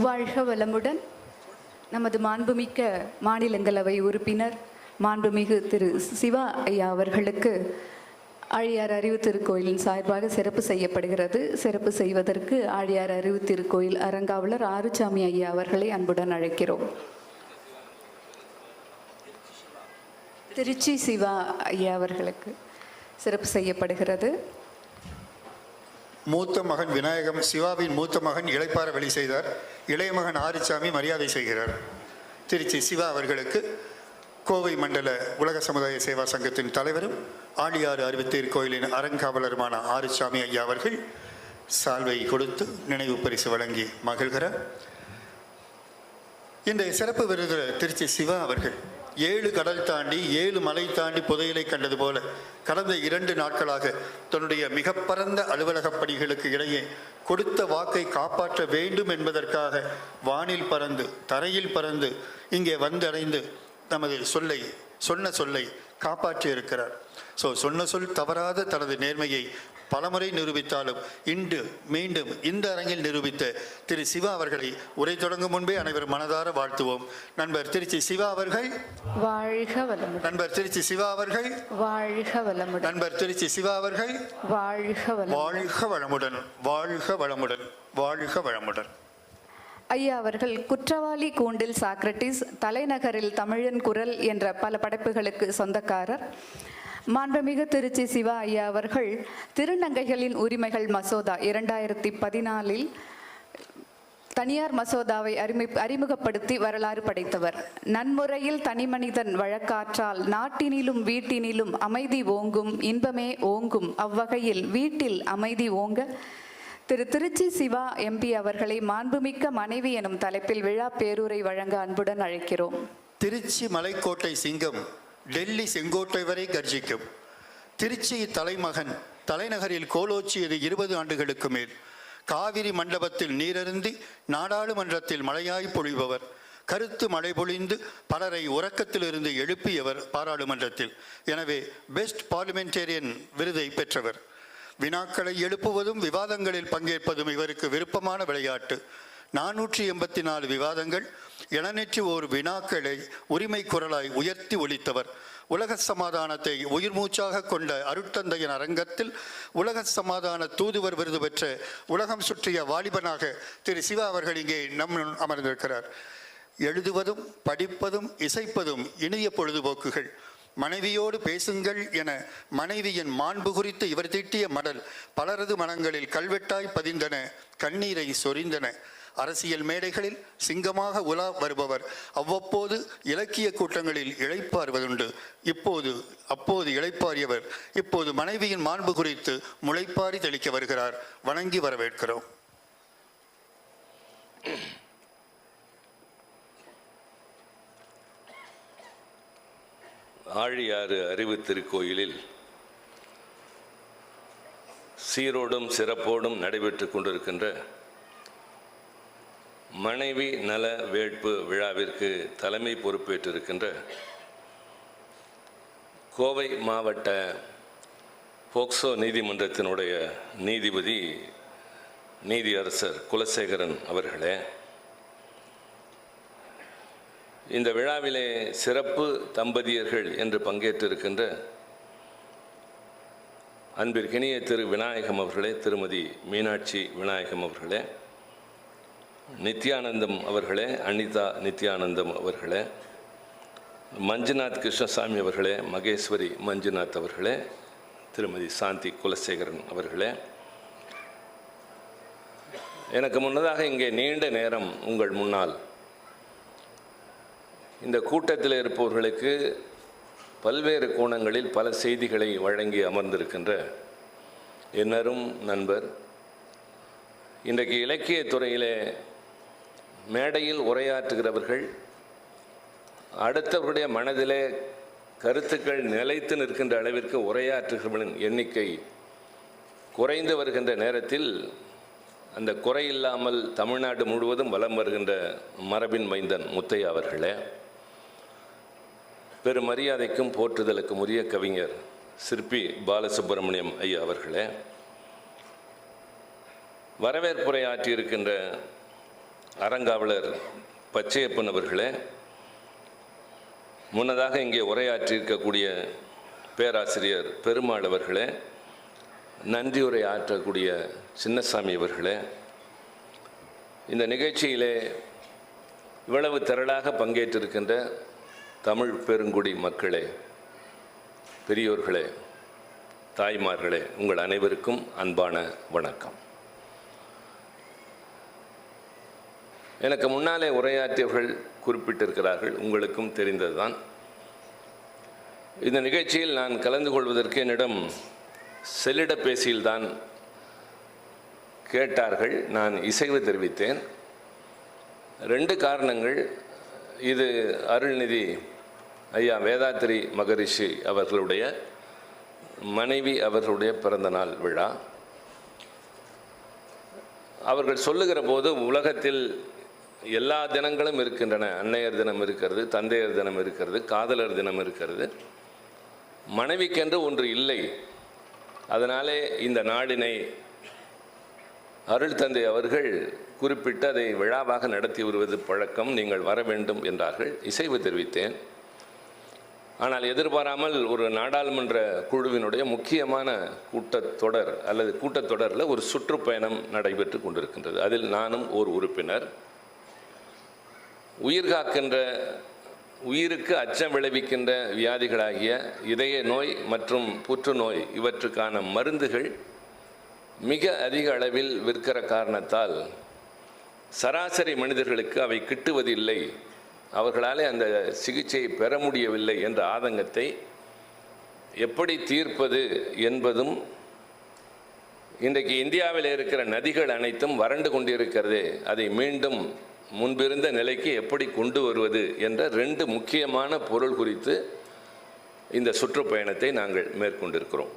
வாழ்க வளமுடன். நமது மாண்புமிக்க மாநிலங்களவை உறுப்பினர் மாண்புமிகு திரு சிவா ஐயா அவர்களுக்கு ஆழியார் அறிவு திருக்கோயிலின் சார்பாக சிறப்பு செய்யப்படுகிறது. சிறப்பு செய்வதற்கு ஆழியார் அறிவு திருக்கோயில் அறங்காவலர் ஆறுசாமி ஐயா அவர்களை அன்புடன் அழைக்கிறோம். திருச்சி சிவா ஐயா அவர்களுக்கு சிறப்பு செய்யப்படுகிறது. மூத்த மகன் விநாயகம் சிவாவின் மூத்த மகன் இளைப்பாற வழி செய்தார். இளைய மகன் ஆறுசாமி மரியாதை செய்கிறார். திருச்சி சிவா அவர்களுக்கு கோவை மண்டல உலக சமுதாய சேவா சங்கத்தின் தலைவரும் ஆழியாறு அறிவுத்தீர் கோயிலின் அறங்காவலருமான ஆறுசாமி ஐயா அவர்கள் சால்வை கொடுத்து நினைவு பரிசு வழங்கி மகிழ்கிறார். இந்த சிறப்பு விருது திருச்சி சிவா அவர்கள் 7 கடல் தாண்டி 7 மலை தாண்டி புதையலை கண்டது போல கடந்த 2 நாட்களாக தன்னுடைய மிக பரந்த அலுவலக பணிகளுக்கு இடையே கொடுத்த வாக்கை காப்பாற்ற வேண்டும் என்பதற்காக வானில் பறந்து தரையில் பறந்து இங்கே வந்தடைந்து நமது சொன்ன சொல்லை காப்பாற்றி இருக்கிறார். சொன்ன சொல் தவறாத தனது நேர்மையை பலமுறை நிரூபித்தாலும் இன்று மீண்டும் இந்த அரங்கில் நிரூபித்த திரு சிவா அவர்களை உரை தொடங்கும் முன்பே அனைவரும் மனதார வாழ்த்துவோம். நண்பர் திருச்சி சிவா அவர்கள் வாழ்க வளமுடன். நண்பர் திருச்சி சிவா அவர்கள் வாழ்க வளமுடன். நண்பர் திருச்சி சிவா அவர்கள் வாழ்க வளமுடன். வாழ்க வளமுடன். வாழ்க வளமுடன். வாழ்க வளமுடன். ஐயா அவர்கள் குற்றவாளி கூண்டில் சாக்ரட்டிஸ், தலைநகரில் தமிழன் குரல் என்ற பல படைப்புகளுக்கு சொந்தக்காரர். மாண்புமிகு திருச்சி சிவா ஐயா அவர்கள் திருநங்கைகளின் உரிமைகள் மசோதா 2014 தனியார் மசோதாவை அறிமுகப்படுத்தி வரலாறு படைத்தவர். நன்முறையில் தனிமனிதன் வழக்காற்றால் நாட்டினிலும் வீட்டினிலும் அமைதி ஓங்கும், இன்பமே ஓங்கும். அவ்வகையில் வீட்டில் அமைதி ஓங்க திருச்சி சிவா எம்பி அவர்களை மாண்புமிக்க மனைவி எனும் தலைப்பில் விழா பேரூரை வழங்க அன்புடன் அழைக்கிறோம். திருச்சி மலைக்கோட்டை சிங்கம் டெல்லி செங்கோட்டை வரை கர்ஜிக்கும். திருச்சி தலைமகன் தலைநகரில் கோலோச்சியது 20 ஆண்டுகளுக்கு மேல். காவிரி மண்டபத்தில் நீரருந்தி நாடாளுமன்றத்தில் மழையாய் பொழிபவர், கருத்து மழை பொழிந்து பலரை உறக்கத்திலிருந்து எழுப்பியவர் பாராளுமன்றத்தில். எனவே பெஸ்ட் பார்லிமெண்டேரியன் விருதை பெற்றவர். வினாக்களை எழுப்புவதும் விவாதங்களில் பங்கேற்பதும் இவருக்கு விருப்பமான விளையாட்டு. 484 விவாதங்கள், 701 வினாக்களை உரிமை குரலாய் உயர்த்தி ஒலித்தவர். உலக சமாதானத்தை உயிர் மூச்சாக கொண்ட அருட்தந்தையின் அரங்கத்தில் உலக சமாதான தூதுவர் விருது பெற்ற உலகம் சுற்றிய வாலிபனாக திரு சிவா அவர்கள் இங்கே நம் அமர்ந்திருக்கிறார். எழுதுவதும் படிப்பதும் இசைப்பதும் இனிய பொழுதுபோக்குகள். மனைவியோடு பேசுங்கள் என மனைவியின் மாண்பு குறித்து இவர் தீட்டிய மடல் பலரது மனங்களில் கல்வெட்டாய் பதிந்தன, கண்ணீரை சொரிந்தன. அரசியல் மேடைகளில் சிங்கமாக உலா வருபவர் அவ்வப்போது இலக்கிய கூட்டங்களில் இளைப்பாறுவதுண்டு. அப்போது இளைப்பாறியவர் இப்போது மனைவியின் மாண்பு குறித்து முளைப்பாரி தெளிக்க வருகிறார். வணங்கி வரவேற்கிறோம். ஆழியாறு அறிவு திருக்கோயிலில் சீரோடும் சிறப்போடும் நடைபெற்று கொண்டிருக்கின்ற மனைவி நல வேட்பு விழாவிற்கு தலைமை பொறுப்பேற்றிருக்கின்ற கோவை மாவட்ட போக்சோ நீதிமன்றத்தினுடைய நீதிபதி நீதியரசர் குலசேகரன் அவர்களே, இந்த விழாவிலே சிறப்பு தம்பதியர்கள் என்று பங்கேற்றிருக்கின்ற அன்பிற்கினிய திரு விநாயகம் அவர்களே, திருமதி மீனாட்சி விநாயகம் அவர்களே, நித்யானந்தம் அவர்களே, அனிதா நித்யானந்தம் அவர்களே, மஞ்சுநாத் கிருஷ்ணசாமி அவர்களே, மகேஸ்வரி மஞ்சுநாத் அவர்களே, திருமதி சாந்தி குலசேகரன் அவர்களே, எனக்கு முன்னதாக இங்கே நீண்ட நேரம் உங்கள் முன்னால் இந்த கூட்டத்தில் இருப்பவர்களுக்கு பல்வேறு கோணங்களில் பல செய்திகளை வழங்கி அமர்ந்திருக்கின்ற என்னரும் நண்பர், இன்றைக்கு இலக்கிய துறையிலே மேடையில் உரையாற்றுகிறவர்கள் அடுத்தவர்களுடைய மனதிலே கருத்துக்கள் நிலைத்து நிற்கின்ற அளவிற்கு உரையாற்றுகிறவர்களின் எண்ணிக்கை குறைந்து வருகின்ற நேரத்தில் அந்த குறையில்லாமல் தமிழ்நாடு முழுவதும் வலம் வருகின்ற மரபின் மைந்தன் முத்தையா அவர்களே, பெரும் மரியாதைக்கும் போற்றுதலுக்கும் உரிய கவிஞர் சிற்பி பாலசுப்ரமணியம் ஐயா அவர்களே, வரவேற்புரை ஆற்றியிருக்கின்ற அறங்காவலர் பச்சையப்பன் அவர்களே, முன்னதாக இங்கே உரையாற்றியிருக்கக்கூடிய பேராசிரியர் பெருமாள் அவர்களே, நன்றியுரை ஆற்றக்கூடிய சின்னசாமி அவர்களே, இந்த நிகழ்ச்சியிலே இவ்வளவு திரளாக பங்கேற்றிருக்கின்ற தமிழ் பெருங்குடி மக்களே, பெரியோர்களே, தாய்மார்களே, உங்கள் அனைவருக்கும் அன்பான வணக்கம். எனக்கு முன்னாலே உரையாற்றியவர்கள் குறிப்பிட்டிருக்கிறார்கள், உங்களுக்கும் தெரிந்ததுதான். இந்த நிகழ்ச்சியில் நான் கலந்து கொள்வதற்கு என்னிடம் செல்லிடப்பேசியில்தான் கேட்டார்கள். நான் இசைவு தெரிவித்தேன். 2 காரணங்கள். இது அருள்நிதி ஐயா வேதாத்திரி மகரிஷி அவர்களுடைய மனைவி அவர்களுடைய பிறந்தநாள் விழா. அவர்கள் சொல்லுகிற போது உலகத்தில் எல்லா தினங்களும் இருக்கின்றன. அன்னையர் தினம் இருக்கிறது, தந்தையர் தினம் இருக்கிறது, காதலர் தினம் இருக்கிறது. மனைவிக்கென்று ஒன்று இல்லை. அதனாலே இந்த நாடினை அருள் தந்தை அவர்கள் குறிப்பிட்டு அதை விழாவாக நடத்தி வருவது பழக்கம், நீங்கள் வர வேண்டும் என்றார்கள். இசைவு தெரிவித்தேன். ஆனால் எதிர்பாராமல் ஒரு நாடாளுமன்ற குழுவினுடைய முக்கியமான கூட்டத்தொடர் அல்லது கூட்டத்தொடரில் ஒரு சுற்றுப்பயணம் நடைபெற்று கொண்டிருக்கின்றது. அதில் நானும் ஒரு உறுப்பினர். உயிர் காக்கின்ற, உயிருக்கு அச்சம் விளைவிக்கின்ற வியாதிகளாகிய இதய நோய் மற்றும் புற்றுநோய் இவற்றுக்கான மருந்துகள் மிக அதிக அளவில் விற்கிற காரணத்தால் சராசரி மனிதர்களுக்கு அவை கிட்டுவதில்லை, அவர்களாலே அந்த சிகிச்சையை பெற முடியவில்லை என்ற ஆதங்கத்தை எப்படி தீர்ப்பது என்பதும், இன்றைக்கு இந்தியாவில் இருக்கிற நதிகள் அனைத்தும் வறண்டு கொண்டிருக்கிறதே, அதை மீண்டும் முன்பிருந்த நிலைக்கு எப்படி கொண்டு வருவது என்ற 2 முக்கியமான பொருள் குறித்து இந்த சுற்றுப்பயணத்தை நாங்கள் மேற்கொண்டிருக்கிறோம்.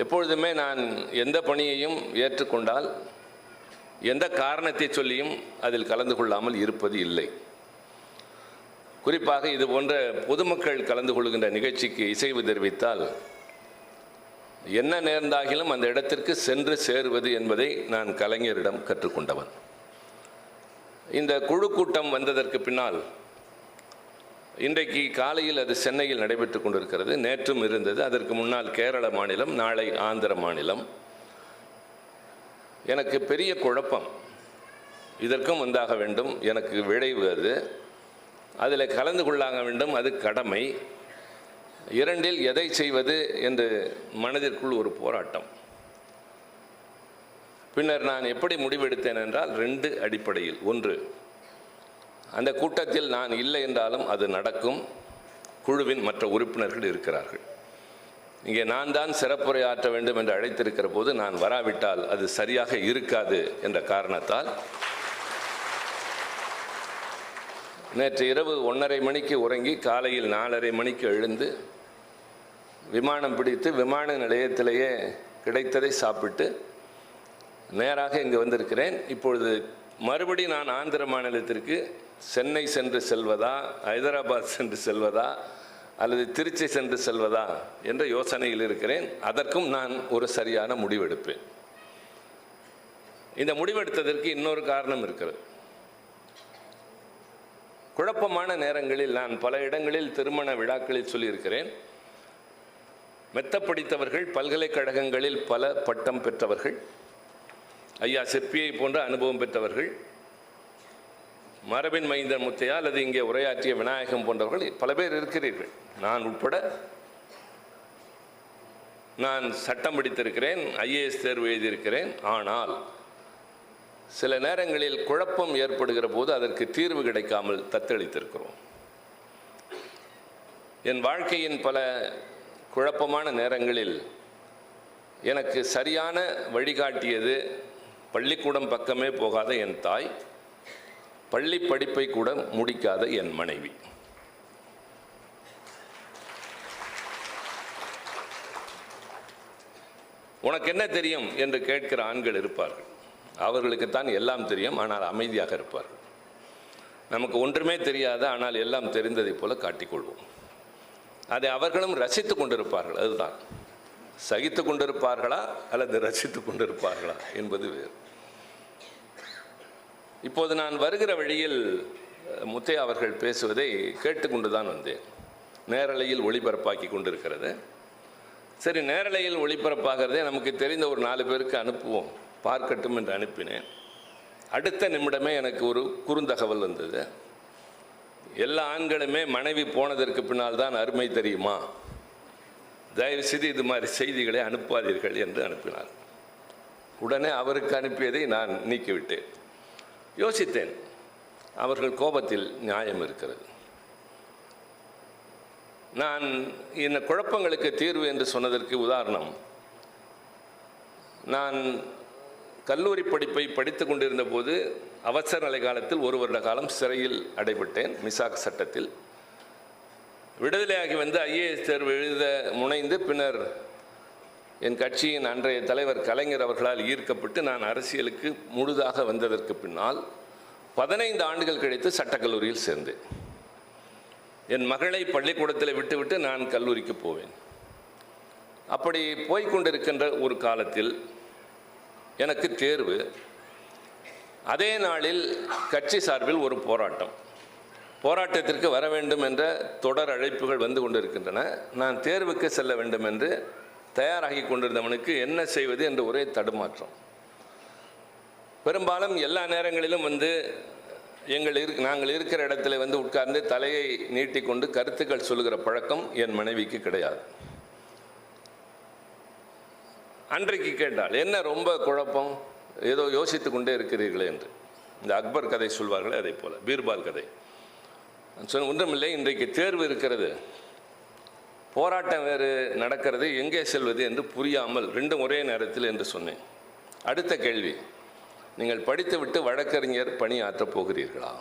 எப்பொழுதுமே நான் எந்த பணியையும் ஏற்றுக்கொண்டால் எந்த காரணத்தை சொல்லியும் அதில் கலந்து கொள்ளாமல் இருப்பது இல்லை. குறிப்பாக இது போன்ற பொதுமக்கள் கலந்து கொள்கின்ற நிகழ்ச்சிக்கு இசைவு தெரிவித்தால் என்ன நேர்ந்தாகிலும் அந்த இடத்திற்கு சென்று சேருவது என்பதை நான் கலைஞரிடம் கற்றுக்கொண்டவன். இந்த குழு கூட்டம் வந்ததற்கு பின்னால் இன்றைக்கு காலையில் அது சென்னையில் நடைபெற்று கொண்டிருக்கிறது. நேற்றும் இருந்தது. அதற்கு முன்னால் கேரள மாநிலம், நாளை ஆந்திர மாநிலம். எனக்கு பெரிய குழப்பம். இதற்கும் வந்தாக வேண்டும், எனக்கு விளைவு அது, அதில் கலந்து கொள்ளாக வேண்டும், அது கடமை. 2இல் எதை செய்வது என்று மனதிற்குள் ஒரு போராட்டம். பின்னர் நான் எப்படி முடிவெடுத்தேன் என்றால் 2 அடிப்படையில். 1, அந்த கூட்டத்தில் நான் இல்லை என்றாலும் அது நடக்கும். குழுவின் மற்ற உறுப்பினர்கள் இருக்கிறார்கள். இங்கே நான் தான் சிறப்புரை ஆற்ற வேண்டும் என்று அழைத்திருக்கிற போது நான் வராவிட்டால் அது சரியாக இருக்காது என்ற காரணத்தால் நேற்று இரவு 1:30 மணிக்கு உறங்கி காலையில் 4:30 மணிக்கு எழுந்து விமானம் பிடித்து விமான நிலையத்திலேயே கிடைத்ததை சாப்பிட்டு நேராக இங்கு வந்திருக்கிறேன். இப்பொழுது மறுபடி நான் ஆந்திர மாநிலத்திற்கு சென்னை சென்று செல்வதா, ஹைதராபாத் சென்று செல்வதா அல்லது திருச்சி சென்று செல்வதா என்ற யோசனையில் இருக்கிறேன். அதற்கும் நான் ஒரு சரியான முடிவெடுப்பேன். இந்த முடிவெடுத்ததற்கு இன்னொரு காரணம் இருக்கிறது. குழப்பமான நேரங்களில் நான் பல இடங்களில் திருமண விழாக்களில் சொல்லியிருக்கிறேன், மெத்த படித்தவர்கள், பல்கலைக்கழகங்களில் பல பட்டம் பெற்றவர்கள், ஐயா சிற்பியை போன்ற அனுபவம் பெற்றவர்கள், மரபின் மைந்தன் முத்தையா அல்லது இங்கே உரையாற்றிய விநாயகம் போன்றவர்கள் பல பேர் இருக்கிறீர்கள். நான் உட்பட. நான் சட்டம் படித்திருக்கிறேன், IAS தேர்வு எழுதியிருக்கிறேன். ஆனால் சில நேரங்களில் குழப்பம் ஏற்படுகிற போது அதற்கு தீர்வு கிடைக்காமல் தத்தளித்திருக்கிறோம். என் வாழ்க்கையின் பல குழப்பமான நேரங்களில் எனக்கு சரியான வழிகாட்டியது பள்ளிக்கூடம் பக்கமே போகாத என் தாய், பள்ளி படிப்பை கூட முடிக்காத என் மனைவி. உனக்கு என்ன தெரியும் என்று கேட்கிற ஆண்கள் இருப்பார்கள். அவர்களுக்குத்தான் எல்லாம் தெரியும், ஆனால் அமைதியாக இருப்பார்கள். நமக்கு ஒன்றுமே தெரியாத ஆனால் எல்லாம் தெரிந்ததை போல காட்டிக்கொள்வோம். அதை அவர்களும் ரசித்து கொண்டிருப்பார்கள். அதுதான், சகித்து கொண்டிருப்பார்களா அல்லது ரசித்து கொண்டிருப்பார்களா என்பது வேறு. இப்போது நான் வருகிற வழியில் முத்தையா அவர்கள் பேசுவதை கேட்டுக்கொண்டு தான் வந்தேன். நேரலையில் ஒளிபரப்பாக்கி கொண்டிருக்கிறது. சரி, நேரலையில் ஒளிபரப்பாகிறதே நமக்கு தெரிந்த ஒரு 4 பேருக்கு அனுப்புவோம், பார்க்கட்டும் என்று அனுப்பினேன். அடுத்த நிமிடமே எனக்கு ஒரு குறுந்தகவல் வந்தது. எல்லா ஆண்களுமே மனைவி போனதற்கு பின்னால் தான் அருமை தெரியுமா, தயவு செய்து இது மாதிரி செய்திகளை அனுப்பாதீர்கள் என்று அனுப்பினார். உடனே அவருக்கு அனுப்பியதை நான் நீக்கிவிட்டேன். யோசித்தேன், அவர்கள் கோபத்தில் நியாயம் இருக்கிறது. நான் இந்த குழப்பங்களுக்கு தீர்வு என்று சொன்னதற்கு உதாரணம், நான் கல்லூரி படிப்பை படித்து கொண்டிருந்த போது அவசர நிலை காலத்தில் 1 வருட காலம் சிறையில் அடைபட்டேன். மிசாக் சட்டத்தில் விடுதலையாகி வந்து ஐஏஎஸ் தேர்வு எழுத முனைந்து பின்னர் என் கட்சியின் அன்றைய தலைவர் கலைஞர் அவர்களால் ஈர்க்கப்பட்டு நான் அரசியலுக்கு முழுதாக வந்ததற்கு பின்னால் 15 ஆண்டுகள் கழித்து சட்டக்கல்லூரியில் சேர்ந்தேன். என் மகளை பள்ளிக்கூடத்தில் விட்டுவிட்டு நான் கல்லூரிக்கு போவேன். அப்படி போய்கொண்டிருக்கின்ற ஒரு காலத்தில் எனக்கு தேர்வு. அதே நாளில் கட்சி சார்பில் ஒரு போராட்டத்திற்கு வர வேண்டும் என்ற தொடர் அழைப்புகள் வந்து கொண்டிருக்கின்றன. நான் தேர்வுக்கு செல்ல வேண்டும் என்று தயாராகி கொண்டிருந்தவனுக்கு என்ன செய்வது என்று ஒரே தடுமாற்றம். பெரும்பாலும் எல்லா நேரங்களிலும் வந்து நாங்கள் இருக்கிற இடத்துல வந்து உட்கார்ந்து தலையை நீட்டிக்கொண்டு கருத்துக்கள் சொல்லுகிற பழக்கம் என் மனைவிக்கு கிடையாது. அன்றைக்கு கேட்டால், என்ன ரொம்ப குழப்பம், ஏதோ யோசித்து கொண்டே இருக்கிறீர்களே என்று. இந்த அக்பர் கதை சொல்வார்களே, அதே போல பீர்பால் கதை. சொன்ன, ஒன்றுமில்லை, இன்றைக்கு தேர்வு இருக்கிறது, போராட்டம் வேறு நடக்கிறது, எங்கே செல்வது என்று புரியாமல் 2 ஒரே நேரத்தில் என்று சொன்னேன். அடுத்த கேள்வி, நீங்கள் படித்துவிட்டு வழக்கறிஞர் பணி ஆற்றப் போகிறீர்களா?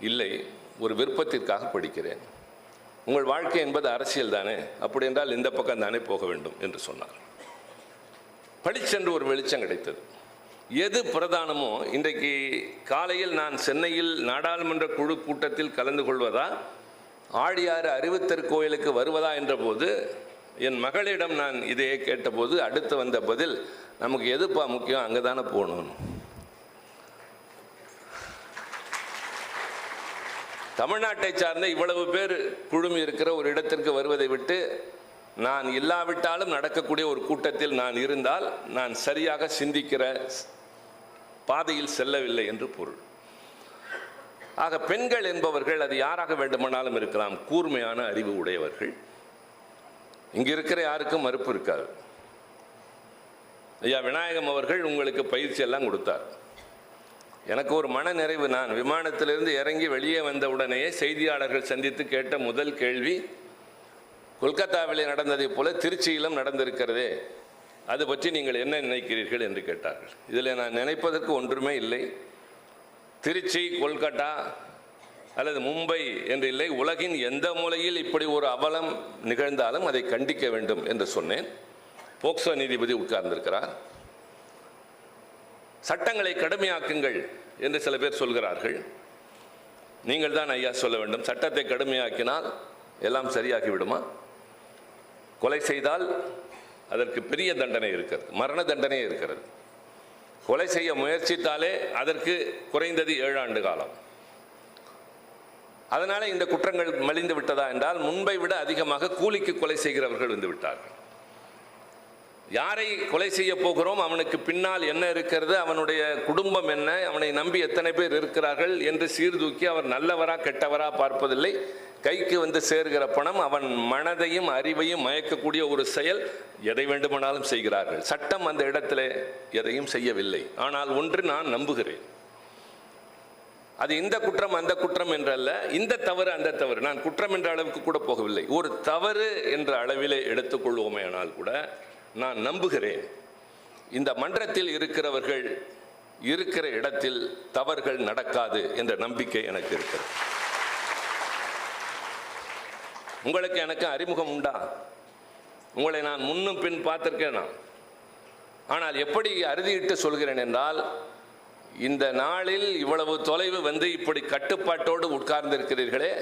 இல்லை, ஒரு விருப்பத்திற்காக படிக்கிறேன். உங்கள் வாழ்க்கை என்பது அரசியல் தானே, அப்படி என்றால் இந்த பக்கம் தானே போக வேண்டும் என்று சொன்னார். படிச்சென்று ஒரு வெளிச்சம் கிடைத்தது. எது பிரதானமோ, இன்றைக்கு காலையில் நான் சென்னையில் நாடாளுமன்ற குழு கூட்டத்தில் கலந்து கொள்வதா, ஆழியாறு அறிவுத்திருக்கோயிலுக்கு வருவதா என்ற போது என் மகளிடம் நான் இதையே கேட்டபோது அடுத்து வந்த பதில், நமக்கு எதுப்பா முக்கியம், அங்கே தானே போகணும். தமிழ்நாட்டை சார்ந்த இவ்வளவு பேர் குழுமி இருக்கிற ஒரு இடத்திற்கு வருவதை விட்டு நான் இல்லாவிட்டாலும் நடக்கக்கூடிய ஒரு கூட்டத்தில் நான் இருந்தால் நான் சரியாக சிந்திக்கிற பாதையில் செல்லவில்லை என்று பொருள். ஆக பெண்கள் என்பவர்கள் அது யாராக வேண்டுமானாலும் இருக்கலாம், கூர்மையான அறிவு உடையவர்கள். இங்கு இருக்கிற யாருக்கும் மறுப்பு இருக்காது. ஐயா விநாயகம் அவர்கள் உங்களுக்கு பயிற்சி எல்லாம் கொடுத்தார். எனக்கு ஒரு மன நிறைவு. நான் விமானத்திலிருந்து இறங்கி வெளியே வந்த உடனேயே செய்தியாளர்கள் சந்தித்து கேட்ட முதல் கேள்வி, கொல்கத்தாவிலே நடந்ததை போல திருச்சியிலும் நடந்திருக்கிறதே, அது பற்றி நீங்கள் என்ன நினைக்கிறீர்கள் என்று கேட்டார்கள். இதில் நான் நினைப்பதற்கு ஒன்றுமே இல்லை. திருச்சி, கொல்கத்தா அல்லது மும்பை என்று இல்லை, உலகின் எந்த மூலையில் இப்படி ஒரு அவலம் நிகழ்ந்தாலும் அதை கண்டிக்க வேண்டும் என்று சொன்னேன். போக்சோ நீதிபதி உட்கார்ந்திருக்கிறார். சட்டங்களை கடுமையாக்குங்கள் என்று சில பேர் சொல்கிறார்கள். நீங்கள் தான் ஐயா சொல்ல வேண்டும், சட்டத்தை கடுமையாக்கினால் எல்லாம் சரியாகிவிடுமா? கொலை செய்தால் அதற்கு பெரிய தண்டனை இருக்கிறது, மரண தண்டனை இருக்கிறது. கொலை செய்ய முயற்சித்தாலே அதற்கு குறைந்தது 7 ஆண்டு காலம். அதனால இந்த குற்றங்கள் மலிந்து விட்டதா என்றால் முன்பை விட அதிகமாக கூலிக்கு கொலை செய்கிறவர்கள் வந்து விட்டார்கள். யாரை கொலை செய்ய போகிறோம், அவனுக்கு பின்னால் என்ன இருக்கிறது, அவனுடைய குடும்பம் என்ன, அவனை நம்பி எத்தனை பேர் இருக்கிறார்கள் என்று சீர்தூக்கி அவர் நல்லவரா கெட்டவரா பார்ப்பதில்லை. கைக்கு வந்து சேர்கிற பணம் அவன் மனதையும் அறிவையும் மயக்கக்கூடிய ஒரு செயல், எதை வேண்டுமானாலும் செய்கிறார்கள். சட்டம் அந்த இடத்துல எதையும் செய்யவில்லை. ஆனால் ஒன்று நான் நம்புகிறேன், அது இந்த குற்றம் அந்த குற்றம் என்றல்ல, இந்த தவறு அந்த தவறு, நான் குற்றம் என்ற அளவுக்கு கூட போகவில்லை, ஒரு தவறு என்ற அளவிலே எடுத்துக்கொள்வோமே. ஆனால் கூட நான் நம்புகிறேன், இந்த மன்றத்தில் இருக்கிறவர்கள் இருக்கிற இடத்தில் தவறுகள் நடக்காது என்ற நம்பிக்கை எனக்கு இருக்கிறது. உங்களுக்கு எனக்கு அறிமுகம் உண்டா? உங்களை நான் முன்னும் பின் பார்த்திருக்கேனா? ஆனால் எப்படி அறுதியிட்டு சொல்கிறேன் என்றால், இந்த நாளில் இவ்வளவு தொலைவு வந்து இப்படி கட்டுப்பாட்டோடு உட்கார்ந்திருக்கிறீர்களே,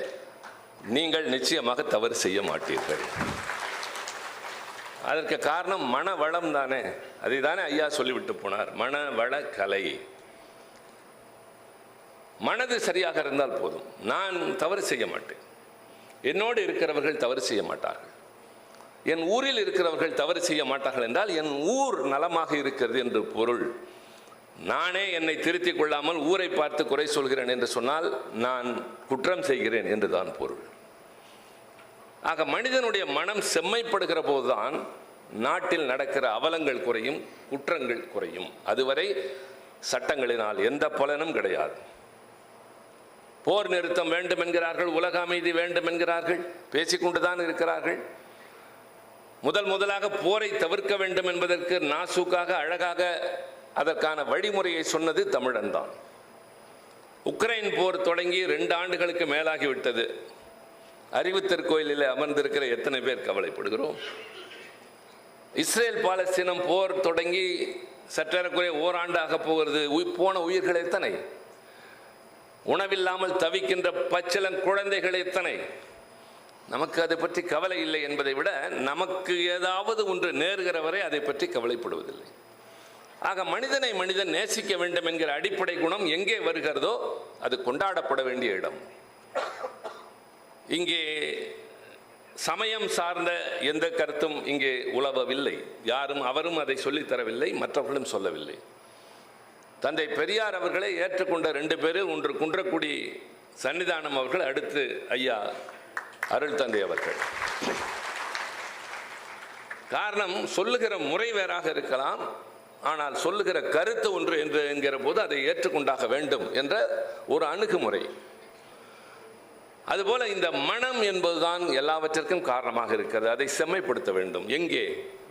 நீங்கள் நிச்சயமாக தவறு செய்ய மாட்டீர்கள். அதற்கு காரணம் மன வளம் தானே. அதை தானே ஐயா சொல்லிவிட்டு போனார், மன வள கலை. மனது சரியாக இருந்தால் போதும். நான் தவறு செய்ய மாட்டேன், என்னோடு இருக்கிறவர்கள் தவறு செய்ய மாட்டார்கள், என் ஊரில் இருக்கிறவர்கள் தவறு செய்ய மாட்டார்கள் என்றால் என் ஊர் நலமாக இருக்கிறது என்று பொருள். நானே என்னை திருத்திக் கொள்ளாமல் ஊரை பார்த்து குறை சொல்கிறேன் என்று சொன்னால் நான் குற்றம் செய்கிறேன் என்றுதான் பொருள். ஆக மனிதனுடைய மனம் செம்மைப்படுகிற போதுதான் நாட்டில் நடக்கிற அவலங்கள் குறையும், குற்றங்கள் குறையும். அதுவரை சட்டங்களினால் எந்த பலனும் கிடையாது. போர் நிறுத்தம் வேண்டும் என்கிறார்கள், உலக அமைதி வேண்டும் என்கிறார்கள், பேசிக்கொண்டுதான் இருக்கிறார்கள். முதலாக போரை தவிர்க்க வேண்டும் என்பதற்கு நாசூக்காக அழகாக அதற்கான வழிமுறையை சொன்னது தமிழன் தான். உக்ரைன் போர் தொடங்கி 2 ஆண்டுகளுக்கு மேலாகிவிட்டது. அறிவுத்திருக்கோயிலில் அமர்ந்திருக்கிற எத்தனை பேர் கவலைப்படுகிறோம்? இஸ்ரேல் பாலஸ்தீனம் போர் தொடங்கி சற்றேறக்குறைய ஓராண்டாக போகிறது. போன உயிர்கள் எத்தனை? உணவில்லாமல் தவிக்கின்ற பச்சிளம் குழந்தைகள் எத்தனை? நமக்கு அதை பற்றி கவலை இல்லை என்பதை விட நமக்கு ஏதாவது ஒன்று நேர்கிற வரை அதை பற்றி கவலைப்படுவதில்லை. ஆக மனிதனை மனிதன் நேசிக்க வேண்டும் என்கிற அடிப்படை குணம் எங்கே வருகிறதோ அது கொண்டாடப்பட வேண்டிய இடம். இங்கே சமயம் சார்ந்த எந்த கருத்தும் இங்கே உலவவில்லை. யாரும் அவரும் அதை சொல்லித்தரவில்லை, மற்றவர்களும் சொல்லவில்லை. தந்தை பெரியார் அவர்களை ஏற்றுக்கொண்ட 2 பேரில் ஒன்று குன்றக்குடி சன்னிதானம் அவர்கள், அடுத்து ஐயா அருள் தந்தை அவர்கள். காரணம், சொல்லுகிற முறை வேறாக இருக்கலாம், ஆனால் சொல்லுகிற கருத்து ஒன்று என்று என்கிற போது அதை ஏற்றுக்கொண்டாக வேண்டும் என்ற ஒரு அணுகுமுறை. அதுபோல இந்த மனம் என்பதுதான் எல்லாவற்றிற்கும் காரணமாக இருக்கிறது. அதை செம்மைப்படுத்த வேண்டும். எங்கே?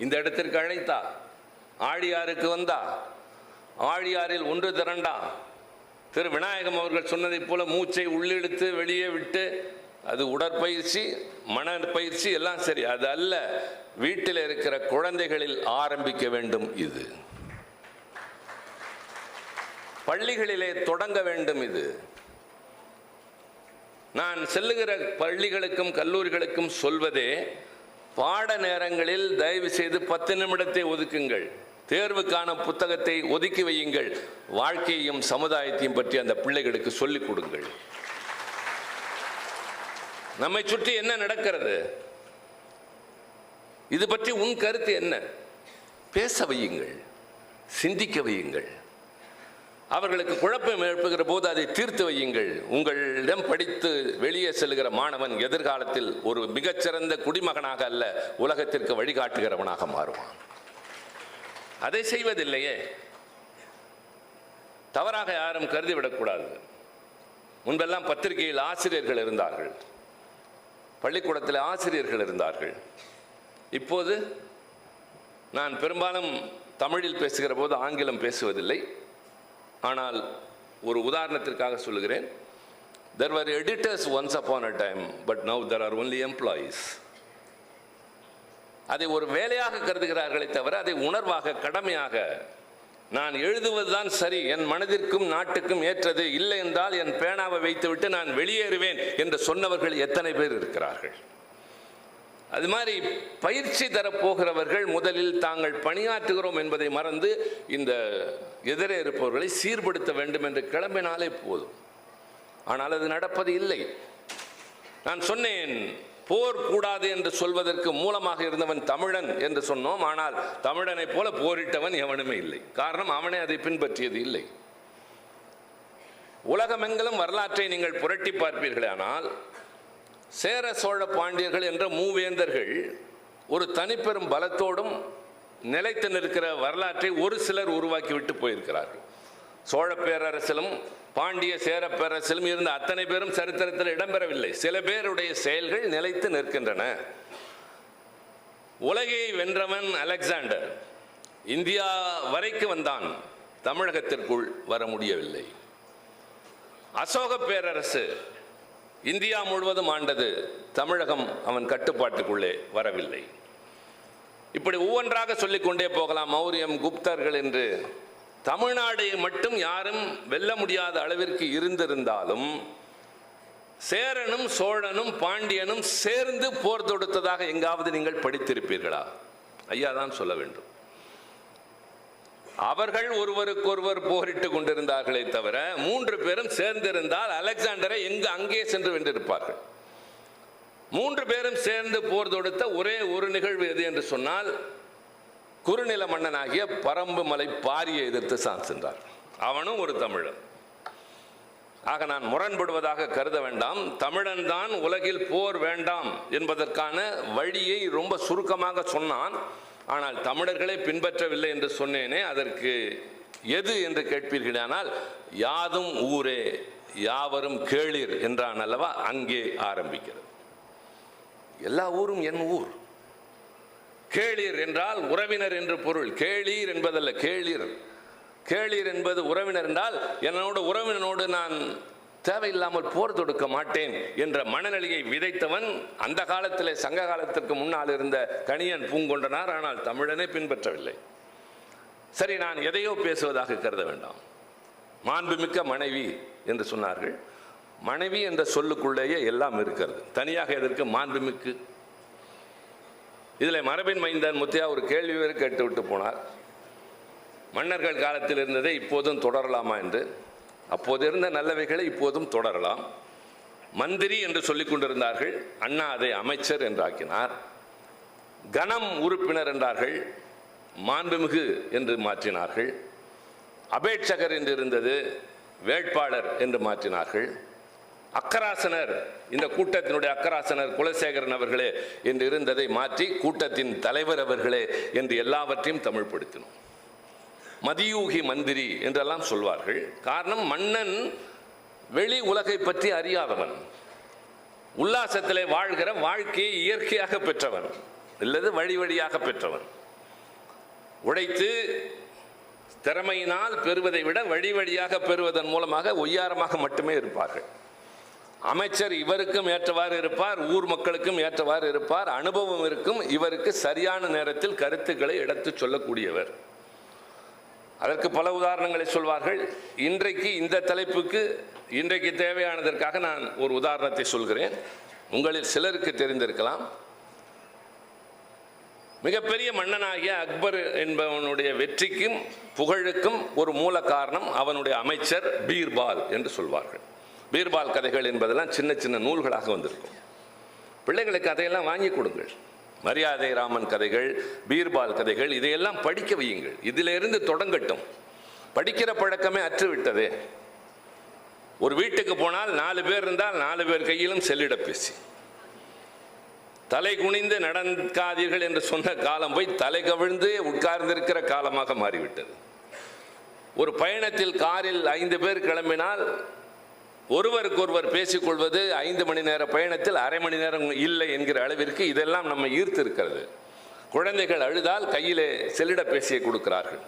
இந்த இடத்திற்கு அழைத்தா, ஆழியாருக்கு வந்தா, ஆழியாரில் ஒன்று திரண்டா, திரு விநாயகம் அவர்கள் சொன்னதைப் போல மூச்சை உள்ளிழுத்து வெளியே விட்டு, அது உடற்பயிற்சி, மன பயிற்சி எல்லாம் சரி, அது அல்ல. வீட்டில் இருக்கிற குழந்தைகளில் ஆரம்பிக்க வேண்டும். இது பள்ளிகளிலே தொடங்க வேண்டும். இது நான் செல்லுகிற பள்ளிகளுக்கும் கல்லூரிகளுக்கும் சொல்வதே, பாட நேரங்களில் தயவு செய்து 10 நிமிடத்தை ஒதுக்குங்கள். தேர்வுக்கான புத்தகத்தை ஒதுக்கி வையுங்கள். வாழ்க்கையையும் சமுதாயத்தையும் பற்றி அந்த பிள்ளைகளுக்கு சொல்லிக் கொடுங்கள். நம்மை சுற்றி என்ன நடக்கிறது, இது பற்றி உன் கருத்து என்ன? பேச வையுங்கள், சிந்திக்க வையுங்கள். அவர்களுக்கு குழப்பம் எழுப்புகிற போது அதை தீர்த்து வையுங்கள். உங்களிடம் படித்து வெளியே செல்கிற மாணவன் எதிர்காலத்தில் ஒரு மிகச்சிறந்த குடிமகனாக அல்ல, உலகத்திற்கு வழிகாட்டுகிறவனாக மாறுவான். அதை செய்வதில்லையே. தவறாக யாரும் கருதிவிடக்கூடாது. முன்பெல்லாம் பத்திரிகையில் ஆசிரியர்கள் இருந்தார்கள், பள்ளிக்கூடத்தில் ஆசிரியர்கள் இருந்தார்கள். இப்போது நான் பெரும்பாலும் தமிழில் பேசுகிற போது ஆங்கிலம் பேசுவதில்லை. ஆனால் ஒரு உதாரணத்திற்காக சொல்லுகிறேன். There were editors once upon a time, but now there are only employees. அதை ஒரு வேலையாக கருதுகிறார்களே தவிர அதை உணர்வாக, கடமையாக, நான் எழுதுவதுதான் சரி, என் மனதிற்கும் நாட்டுக்கும் ஏற்றது, இல்லை என்றால் என் பேனாவை வைத்துவிட்டு நான் வெளியேறுவேன் என்று சொன்னவர்கள் எத்தனை பேர் இருக்கிறார்கள்? அது மாதிரி பயிற்சி தரப்போகிறவர்கள் முதலில் தாங்கள் பணியாற்றுகிறோம் என்பதை மறந்து இந்த எதிரே இருப்பவர்களை சீர்படுத்த வேண்டும் என்று கிளம்பினாலே போதும். ஆனால் அது நடப்பது இல்லை. நான் சொன்னேன், போர் கூடாது என்று சொல்வதற்கு மூலமாக இருந்தவன் தமிழன் என்று சொன்னோம். ஆனால் தமிழனை போல போரிட்டவன் எவனுமே இல்லை. காரணம், அவனே அதை பின்பற்றியது இல்லை. உலகமெங்கிலும் வரலாற்றை நீங்கள் புரட்டி பார்ப்பீர்களே, ஆனால் சேர சோழ பாண்டியர்கள் என்ற மூவேந்தர்கள் ஒரு தனிப்பெரும் பலத்தோடும் நிலைத்து நிற்கிற வரலாற்றை ஒரு சிலர் உருவாக்கிவிட்டு போயிருக்கிறார்கள். சோழ பேரரசிலும் பாண்டிய சேர பேரரசிலும் இருந்த அத்தனை பேரும் சரித்திரத்தில் இடம்பெறவில்லை. சில பேருடைய செயல்கள் நிலைத்து நிற்கின்றன. உலகை வென்றவன் அலெக்சாண்டர் இந்தியா வரைக்கும் வந்தான், தமிழகத்திற்குள் வர முடியவில்லை. அசோக பேரரசு இந்தியா முழுவதும் ஆண்டது, தமிழகம் அவன் கட்டுப்பாட்டுக்குள்ளே வரவில்லை. இப்படி ஒவ்வொன்றாக சொல்லிக்கொண்டே போகலாம். மௌரியம், குப்தர்கள் என்று தமிழ்நாடை மட்டும் யாரும் வெல்ல முடியாத அளவிற்கு இருந்திருந்தாலும் சேரனும் சோழனும் பாண்டியனும் சேர்ந்து போர் தொடுத்ததாக எங்காவது நீங்கள் படித்திருப்பீர்களா? ஐயா தான் சொல்ல வேண்டும். அவர்கள் ஒருவருக்கொருவர் போரிட்டு கொண்டிருந்தார்களே தவிர 3 பேரும் சேர்ந்திருந்தால் அலெக்சாண்டரை அங்கே சென்று வென்றிருப்பார்கள். 3 பேரும் சேர்ந்து போர் தொடுத்த ஒரே ஒரு நிகழ்வு எது என்று சொன்னால் குறுநில மன்னனாகிய பரம்பு மலை பாரியை எதிர்த்து சென்றார். அவனும் ஒரு தமிழன். ஆக நான் முரண்படுவதாக கருத வேண்டாம். தமிழன் தான் உலகில் போர் வேண்டாம் என்பதற்கான வழியை ரொம்ப சுருக்கமாக சொன்னான். ஆனால் தமிழர்களை பின்பற்றவில்லை என்று சொன்னேனே, அதற்கு எது என்று கேட்பீர்களானால் யாதும் ஊரே யாவரும் கேளீர் என்றான் அல்லவா, அங்கே ஆரம்பிக்கிறது. எல்லா ஊரும் என் ஊர். கேளீர் என்றால் உறவினர் என்று பொருள். கேளீர் என்பதல்ல, கேளீர். கேளீர் என்பது உறவினர் என்றால் என்னோட உறவினரோடு நான் தேவையில்லாமல் போர் தொடுக்க மாட்டேன் என்ற மனநிலையை விதைத்தவன் அந்த காலத்திலே, சங்க காலத்திற்கு முன்னால் இருந்த கணியன் பூங்கொண்டனார். ஆனால் தமிழனை பின்பற்றவில்லை. சரி, நான் எதையோ பேசுவதாக கருத வேண்டாம். மாண்புமிக்க மனைவி என்று சொன்னார்கள். மனைவி என்ற சொல்லுக்குள்ளேயே எல்லாம் இருக்கிறது. தனியாக எதற்கு மாண்புமிக்கு? இதில் மரபின் மைந்தன் முத்தையா ஒரு கேள்வி வேறு கேட்டுவிட்டு போனார். மன்னர்கள் காலத்தில் இருந்ததை இப்போதும் தொடரலாமா என்று. அப்போது இருந்த நல்லவைகளை இப்போதும் தொடரலாம். மந்திரி என்று சொல்லிக் கொண்டிருந்தார்கள். அண்ணா அதை அமைச்சர் என்றாக்கினார். கணம் உறுப்பினர் என்றார்கள், மாண்புமிகு என்று மாற்றினார்கள். அபேட்சகர் என்று இருந்தது, வேட்பாளர் என்று மாற்றினார்கள். அக்கராசனர், இந்த கூட்டத்தினுடைய அக்கராசனர் குலசேகரன் அவர்களே என்று இருந்ததை மாற்றி கூட்டத்தின் தலைவர் அவர்களே என்று எல்லாவற்றையும் தமிழ்படுத்தினோம். மதியூகி மந்திரி என்றெல்லாம் சொல்வார்கள். காரணம், மன்னன் வெளி உலகை பற்றி அறியாதவன், உல்லாசத்திலே வாழ்கிற வாழ்க்கையை இயற்கையாக பெற்றவன், இல்லது வழி வழியாக பெற்றவன். உழைத்து திறமையினால் பெறுவதை விட வழி வழியாக பெறுவதன் மூலமாக ஒய்யாரமாக மட்டுமே இருப்பார்கள். அமைச்சர் இவருக்கும் ஏற்றவாறு இருப்பார், ஊர் மக்களுக்கும் ஏற்றவாறு இருப்பார். அனுபவம் இருக்கும். இவருக்கு சரியான நேரத்தில் கருத்துக்களை எடுத்து சொல்லக்கூடியவர். அதற்கு பல உதாரணங்களை சொல்வார்கள். இன்றைக்கு இந்த தலைப்புக்கு இன்றைக்கு தேவையானதற்காக நான் ஒரு உதாரணத்தை சொல்கிறேன். உங்களில் சிலருக்கு தெரிந்திருக்கலாம். மிகப்பெரிய மன்னனாகிய அக்பர் என்பவனுடைய வெற்றிக்கும் புகழுக்கும் ஒரு மூல காரணம் அவனுடைய அமைச்சர் பீர்பால் என்று சொல்வார்கள். பீர்பால் கதைகள் என்பதெல்லாம் சின்ன சின்ன நூல்களாக வந்திருக்கும். பிள்ளைகளுக்கு அதையெல்லாம் வாங்கி கொடுங்கள். மரியாதை ராமன் கதைகள், பீர்பால் கதைகள், இதையெல்லாம் படிக்க வையுங்கள். இதிலிருந்து தொடங்கட்டும். படிக்கிற பழக்கமே அற்றுவிட்டதே. ஒரு வீட்டுக்கு போனால் 4 பேர் இருந்தால் 4 பேர் கையிலும் செல்லிடப்பேசி. தலை குனிந்து நடக்காதீர்கள் என்று சொன்ன காலம் போய் தலை கவிழ்ந்து உட்கார்ந்திருக்கிற காலமாக மாறிவிட்டது. ஒரு பயணத்தில் காரில் 5 பேர் கிளம்பினால் ஒருவருக்கொருவர் பேசிக்கொள்வது 5 மணி நேர பயணத்தில் அரை மணி நேரம் இல்லை என்கிற அளவிற்கு இதெல்லாம் நம்ம ஈர்த்து இருக்கிறது. குழந்தைகள் அழுதால் கையிலே செல்லிடப்பேசியை கொடுக்கிறார்கள்.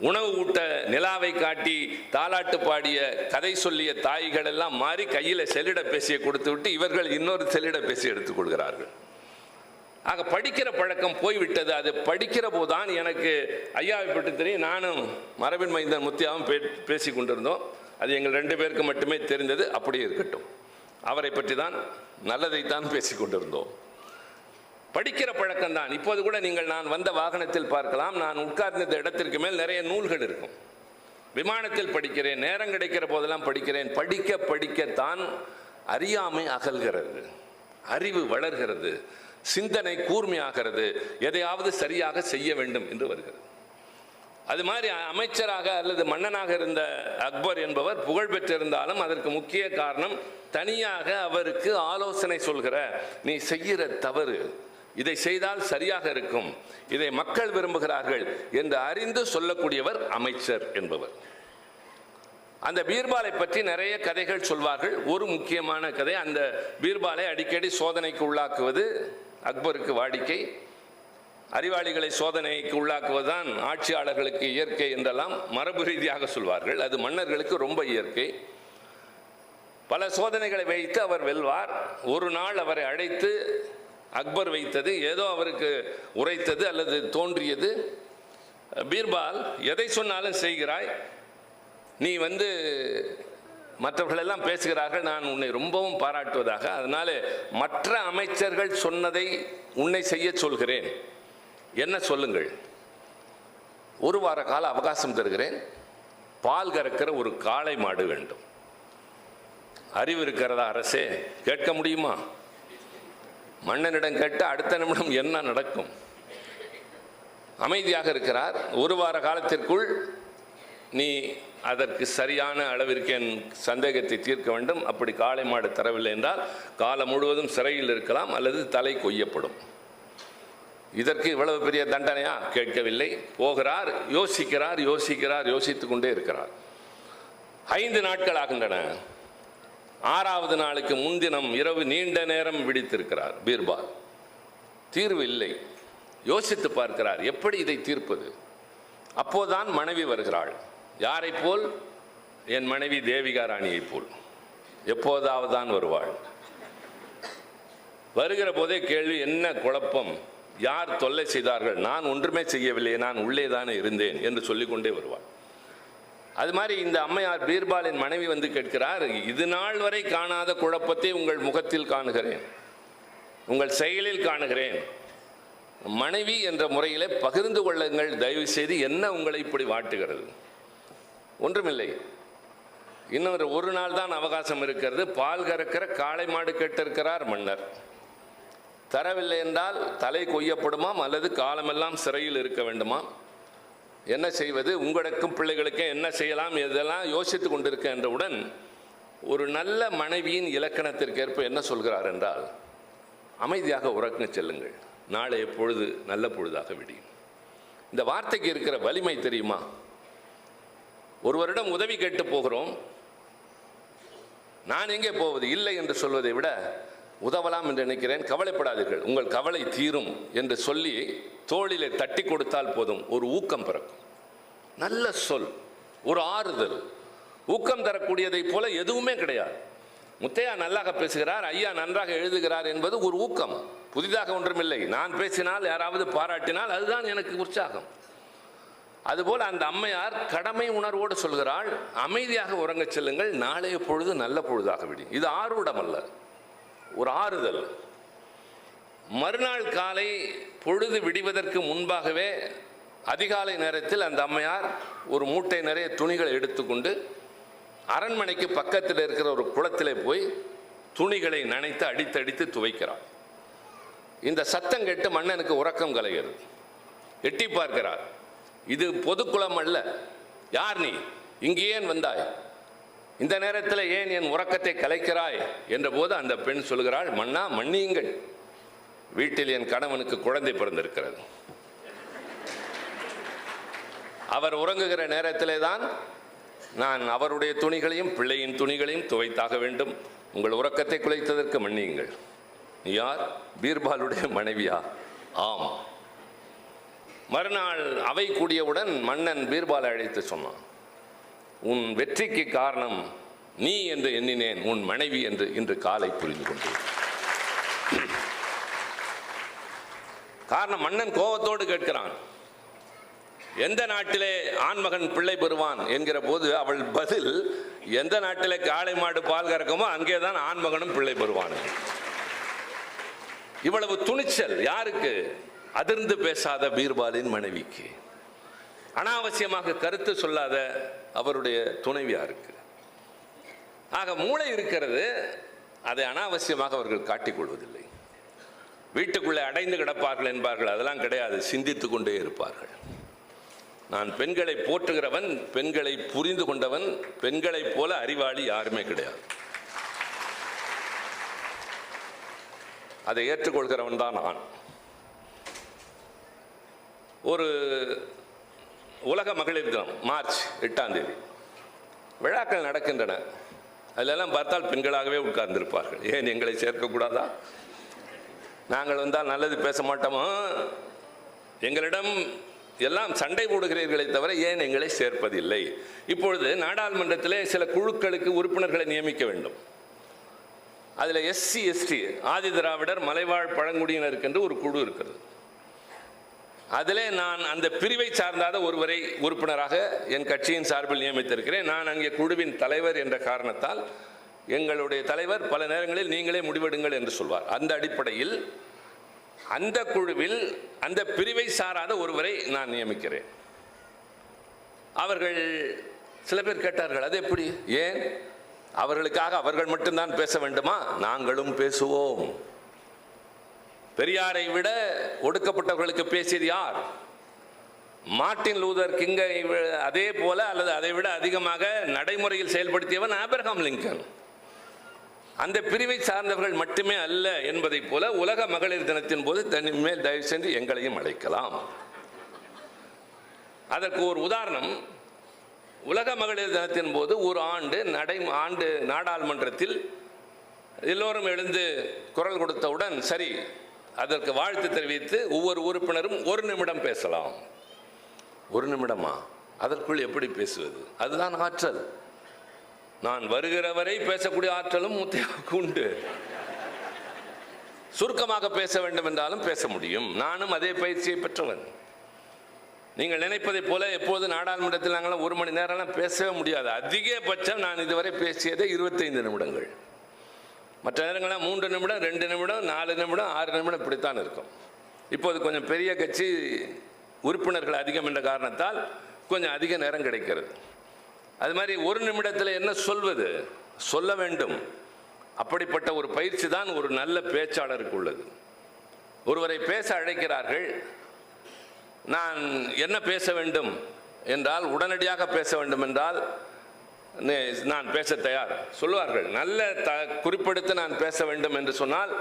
உணவு ஊட்ட நிலாவை காட்டி தாலாட்டு பாடிய கதை சொல்லிய தாய்கள் எல்லாம் மாறி கையில் செல்லிடப்பேசியை கொடுத்து விட்டு இவர்கள் இன்னொரு செல்லிடப்பேசி எடுத்துக்கொள்கிறார்கள். ஆக படிக்கிற பழக்கம் போய்விட்டது. அது படிக்கிற போதுதான் எனக்கு ஐயாவை பற்றி தெரியும். நானும் மரபின் மைந்தன் முத்தியாவும் பேசி கொண்டிருந்தோம். அது எங்கள் 2 பேருக்கு மட்டுமே தெரிந்தது. அப்படியே இருக்கட்டும். அவரை பற்றி தான் நல்லதைத்தான் பேசிக் கொண்டிருந்தோம். படிக்கிற பழக்கம்தான். இப்போது கூட நீங்கள் நான் வந்த வாகனத்தில் பார்க்கலாம். நான் உட்கார்ந்த இடத்திற்கு மேல் நிறைய நூல்கள் இருக்கும். விமானத்தில் படிக்கிறேன், நேரம் கிடைக்கிற போதெல்லாம் படிக்கிறேன். படிக்க படிக்கத்தான் அறியாமை அகல்கிறது, அறிவு வளர்கிறது, சிந்தனை கூர்மையாகிறது, எதையாவது சரியாக செய்ய வேண்டும் என்று வருகிறது. அது மாதிரி அமைச்சராக அல்லது மன்னனாக இருந்த அக்பர் என்பவர் புகழ் பெற்றிருந்தாலும் அதற்கு முக்கிய காரணம் தனியாக அவருக்கு ஆலோசனை சொல்கிற, நீ செய்கிற தவறு, இதை செய்தால் சரியாக இருக்கும், இதை மக்கள் விரும்புகிறார்கள் என்று அறிந்து சொல்லக்கூடியவர் அமைச்சர் என்பவர். அந்த பீர்பாலை பற்றி நிறைய கதைகள் சொல்வார்கள். ஒரு முக்கியமான கதை, அந்த பீர்பாலை அடிக்கடி சோதனைக்கு உள்ளாக்குவது அக்பருக்கு வாடிக்கை. அறிவாளிகளை சோதனைக்கு உள்ளாக்குவதுதான் ஆட்சியாளர்களுக்கு இயற்கை என்றெல்லாம் மரபு ரீதியாக சொல்வார்கள். அது மன்னர்களுக்கு ரொம்ப இயற்கை. பல சோதனைகளை வைத்து அவர் வெல்வார். ஒரு நாள் அவரை அழைத்து அக்பர் வைத்தது ஏதோ அவருக்கு உரைத்தது அல்லது தோன்றியது, பீர்பால் எதை சொன்னாலும் செய்கிறாய், நீ மற்றவர்களெல்லாம் பேசுகிறார்கள், நான் உன்னை ரொம்பவும் பாராட்டுவதாக, அதனால மற்ற அமைச்சர்கள் சொன்னதை உன்னை செய்ய சொல்கிறேன், என்ன சொல்லுங்கள். 1 வார கால அவகாசம் தருகிறேன். பால் கறக்கிற ஒரு காளை மாடு வேண்டும். அறிவு இருக்கிறதா அரசே? கேட்க முடியுமா? மன்னனிடம் கேட்டு அடுத்த நிமிடம் என்ன நடக்கும்? அமைதியாக இருக்கிறார். 1 வார காலத்திற்குள் நீ அதற்கு சரியான அளவிற்கு என் சந்தேகத்தை தீர்க்க வேண்டும். அப்படி காளை மாடு தரவில்லை என்றால் காலம் முழுவதும் சிறையில் இருக்கலாம் அல்லது தலை கொய்யப்படும். இதற்கு இவ்வளவு பெரிய தண்டனையா? கேட்கவில்லை. போகிறார், யோசிக்கிறார், யோசித்துக் கொண்டே இருக்கிறார். 5 நாட்கள் ஆகின்றன. 6வது நாளுக்கு முன்தினம் இரவு நீண்ட நேரம் விழித்திருக்கிறார் பீர்பால். தீர்வு இல்லை. யோசித்து பார்க்கிறார், எப்படி இதை தீர்ப்பது? அப்போதான் மனைவி வருகிறாள். யாரை போல்? என் மனைவி தேவிகா ராணியை போல். எப்போதாவது தான் வருவாள். வருகிற போதே கேள்வி, என்ன குழப்பம், யார் தொல்லை செய்தார்கள்? நான் ஒன்றுமே செய்யவில்லை, நான் உள்ளே தானே இருந்தேன் என்று சொல்லிக்கொண்டே வருவாள். அது மாதிரி இந்த அம்மையார் பீர்பாலின் மனைவி வந்து கேட்கிறார், இது நாள் வரை காணாத குழப்பத்தை உங்கள் முகத்தில் காணுகிறேன், உங்கள் செயலில் காணுகிறேன். மனைவி என்ற முறையிலே பகிர்ந்து கொள்ளுங்கள் தயவு செய்து. என்ன உங்களை இப்படி வாட்டுகிறது? ஒன்றுமில்லை, இன்னொரு 1 நாள் தான் அவகாசம் இருக்கிறது. பால் கறக்கிற காளை மாடு கேட்டிருக்கிறார் மன்னர். தரவில்லை என்றால் தலை கொய்யப்படுமாம் அல்லது காலமெல்லாம் சிறையில் இருக்க வேண்டுமாம். என்ன செய்வது? உங்களுக்கும் பிள்ளைகளுக்கும் என்ன செய்யலாம் இதெல்லாம் யோசித்து கொண்டிருக்க என்றவுடன் ஒரு நல்ல மனைவியின் இலக்கணத்திற்கேற்ப என்ன சொல்கிறார் என்றால், அமைதியாக உறங்க செல்லுங்கள், நாளை பொழுது நல்ல பொழுதாக விடியும். இந்த வார்த்தைக்கு இருக்கிற வலிமை தெரியுமா? ஒருவரிடம் உதவி கேட்டு போகிறோம், நான் எங்கே போவது? இல்லை என்று சொல்வதை விட உதவலாம் என்று நினைக்கிறேன், கவலைப்படாதீர்கள், உங்கள் கவலை தீரும் என்று சொல்லி தோளிலே தட்டி கொடுத்தால் போதும், ஒரு ஊக்கம் பிறக்கும். நல்ல சொல், ஒரு ஆறுதல். ஊக்கம் தரக்கூடியதை போல எதுவுமே கிடையாது. முத்தையா நல்லாக பேசுகிறார், ஐயா நன்றாக எழுதுகிறார் என்பது ஒரு ஊக்கம், புதிதாக ஒன்றுமில்லை. நான் பேசினால் யாராவது பாராட்டினால் அதுதான் எனக்கு உற்சாகம். அதுபோல் அந்த அம்மையார் கடமை உணர்வோடு சொல்கிறாள், அமைதியாக உறங்கச் செல்லுங்கள், நாளைய பொழுது நல்ல பொழுதாக விடும். இது ஆர்வம் அல்ல, ஒரு ஆறுதல். மறுநாள் காலை பொழுது விடுவதற்கு முன்பாகவே அதிகாலை நேரத்தில் அந்த அம்மையார் ஒரு மூட்டை நிறைய துணிகளை எடுத்துக்கொண்டு அரண்மனைக்கு பக்கத்தில் இருக்கிற ஒரு குளத்திலே போய் துணிகளை நனைத்து அடித்தடித்து துவைக்கிறார். இந்த சத்தம் கேட்டு மன்னனுக்கு உறக்கம் கலைகிறது. எட்டி பார்க்கிறார், இது பொதுக்குளம் அல்ல, யார் நீ, இங்கே ஏன் வந்தாய், இந்த நேரத்தில் ஏன் என் உறக்கத்தை கலைக்கிறாய் என்ற போது அந்த பெண் சொல்கிறாள், மன்னா மன்னியுங்கள், வீட்டில் என் கணவனுக்கு குழந்தை பிறந்திருக்கிறது. அவர் உறங்குகிற நேரத்திலே தான் நான் அவருடைய துணிகளையும் பிள்ளையின் துணிகளையும் துவைத்தாக வேண்டும். உங்கள் உறக்கத்தை குலைத்ததற்கு மன்னியுங்கள். நீ யார்? பீர்பாலுடைய மனைவியா? ஆம். மறுநாள் அவை கூடியவுடன் மன்னன் பீர்பாலை அழைத்து சொன்னான், உன் வெற்றிக்கு காரணம் நீ என்று எண்ணினேன், உன் மனைவி என்று இன்று காலை புரிந்து கொண்டேன். காரணம், மன்னன் கோபத்தோடு கேட்கிறான், எந்த நாட்டிலே ஆண்மகன் பிள்ளை பெறுவான் என்கிற போது அவள் பதில், எந்த நாட்டிலே காளை மாடு பால் கறக்குமோ அங்கேதான் ஆண்மகனும் பிள்ளை பெறுவான். இவ்வளவு துணிச்சல் யாருக்கு? அதிர்ந்து பேசாத பீர்பாலின் மனைவிக்கு, அனாவசியமாக கருத்து சொல்லாத அவருடைய துணைவியாருக்கு. ஆக மூளை இருக்கிறது, அதை அனாவசியமாக அவர்கள் காட்டிக்கொள்வதில்லை. வீட்டுக்குள்ளே அடைந்து கிடப்பார்கள் என்பார்கள், அதெல்லாம் கிடையாது, சிந்தித்து கொண்டே இருப்பார்கள். நான் பெண்களை போற்றுகிறவன், பெண்களை புரிந்து கொண்டவன், பெண்களைப் போல அறிவாளி யாருமே கிடையாது. அதை ஏற்றுக்கொள்கிறவன் தான் நான். ஒரு உலக மகளிர் தினம் மார்ச் 8ஆம் தேதி விழாக்கள் நடக்கின்றன. அதிலெல்லாம் பார்த்தால் பெண்களாகவே உட்கார்ந்திருப்பார்கள். ஏன் எங்களை சேர்க்கக்கூடாதா? நாங்கள் வந்தால் நல்லது பேச மாட்டோமா? எங்களிடம் எல்லாம் சண்டை போடுகிறீர்களே தவிர ஏன் எங்களை சேர்ப்பதில்லை? இப்பொழுது நாடாளுமன்றத்திலே சில குழுக்களுக்கு உறுப்பினர்களை நியமிக்க வேண்டும். அதில் SC ST ஆதி திராவிடர் மலைவாழ் பழங்குடியினருக்கு என்று ஒரு குழு இருக்கிறது. அதிலே நான் அந்த பிரிவை சார்ந்தாத ஒருவரை உறுப்பினராக என் கட்சியின் சார்பில் நியமித்திருக்கிறேன். நான் அங்கே குழுவின் தலைவர் என்ற காரணத்தால் எங்களுடைய தலைவர் பல நேரங்களில் நீங்களே முடிவெடுங்கள் என்று சொல்வார். அந்த அடிப்படையில் அந்த குழுவில் அந்த பிரிவை சாராத ஒருவரை நான் நியமிக்கிறேன். அவர்கள் சில பேர் கேட்டார்கள், அது எப்படி? ஏன் அவர்களுக்காக அவர்கள் மட்டும்தான் பேச வேண்டுமா? நாங்களும் பேசுவோம். பெரியாரை விட ஒடுக்கப்பட்டவர்களுக்கு பேசியது யார்? மார்ட்டின் லூதர் கிங்கை அதே போல அல்லது அதை விட அதிகமாக நடைமுறையில் செயல்படுத்தியவன் ஆபிரகாம் லிங்கன். அந்த பிரிவை சார்ந்தவர்கள் மட்டுமே அல்ல என்பதை போல உலக மகளிர் தினத்தின் போது தனிமேல் தயவு சென்று எங்களையும் அழைக்கலாம். அதற்கு ஒரு உதாரணம், உலக மகளிர் தினத்தின் போது ஒரு ஆண்டு நாடாளுமன்றத்தில் எல்லோரும் எழுந்து குரல் கொடுத்தவுடன் சரி, அதற்கு வாழ்த்து தெரிவித்து ஒவ்வொரு உறுப்பினரும் 1 நிமிடம் பேசலாம். 1 நிமிடமா? அதற்குள் எப்படி பேசுவது? அதுதான் ஆற்றல். நான் வருகிற வரை பேசக்கூடிய ஆற்றலும் முத்தையாவுக்கு உண்டு. சுருக்கமாக பேச வேண்டும் என்றாலும் பேச முடியும். நானும் அதே பயிற்சியை பெற்றவன். நீங்கள் நினைப்பதை போல எப்போது நாடாளுமன்றத்தில் நாங்களாம் 1 மணி நேரம்லாம் பேசவே முடியாது. அதிகபட்சம் நான் இதுவரை பேசியதே 25 நிமிடங்கள். மற்ற நேரங்கள்லாம் 3 நிமிடம், 2 நிமிடம், 4 நிமிடம், 6 நிமிடம் இப்படித்தான் இருக்கும். இப்போது கொஞ்சம் பெரிய கட்சி, உறுப்பினர்கள் அதிகம் என்ற காரணத்தால் கொஞ்சம் அதிக நேரம் கிடைக்கிறது. அது மாதிரி 1 நிமிடத்தில் என்ன சொல்வது? சொல்ல வேண்டும். அப்படிப்பட்ட ஒரு பயிற்சி தான் ஒரு நல்ல பேச்சாளருக்கு உள்ளது. ஒருவரை பேச அழைக்கிறார்கள். நான் என்ன பேச வேண்டும் என்றால், உடனடியாக பேச வேண்டும் என்றால் நான் பேச தயார் சொல்லுவார்கள். நல்ல குறிப்பெடுத்து நான் பேச வேண்டும் என்று சொன்னால்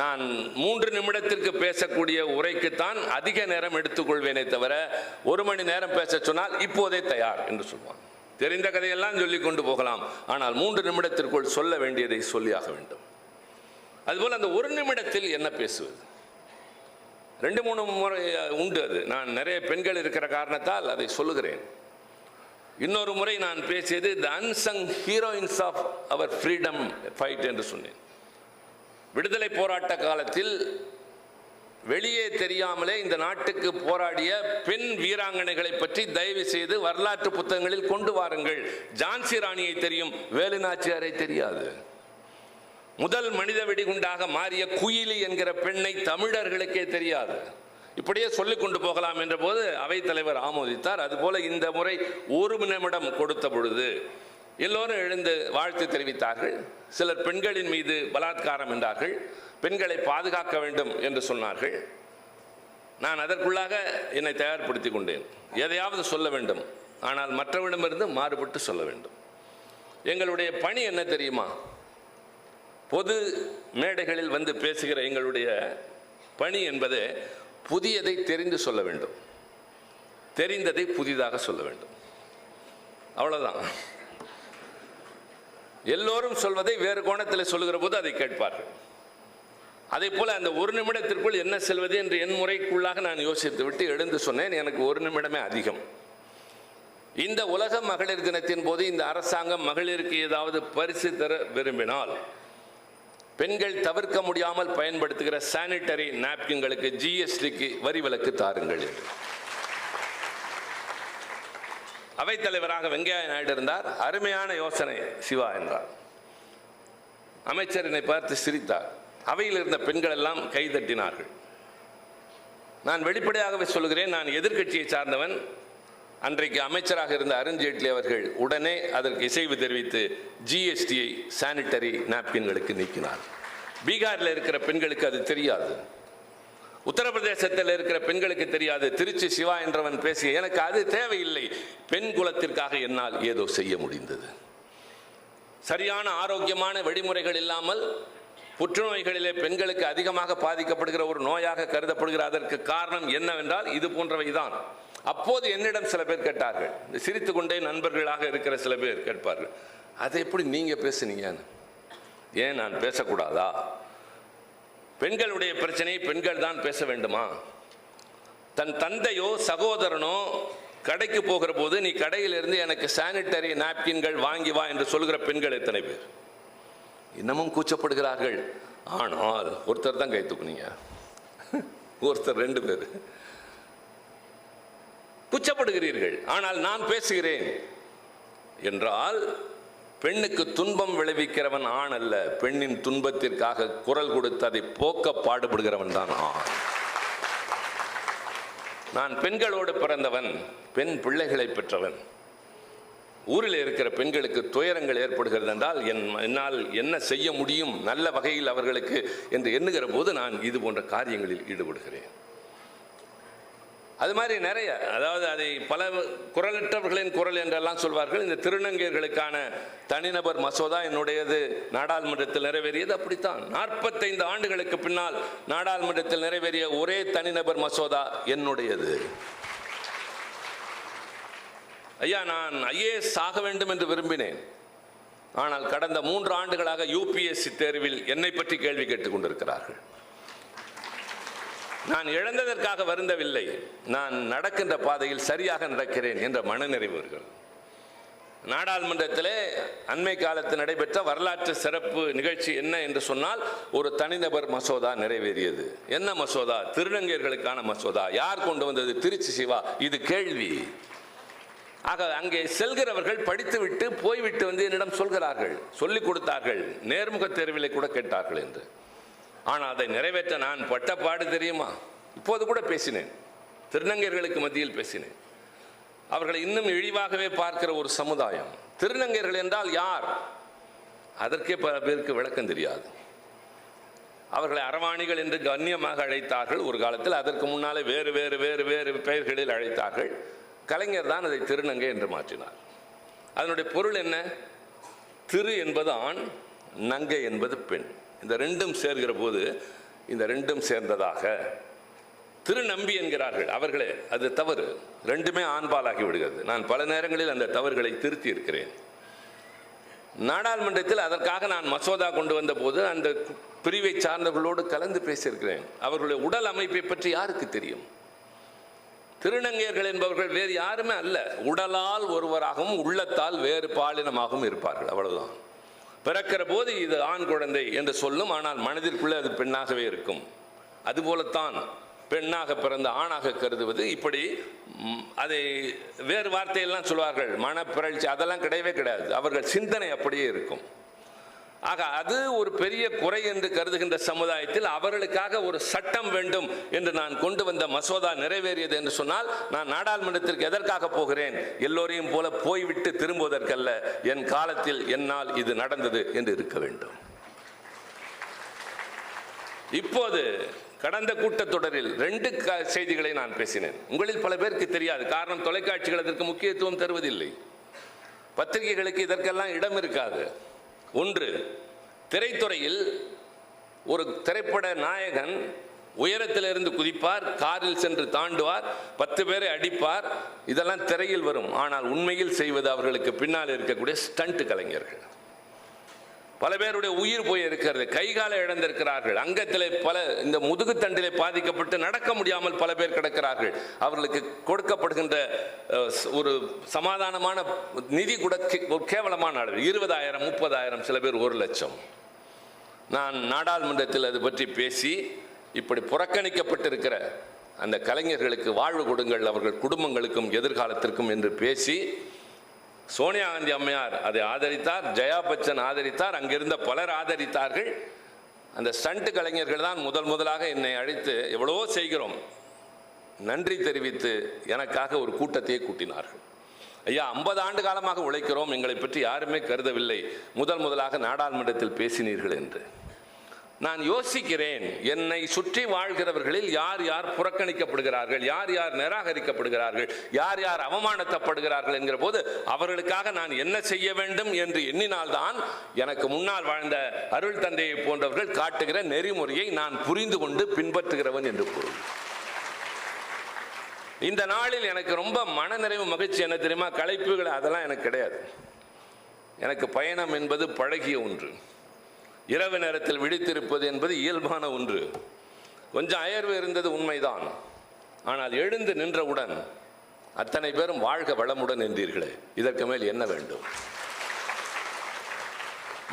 நான் 3 நிமிடத்திற்கு பேசக்கூடிய உரைக்குத்தான் அதிக நேரம் எடுத்துக்கொள்வேனே தவிர 1 மணி நேரம் பேச சொன்னால் இப்போதே தயார் என்று சொல்வான். தெரிந்த கதையெல்லாம் சொல்லி கொண்டு போகலாம், ஆனால் 3 நிமிடத்திற்குள் சொல்ல வேண்டியதை சொல்லியாக வேண்டும். அதுபோல் அந்த 1 நிமிடத்தில் என்ன பேசுவது? 2-3 முறை உண்டு. அது நான் நிறைய பெண்கள் இருக்கிற காரணத்தால் அதை சொல்லுகிறேன். இன்னொரு முறை நான் பேசியது the unsung heroines of our freedom fight என்று சொன்னேன். விடுதலை போராட்ட காலத்தில் வெளியே தெரியாமலே இந்த நாட்டுக்கு போராடிய பெண் வீராங்கனைகளை பற்றி தயவு செய்து வரலாற்று புத்தகங்களில் கொண்டு வாருங்கள். ஜான்சி ராணியை தெரியும், வேலு நாச்சியாரை தெரியாது. முதல் மனித வெடிகுண்டாக மாறிய குயிலி என்கிற பெண்ணை தமிழர்களுக்கே தெரியாது. இப்படியே சொல்லிக் கொண்டு போகலாம் என்ற போது அவைத்தலைவர் ஆமோதித்தார். அதுபோல இந்த முறை 1 நிமிடம் கொடுத்த பொழுது எல்லோரும் எழுந்து வாழ்த்து தெரிவித்தார்கள். சிலர் பெண்களின் மீது பலாத்காரம் என்றார்கள், பெண்களை பாதுகாக்க வேண்டும் என்று சொன்னார்கள். நான் அதற்குள்ளாக என்னை தயார்படுத்தி கொண்டேன். எதையாவது சொல்ல வேண்டும், ஆனால் மற்றவரிடமிருந்து மாறுபட்டு சொல்ல வேண்டும். எங்களுடைய பணி என்ன தெரியுமா? பொது மேடைகளில் வந்து பேசுகிற எங்களுடைய பணி என்பது புதியதை தெரிந்து சொல்ல வேண்டும், தெரிந்ததை புதிதாக சொல்ல வேண்டும். அவ்வளவுதான். எல்லோரும் சொல்வதை வேறு கோணத்தில் சொல்லுகிற போது அதை கேட்பார்கள். அதே போல அந்த 1 நிமிடத்திற்குள் என்ன செல்வது என்று என் முறைக்குள்ளாக நான் யோசித்து விட்டு எழுந்து சொன்னேன். எனக்கு 1 நிமிடமே அதிகம். இந்த உலக மகளிர் தினத்தின் போது இந்த அரசாங்கம் மகளிருக்கு ஏதாவது பரிசு தர விரும்பினால் பெண்கள் தவிர்க்க முடியாமல் பயன்படுத்துகிற சானிட்டரி நாப்கின்களுக்கு ஜிஎஸ்டிக்கு வரி விலக்கு தாருங்கள் என்று. அவைத்தலைவராக வெங்கையா நாயுடு இருந்தார். அருமையான யோசனை சிவா என்றார். அமைச்சர் என்னை பார்த்து சிரித்தார். அவையில் இருந்த பெண்கள் எல்லாம் கைதட்டினார்கள். நான் வெளிப்படையாகவே சொல்கிறேன், நான் எதிர்க்கட்சியை சார்ந்தவன். அன்றைக்கு அமைச்சராக இருந்த அருண்ஜேட்லி அவர்கள் உடனே அதற்கு இசைவு தெரிவித்து ஜிஎஸ்டியை சானிட்டரி நாப்கின்களுக்கு நீக்கினார். பீகாரில் இருக்கிற பெண்களுக்கு அது தெரியாது, உத்தரப்பிரதேசத்தில் இருக்கிற பெண்களுக்கு தெரியாது. திருச்சி சிவா என்றவன் பேசிய எனக்கு அது தேவையில்லை, பெண் குலத்திற்காக என்னால் ஏதோ செய்ய முடிந்தது. சரியான ஆரோக்கியமான வழிமுறைகள் இல்லாமல் புற்றுநோய்களிலே பெண்களுக்கு அதிகமாக பாதிக்கப்படுகிற ஒரு நோயாக கருதப்படுகிற அதற்கு காரணம் என்னவென்றால் இது போன்றவை தான். அப்போது என்னிடம் சில பேர் கேட்டார்கள், சிரித்து கொண்டே நண்பர்களாக இருக்கிற சில பேர் கேட்பார்கள், அதை எப்படி நீங்க பேசுனீங்கன்னு. ஏன் நான் பேசக்கூடாதா? பெண்களுடைய பிரச்சனையை பெண்கள் தான் பேச வேண்டுமா? தன் தந்தையோ சகோதரனோ கடைக்கு போகிற போது நீ கடையிலிருந்து எனக்கு சானிட்டரி நாப்கின்கள் வாங்கி வா என்று சொல்கிற பெண்கள் எத்தனை பேர்? இன்னமும் கூச்சப்படுகிறார்கள். ஆனால் ஒருத்தர் தான் கை தூக்குனீங்க, ஒருத்தர் 2 பேர் கூச்சப்படுகிறீர்கள். ஆனால் நான் பேசுகிறேன் என்றால் பெண்ணுக்கு துன்பம் விளைவிக்கிறவன் ஆண் அல்ல, பெண்ணின் துன்பத்திற்காக குரல் கொடுத்து அதை போக்க பாடுபடுகிறவன் தான் ஆண். நான் பெண்களோடு பிறந்தவன், பெண் பிள்ளைகளை பெற்றவன். ஊரில் இருக்கிற பெண்களுக்கு துயரங்கள் ஏற்படுகிறது என்றால் என்னால் என்ன செய்ய முடியும் நல்ல வகையில் அவர்களுக்கு என்று எண்ணுகிற போது நான் இது போன்ற காரியங்களில் ஈடுபடுகிறேன். அது மாதிரி நிறைய, அதாவது அதை பல குரலற்றவர்களின் குரல் என்றெல்லாம் சொல்வார்கள். இந்த திருநங்கையர்களுக்கான தனிநபர் மசோதா என்னுடையது, நாடாளுமன்றத்தில் நிறைவேறியது. அப்படித்தான் 45 ஆண்டுகளுக்கு பின்னால் நாடாளுமன்றத்தில் நிறைவேறிய ஒரே தனிநபர் மசோதா என்னுடையது. ஐயா, நான் IAS ஆக வேண்டும் என்று விரும்பினேன். ஆனால் கடந்த 3 ஆண்டுகளாக UPSC தேர்வில் என்னை பற்றி கேள்வி கேட்டுக் கொண்டிருக்கிறார்கள். நான் இழந்ததற்காக வருந்தவில்லை, நான் நடக்கின்ற பாதையில் சரியாக நடக்கிறேன் என்ற மனநிறைவு வருகிறது. நாடாளுமன்றத்திலே அண்மை காலத்தில் நடைபெற்ற வரலாற்று சிறப்பு நிகழ்ச்சி என்ன என்று சொன்னால், ஒரு தனிநபர் மசோதா நிறைவேறியது. என்ன மசோதா? திருநங்கையர்களுக்கான மசோதா. யார் கொண்டு வந்தது? திருச்சி சிவா. இது கேள்வி. ஆக அங்கே செல்கிறவர்கள் படித்துவிட்டு போய்விட்டு வந்து என்னிடம் சொல்கிறார்கள், சொல்லிக் கொடுத்தார்கள், நேர்முக தேர்விலை கூட கேட்டார்கள் என்று. ஆனால் அதை நிறைவேற்ற நான் பட்டப்பாடு தெரியுமா? இப்போது கூட பேசினேன், திருநங்கையர்களுக்கு மத்தியில் பேசினேன். அவர்களை இன்னும் இழிவாகவே பார்க்கிற ஒரு சமுதாயம். திருநங்கையர்கள் என்றால் யார்? அதற்கே பல பேருக்கு விளக்கம் தெரியாது. அவர்களை அரவாணிகள் என்று கண்ணியமாக அழைத்தார்கள் ஒரு காலத்தில். அதற்கு முன்னாலே வேறு வேறு வேறு வேறு பெயர்களில் அழைத்தார்கள். கலைஞர் தான் அதை திருநங்கை என்று மாற்றினார். அதனுடைய பொருள் என்ன? திரு என்பது ஆண், நங்கை என்பது பெண். இந்த ரெண்டும் சேர்கிற போது இந்த ரெண்டும் சேர்ந்ததாக திருநம்பி என்கிறார்கள் அவர்களே. அது தவறு. ரெண்டுமே ஆண்பாலாகி விடுகிறது. நான் பல நேரங்களில் அந்த தவறுகளை திருத்தி இருக்கிறேன். நாடாளுமன்றத்தில் அதற்காக நான் மசோதா கொண்டு வந்த போது அந்த பிரிவை சார்ந்தவர்களோடு கலந்து பேசியிருக்கிறேன். அவர்களுடைய உடல் அமைப்பை பற்றி யாருக்கு தெரியும்? திருநங்கையர்கள் என்பவர்கள் வேறு யாருமே அல்ல. உடலால் ஒருவராகவும் உள்ளத்தால் வேறு பாலினமாகவும் இருப்பார்கள், அவ்வளவுதான். பிறக்கிற போது இது ஆண் குழந்தை என்று சொல்லும், ஆனால் மனதிற்குள்ளே அது பெண்ணாகவே இருக்கும். அதுபோலத்தான் பெண்ணாக பிறந்த ஆணாக கருதுவது. இப்படி அதை வேறு வார்த்தையெல்லாம் சொல்வார்கள், மனப்பிறழ்ச்சி, அதெல்லாம் கிடையவே கிடையாது. அவர்கள் சிந்தனை அப்படியே இருக்கும். ஆக அது ஒரு பெரிய குறை என்று கருதுகின்ற சமுதாயத்தில் அவர்களுக்காக ஒரு சட்டம் வேண்டும் என்று நான் கொண்டு வந்த மசோதா நிறைவேறியது என்று சொன்னால், நான் நாடாளுமன்றத்திற்கு எதற்காக போகிறேன்? எல்லோரையும் போல போய்விட்டு திரும்புவதற்கல்ல. என் காலத்தில் என்னால் இது நடந்தது என்று இருக்க வேண்டும். இப்போது கடந்த கூட்டத்தொடரில் 2 செய்திகளை நான் பேசினேன். உங்களில் பல பேருக்கு தெரியாது. காரணம், தொலைக்காட்சிகள் அதற்கு முக்கியத்துவம் தருவதில்லை. பத்திரிகைகளுக்கு இதற்கெல்லாம் இடம் இருக்காது. ஒன்று, திரைத்துறையில் ஒரு திரைப்பட நாயகன் உயரத்திலிருந்து குதிப்பார், காரில் சென்று தாண்டுவார், 10 பேரை அடிப்பார். இதெல்லாம் திரையில் வரும். ஆனால் உண்மையில் செய்வது அவர்களுக்கு பின்னால் இருக்கக்கூடிய ஸ்டண்ட் கலைஞர்கள். பல பேருடைய உயிர் போய் இருக்கிறது, கைகால இழந்திருக்கிறார்கள், அங்கத்திலே பல இந்த முதுகுத்தண்டிலே பாதிக்கப்பட்டு நடக்க முடியாமல் பல பேர் கிடக்கிறார்கள். அவர்களுக்கு கொடுக்கப்படுகின்ற ஒரு சமாதானமான நிதி கூட கேவலமான அளவு, 20,000 30,000, சில பேர் 1,00,000. நான் நாடாளுமன்றத்தில் அது பற்றி பேசி, இப்படி புறக்கணிக்கப்பட்டிருக்கிற அந்த கலைஞர்களுக்கு வாழ்வு கொடுங்கள், அவர்கள் குடும்பங்களுக்கும் எதிர்காலத்திற்கும் என்று பேசி, சோனியா காந்தி அம்மையார் அதை ஆதரித்தார், ஜெயா பச்சன் ஆதரித்தார், அங்கிருந்த பலர் ஆதரித்தார்கள். அந்த ஸ்டண்ட் கலைஞர்கள் தான் முதலாக என்னை அழைத்து, எவ்வளவோ செய்கிறோம், நன்றி தெரிவித்து எனக்காக ஒரு கூட்டத்தையே கூட்டினார்கள். ஐயா, 50 ஆண்டு காலமாக உழைக்கிறோம், எங்களை பற்றி யாருமே கருதவில்லை, முதலாக நாடாளுமன்றத்தில் பேசினீர்கள் என்று. நான் யோசிக்கிறேன், என்னை சுற்றி வாழ்கிறவர்களில் யார் யார் புறக்கணிக்கப்படுகிறார்கள், யார் யார் நிராகரிக்கப்படுகிறார்கள், யார் யார் அவமானப்படுகிறார்கள் என்கிற போது அவர்களுக்காக நான் என்ன செய்ய வேண்டும் என்று எண்ணினால்தான் எனக்கு முன்னால் வாழ்ந்த அருள் தந்தையை போன்றவர்கள் காட்டுகிற நெறிமுறையை நான் புரிந்து கொண்டு பின்பற்றுகிறவன் என்று பொருள். இந்த நாளில் எனக்கு ரொம்ப மனநிறைவு, மகிழ்ச்சி. என்ன தெரியுமா? களைப்புகள் அதெல்லாம் எனக்கு கிடையாது. எனக்கு பயணம் என்பது பழகிய ஒன்று. இரவு நேரத்தில் விழித்திருப்பது என்பது இயல்பான ஒன்று. கொஞ்சம் அயர்வு இருந்தது உண்மைதான். ஆனால் எழுந்து நின்றவுடன் அத்தனை பேரும் வாழ்க வளமுடன் என்றீர்களே, இதற்கு மேல் என்ன வேண்டும்?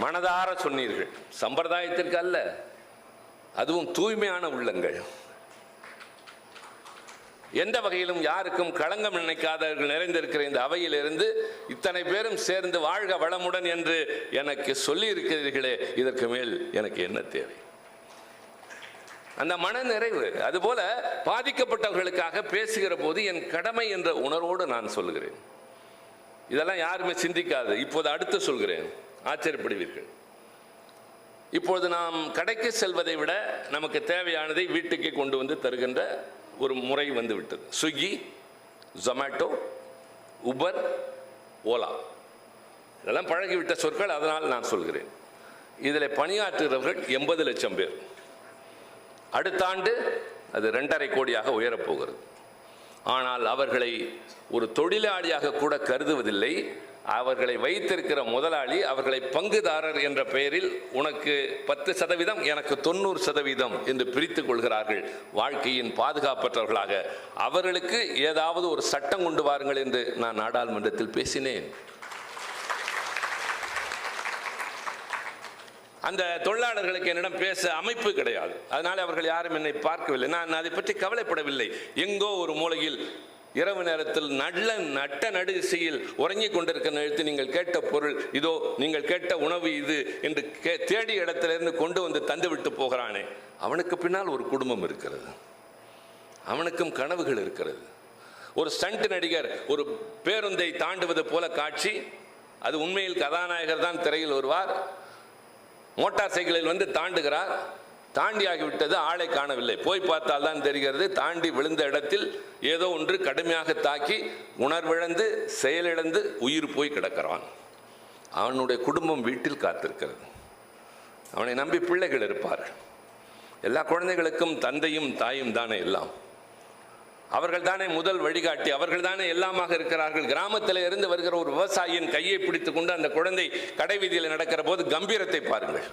மனதார சொன்னீர்கள், சம்பிரதாயத்திற்கு அல்ல, அதுவும் தூய்மையான உள்ளங்கள். எந்த வகையிலும் யாருக்கும் களங்கம் நினைக்காதவர்கள் நிறைந்திருக்கிற இந்த அவையிலிருந்து இத்தனை பேரும் சேர்ந்து வாழ்க வளமுடன் என்று எனக்கு சொல்லி இருக்கிறீர்களே, இதற்கு மேல் எனக்கு என்ன தேவை? அந்த மன நிறைவு. அதுபோல பாதிக்கப்பட்டவர்களுக்காக பேசுகிற போது என் கடமை என்ற உணர்வோடு நான் சொல்கிறேன். இதெல்லாம் யாருமே சிந்திக்காது. இப்போது அடுத்து சொல்கிறேன், ஆச்சரியப்படுவீர்கள். இப்பொழுது நாம் கடைக்கு செல்வதை விட நமக்கு தேவையானதை வீட்டுக்கு கொண்டு வந்து தருகின்ற ஒரு முறை வந்து விட்டது. ஸ்விக்கி, ஜொமேட்டோ, உபர், ஓலா, இதெல்லாம் பழகிவிட்ட சொற்கள். அதனால் நான் சொல்கிறேன், இதில் பணியாற்றுகிறவர்கள் 80 லட்சம் பேர். அடுத்த ஆண்டு அது 2.5 கோடியாக உயரப்போகிறது. ஆனால் அவர்களை ஒரு தொழிலாளியாக கூட கருதுவதில்லை. அவர்களை வைத்திருக்கிற முதலாளி அவர்களை பங்குதாரர் என்ற பெயரில் உனக்கு 10%, எனக்கு 90% என்று பிரித்துக் கொள்கிறார்கள். வாழ்க்கையின் பாதுகாப்பற்றவர்களாக அவர்களுக்கு ஏதாவது ஒரு சட்டம் கொண்டு வாருங்கள் என்று நான் நாடாளுமன்றத்தில் பேசினேன். அந்த தொழிலாளர்களுக்கு என்னிடம் பேச அமைப்பு கிடையாது. அதனால் அவர்கள் யாரும் என்னை பார்க்கவில்லை. நான் அதை பற்றி கவலைப்படவில்லை. எங்கோ ஒரு மூலையில் இரவு நேரத்தில் நட்ட நடுதிசையில் உறங்கிக் கொண்டிருக்கிற நேரத்தில் நீங்கள் கேட்ட பொருள் இதோ, நீங்கள் கேட்ட உணவு இது என்று தேடிய இடத்திலிருந்து கொண்டு வந்து தந்துவிட்டு போகிறானே, அவனுக்கு பின்னால் ஒரு குடும்பம் இருக்கிறது, அவனுக்கும் கனவுகள் இருக்கிறது. ஒரு ஸ்டண்ட் நடிகர் ஒரு பேருந்தை தாண்டுவது போல காட்சி. அது உண்மையில் கதாநாயகர் தான் திரையில் வருவார். மோட்டார் சைக்கிளில் வந்து தாண்டுகிறார். தாண்டியாகிவிட்டது, ஆளை காணவில்லை. போய் பார்த்தால் தான் தெரிகிறது, தாண்டி விழுந்த இடத்தில் ஏதோ ஒன்று கடுமையாக தாக்கி உணர்விழந்து செயலிழந்து உயிர் போய் கிடக்கிறான். அவனுடைய குடும்பம் வீட்டில் காத்திருக்கிறது. அவனை நம்பி பிள்ளைகள் இருப்பார்கள். எல்லா குழந்தைகளுக்கும் தந்தையும் தாயும் தானே எல்லாம். அவர்கள் தானே முதல் வழிகாட்டி, அவர்கள் தானே எல்லாமாக இருக்கிறார்கள். கிராமத்தில் இருந்து வருகிற ஒரு விவசாயியின் கையை பிடித்துக் கொண்டு அந்த குழந்தை கடை வீதியில் நடக்கிற போது கம்பீரத்தை பாருங்கள்.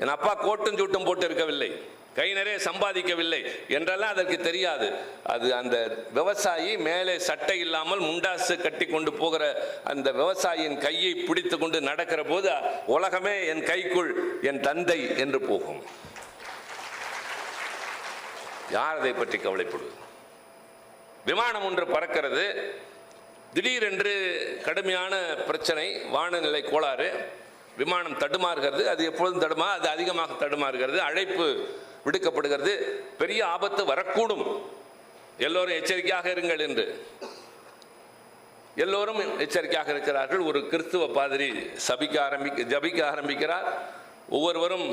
என் அப்பா கோட்டும் சூட்டும் போட்டு இருக்கவில்லை, கை நிறைய சம்பாதிக்கவில்லை என்றெல்லாம் அதற்கு தெரியாது. அது அந்த விவசாயி மேலே சட்டை இல்லாமல் முண்டாசு கட்டி கொண்டு போகிற அந்த விவசாயியின் கையை பிடித்து கொண்டு நடக்கிற போது உலகமே என் கைக்குள் என் தந்தை என்று போகும். யார் அதை பற்றி கவலைப்படுவது? விமானம் ஒன்று பறக்கிறது, திடீரென்று கடுமையான பிரச்சனை, வானநிலை கோளாறு, விமானம் தடுமாறுகிறது. அது எப்பொழுதும் அது அதிகமாக தடுமாறுகிறது. அழைப்பு விடுக்கப்படுகிறது, பெரிய ஆபத்து வரக்கூடும், எல்லோரும் எச்சரிக்கையாக இருங்கள் என்று. எல்லோரும் எச்சரிக்கையாக இருக்கிறார்கள். ஒரு கிறிஸ்துவ பாதிரி ஜபிக்க ஆரம்பிக்கிறார். ஒவ்வொருவரும்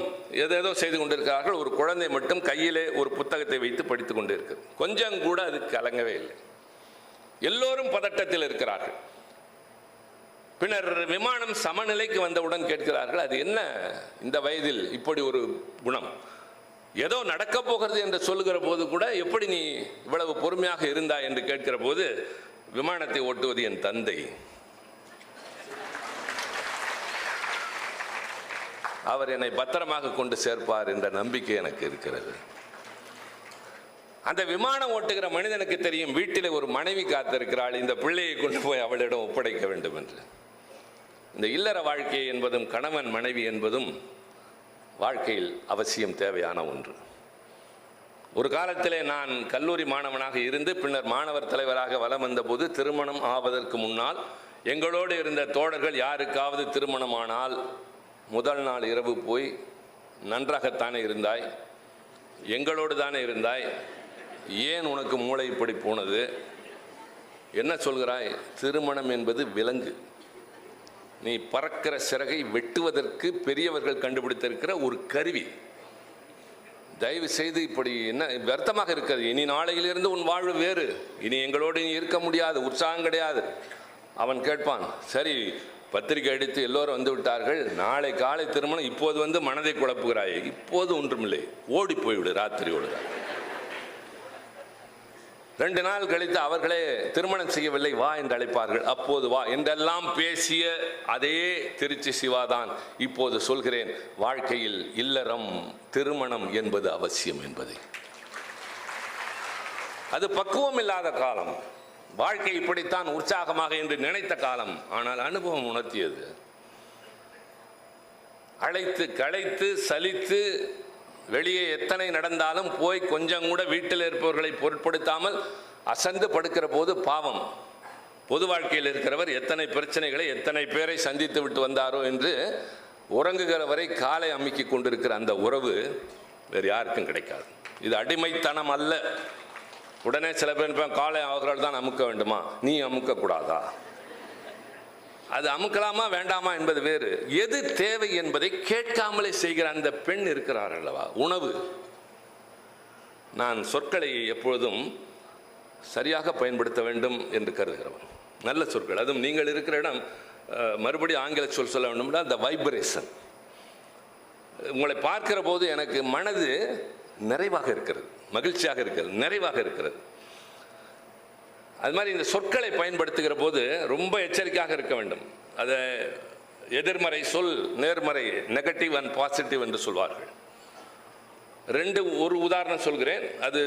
ஏதேதோ செய்து கொண்டிருக்கிறார்கள். ஒரு குழந்தை மட்டும் கையிலே ஒரு புத்தகத்தை வைத்து படித்துக் கொண்டிருக்கிறது. கொஞ்சம் கூட அது கலங்கவே இல்லை. எல்லோரும் பதட்டத்தில் இருக்கிறார்கள். பின்னர் விமானம் சமநிலைக்கு வந்தவுடன் கேட்கிறார்கள், அது என்ன இந்த வயதில் இப்படி ஒரு குணம்? ஏதோ நடக்க போகிறது என்று சொல்லுகிற போது கூட எப்படி நீ இவ்வளவு பொறுமையாக இருந்தாய் என்று கேட்கிற போது, விமானத்தை ஓட்டுவது என் தந்தை, அவர் என்னை பத்திரமாக கொண்டு சேர்ப்பார் என்ற நம்பிக்கை எனக்கு இருக்கிறது. அந்த விமானம் ஓட்டுகிற மனிதனுக்கு தெரியும், வீட்டில் ஒரு மனைவி காத்திருக்கிறாள், இந்த பிள்ளையை கொண்டு போய் அவளிடம் ஒப்படைக்க வேண்டும் என்று. இந்த இல்லற வாழ்க்கை என்பதும் கணவன் மனைவி என்பதும் வாழ்க்கையில் அவசியம் தேவையான ஒன்று. ஒரு காலத்திலே நான் கல்லூரி மாணவனாக இருந்து பின்னர் மாணவர் தலைவராக வலம் வந்தபோது, திருமணம் ஆவதற்கு முன்னால் எங்களோடு இருந்த தோழர்கள் யாருக்காவது திருமணமானால் முதல் நாள் இரவு போய், நன்றாகத்தானே இருந்தாய், எங்களோடு தானே இருந்தாய், ஏன் உனக்கு மூளை இப்படி போனது, என்ன சொல்கிறாய்? திருமணம் என்பது விலங்கு, நீ பறக்கிற சிறகை வெட்டுவதற்கு பெரியவர்கள் கண்டுபிடித்திருக்கிற ஒரு கருவி. தயவு செய்து இப்படி என்ன வருத்தமாக இருக்கிறது. இனி நாளையிலிருந்து உன் வாழ்வு வேறு, இனி எங்களோடு நீ இருக்க முடியாது, உற்சாகம் கிடையாது. அவன் கேட்பான், சரி பத்திரிகை அடித்து எல்லோரும் வந்து விட்டார்கள், நாளை காலை திருமணம், இப்போது வந்து மனதை குழப்புகிறாய், இப்போது ஒன்றுமில்லை, ஓடி போய்விடு, ராத்திரி ஓடுகிறார். 2 நாள் கழித்து அவர்களே திருமணம் செய்யவில்லை, வா என்று அழைப்பார்கள், அப்போது வா என்றெல்லாம் பேசிய அதே திருச்சி சிவாதான் இப்போது சொல்கிறேன், வாழ்க்கையில் இல்லறம் திருமணம் என்பது அவசியம் என்பதை. அது பக்குவம் இல்லாத காலம், வாழ்க்கை இப்படித்தான் உற்சாகமாக என்று நினைத்த காலம். ஆனால் அனுபவம் உணர்த்தியது, அழைத்து களைத்து சலித்து வெளியே எத்தனை நடந்தாலும் போய் கொஞ்சம் கூட வீட்டில் இருப்பவர்களை பொருட்படுத்தாமல் அசந்து படுக்கிற போது பாவம், பொது வாழ்க்கையில் இருக்கிறவர் எத்தனை பிரச்சனைகளை எத்தனை பேரை சந்தித்து விட்டு வந்தாரோ என்று உறங்குகிற வரை காலை அமுக்கி கொண்டிருக்கிற அந்த உறவு வேறு யாருக்கும் கிடைக்காது. இது அடிமைத்தனம் அல்ல. உடனே சில பேர் காலை அவர்கள் தான் அமுக்க வேண்டுமா, நீ அமுக்கக்கூடாதா? அது அமுக்கலாமா வேண்டாமா என்பது வேறு. எது தேவை என்பதை கேட்காமலே செய்கிற அந்த பெண் இருக்கிறார் அல்லவா. உணவு. நான் சொற்களை எப்பொழுதும் சரியாக பயன்படுத்த வேண்டும் என்று கருதுகிறவன். நல்ல சொற்கள், அதுவும் நீங்கள் இருக்கிற இடம் மறுபடியும் ஆங்கில சொல் சொல்ல வேண்டும்னா அந்த வைப்ரேஷன். உங்களை பார்க்கிற போது எனக்கு மனது நிறைவாக இருக்கிறது, மகிழ்ச்சியாக இருக்கிறது, நிறைவாக இருக்கிறது. அது மாதிரி இந்த சொற்களை பயன்படுத்துகிற போது ரொம்ப எச்சரிக்கையாக இருக்க வேண்டும். அதை எதிர்மறை சொல், நேர்மறை, நெகட்டிவ் அண்ட் பாசிட்டிவ் என்று சொல்வார்கள். ஒரு உதாரணம் சொல்கிறேன். அது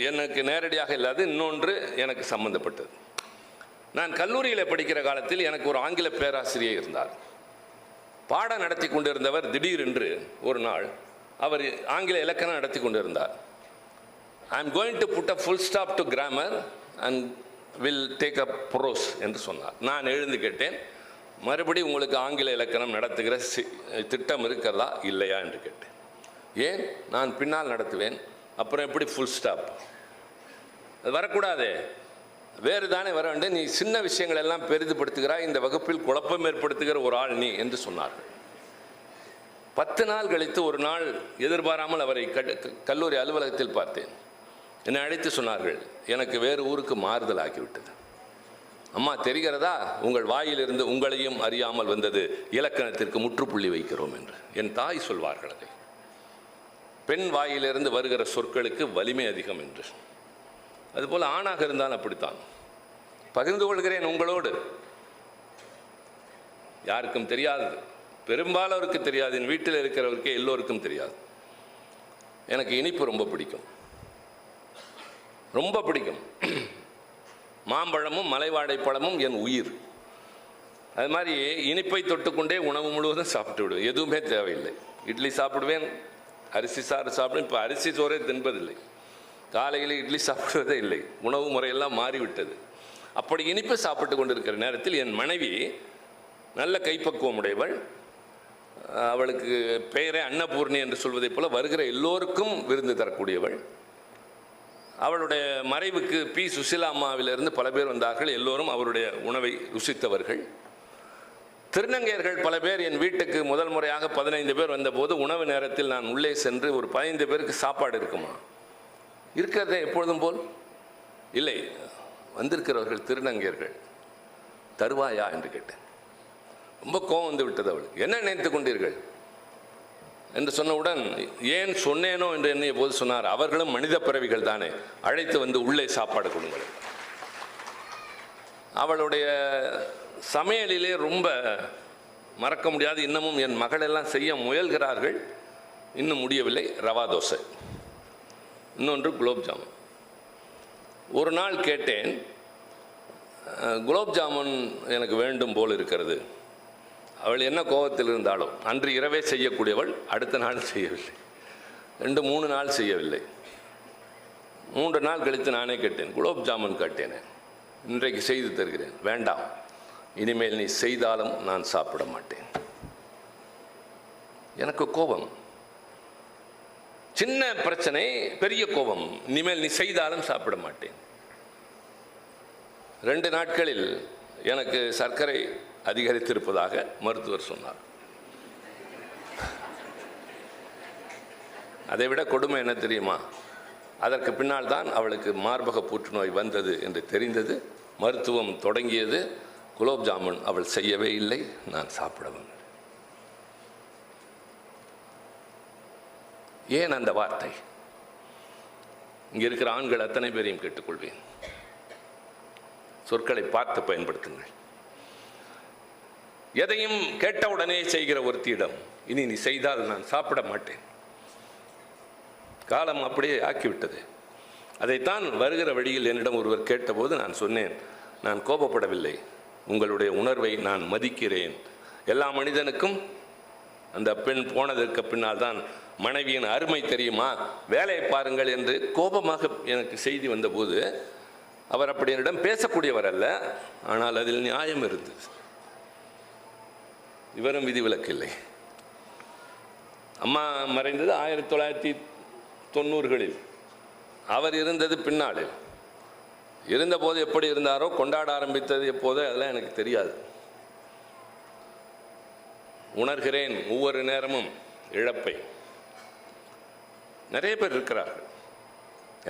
எனக்கு நேரடியாக இல்லாது, இன்னொன்று எனக்கு சம்பந்தப்பட்டது. நான் கல்லூரியில் படிக்கிற காலத்தில் எனக்கு ஒரு ஆங்கில பேராசிரியர் இருந்தார். பாடம் நடத்தி கொண்டிருந்தவர் திடீரென்று ஒரு நாள் அவர் ஆங்கில இலக்கணம் நடத்தி கொண்டிருந்தார். I am going to put a full stop to grammar and will take up prose என்று சொன்னார். நான் எழுந்து கேட்டேன், மறுபடியும் உங்களுக்கு ஆங்கில இலக்கணம் நடத்துகிற திட்டம் இருக்கிறதா இல்லையா என்று கேட்டேன். ஏன்? நான் பின்னால் நடத்துவேன், அப்புறம் எப்படி ஃபுல் ஸ்டாப்? அது வரக்கூடாதே, வேறு தானே வர வேண்டும். நீ சின்ன விஷயங்கள் எல்லாம் பெரிதுபடுத்துகிறாய், இந்த வகுப்பில் குழப்பம் ஏற்படுத்துகிற ஒரு ஆள் நீ என்று சொன்னார்கள். 10 நாள் கழித்து ஒரு நாள் எதிர்பாராமல் அவரை கல்லூரி அலுவலகத்தில் பார்த்தேன். என்னை அழைத்து சொன்னார்கள், எனக்கு வேறு ஊருக்கு மாறுதல் ஆகிவிட்டது. அம்மா தெரிகிறதா, உங்கள் வாயிலிருந்து உங்களையும் அறியாமல் வந்தது, இலக்கணத்திற்கு முற்றுப்புள்ளி வைக்கிறோம் என்று. என் தாய் சொல்வார்கள் அதை. பெண் வாயிலிருந்து வருகிற சொற்களுக்கு வலிமை அதிகம் என்று. அதுபோல் ஆணாக இருந்தால் அப்படித்தான். பகிர்ந்து கொள்கிறேன் உங்களோடு. யாருக்கும் தெரியாது, பெரும்பாலோருக்கு தெரியாது, என் வீட்டில் இருக்கிறவருக்கே எல்லோருக்கும் தெரியாது. எனக்கு இனிப்பு ரொம்ப பிடிக்கும், ரொம்ப பிடிக்கும். மாம்பழமும் மலைவாழைப்பழமும் என் உயிர். அது மாதிரி இனிப்பை தொட்டுக்கொண்டே உணவு முழுவதும் சாப்பிட்டு விடுவேன். எதுவுமே தேவையில்லை. இட்லி சாப்பிடுவேன், அரிசி சாறு சாப்பிடுவேன். இப்போ அரிசி சோறே தின்பதில்லை, காலையில் இட்லி சாப்பிடுவதே இல்லை. உணவு முறையெல்லாம் மாறிவிட்டது. அப்படி இனிப்பு சாப்பிட்டு கொண்டிருக்கிற நேரத்தில் என் மனைவி நல்ல கைப்பக்குவம் உடையவள். அவளுக்கு பெயரே அன்னபூர்ணி என்று சொல்வதைப் போல வருகிற எல்லோருக்கும் விருந்து தரக்கூடியவள். அவளுடைய மறைவுக்கு பி. சுசிலா அம்மாவிலிருந்து பல பேர் வந்தார்கள். எல்லோரும் அவருடைய உணவை ருசித்தவர்கள். திருநங்கையர்கள் பல பேர் என் வீட்டுக்கு முதல் முறையாக 15 பேர் வந்தபோது உணவு நேரத்தில் நான் உள்ளே சென்று, ஒரு 15 பேருக்கு சாப்பாடு இருக்குமா? இருக்கிறதே எப்பொழுதும் போல் இல்லை. வந்திருக்கிறவர்கள் திருநங்கையர்கள், தருவாயா என்று கேட்டேன். ரொம்ப கோபம் வந்து விட்டது அவளுக்கு. என்ன நினைத்து கொண்டீர்கள் என்று சொன்னவுடன், ஏன் சொன்னேனோ என்று எண்ணிய போது சொன்னார், அவர்களும் மனித பிறவிகள் தானே, அழைத்து வந்து உள்ளே சாப்பாடு கொடுங்கள். அவளுடைய சமையலிலே ரொம்ப மறக்க முடியாது. இன்னமும் என் மகள் எல்லாம் செய்ய முயல்கிறார்கள், இன்னும் முடியவில்லை. ரவா தோசை, இன்னொன்று குலோப் ஜாமுன். ஒரு நாள் கேட்டேன், குலோப் ஜாமுன் எனக்கு வேண்டும் போல் இருக்கிறது. அவள் என்ன கோபத்தில் இருந்தாலும் அன்று இரவே செய்யக்கூடியவள், அடுத்த நாள் செய்யவில்லை, 2-3 நாள் செய்யவில்லை. 3 நாள் கழித்து நானே கேட்டேன், குலோப் ஜாமுன் கேட்டேனே, இன்றைக்கு செய்து தருகிறேன். வேண்டாம், இனிமேல் நீ செய்தாலும் நான் சாப்பிட மாட்டேன். எனக்கு கோபம், சின்ன பிரச்சனை, பெரிய கோபம். இனிமேல் நீ செய்தாலும் சாப்பிட மாட்டேன். 2 நாட்களில் எனக்கு சர்க்கரை அதிகரித்திருப்பதாக மருத்துவர் சொன்னார். அதைவிட கொடுமை என்ன தெரியுமா? அதற்கு பின்னால் தான் அவளுக்கு மார்பக புற்றுநோய் வந்தது என்று தெரிந்தது. மருத்துவம் தொடங்கியது. குலோப் ஜாமுன் அவள் செய்யவே இல்லை, நான் சாப்பிடவும். ஏன் அந்த வார்த்தை? இங்கே இருக்கிற ஆண்கள் அத்தனை பேரையும் கேட்டுக்கொள்வேன், சொற்களை பார்த்து பயன்படுத்துங்கள். எதையும் கேட்டவுடனே செய்கிற ஒருத்தியிடம், இனி நீ செய்தால் நான் சாப்பிட மாட்டேன், காலம் அப்படியே ஆக்கிவிட்டது. அதைத்தான் வருகிற வழியில் என்னிடம் ஒருவர் கேட்டபோது நான் சொன்னேன், நான் கோபப்படவில்லை, உங்களுடைய உணர்வை நான் மதிக்கிறேன். எல்லா மனிதனுக்கும் அந்த பெண் போனதற்கு பின்னால் தான் மனைவியின் அருமை தெரியுமா, வேலையை பாருங்கள் என்று கோபமாக எனக்கு செய்தி வந்தபோது, அவர் அப்படி என்னிடம் பேசக்கூடியவர் அல்ல, ஆனால் அதில் நியாயம் இருந்தது. இவரும் விதிவிலக்கு இல்லை. அம்மா மறைந்தது 1990களில். அவர் இருந்தது பின்னாளில். இருந்தபோது எப்படி இருந்தாரோ, கொண்டாட ஆரம்பித்தது எப்போது, அதெல்லாம் எனக்கு தெரியாது. உணர்கிறேன் ஒவ்வொரு நேரமும் இழப்பை. நிறைய பேர் இருக்கிறார்கள்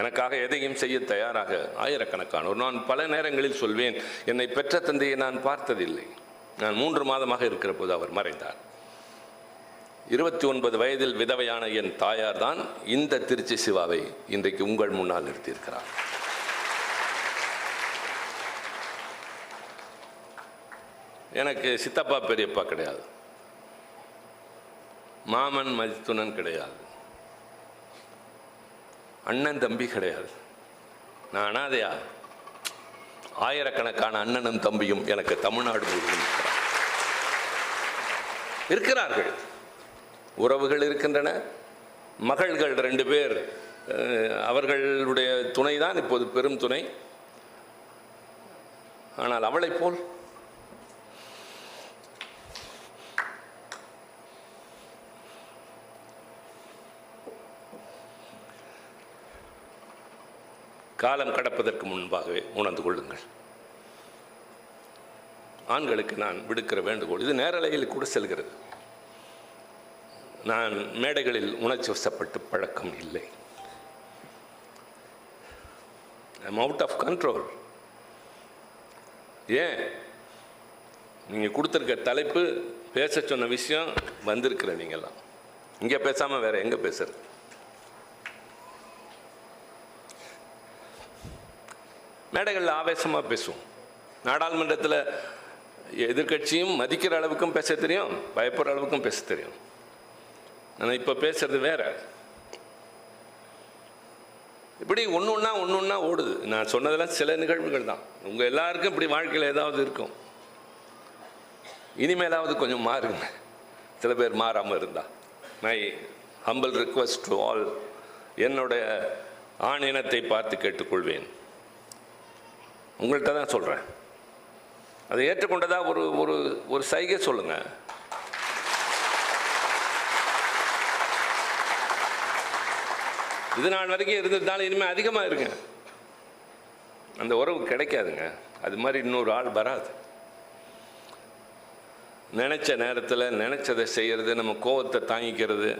எனக்காக எதையும் செய்ய தயாராக, ஆயிரக்கணக்கானோர். நான் பல நேரங்களில் சொல்வேன், என்னை பெற்ற தந்தையை நான் பார்த்ததில்லை. நான் 3 மாதமாக இருக்கிற போது அவர் மறைந்தார். 29 வயதில் விதவையான என் தாயார் தான் இந்த திருச்சி சிவாவை இன்றைக்கு உங்கள் முன்னால் நிறுத்தியிருக்கிறார். எனக்கு சித்தப்பா பெரியப்பா கிடையாது, மாமன் மதித்துணன் கிடையாது, அண்ணன் தம்பி கிடையாது. நான் அனாதையா? ஆயிரக்கணக்கான அண்ணனும் தம்பியும் எனக்கு தமிழ்நாடு முழுவதும் இருக்கிறார்கள். உறவுகள் இருக்கின்றன. மகள்கள் 2 பேர், அவர்களுடைய துணை தான் இப்போது பெரும் துணை. ஆனால் அவளை போல் காலம் கடப்பதற்கு முன்பாகவே உணர்ந்து கொள்ளுங்கள். ஆண்களுக்கு நான் விடுக்கிற வேண்டுகோள், இது நேரலையில் கூட செல்கிறது. நான் மேடைகளில் உணர்ச்சி வசப்பட்டு பழக்கம் இல்லை. I'm out of control. ஏன்? நீங்கள் கொடுத்துருக்க தலைப்பு, பேச சொன்ன விஷயம், வந்திருக்கிற நீங்கள்லாம் இங்கே பேசாமல் வேற எங்கே பேசுறது? மேடைகளில் ஆவேசமாக பேசுவோம். நாடாளுமன்றத்தில் எதிர்கட்சியும் மதிக்கிற அளவுக்கும் பேச தெரியும், பயப்படுற அளவுக்கும் பேச தெரியும். ஆனால் இப்போ பேசுறது வேற. இப்படி ஒன்று ஒன்றா ஓடுது. நான் சொன்னதெல்லாம் சில நிகழ்வுகள் தான். உங்கள் எல்லாருக்கும் இப்படி வாழ்க்கையில் ஏதாவது இருக்கும். இனிமேலாவது கொஞ்சம் மாறுங்க. சில பேர் மாறாமல் இருந்தா. My humble request to all, என்னுடைய ஆண் இனத்தை பார்த்து கேட்டுக்கொள்வேன். உங்கள்கிட்ட தான் சொல்கிறேன். அதை ஏற்றுக்கொண்டதா ஒரு ஒரு ஒரு சைகை சொல்லுங்க. இது நாள் வரைக்கும் இருந்ததுனால இனிமேல் அதிகமாக இருங்க. அந்த உறவு கிடைக்காதுங்க. அது மாதிரி இன்னொரு ஆள் வராது. நினச்ச நேரத்தில் நினச்சதை செய்கிறது, நம்ம கோபத்தை தாங்கிக்கிறது,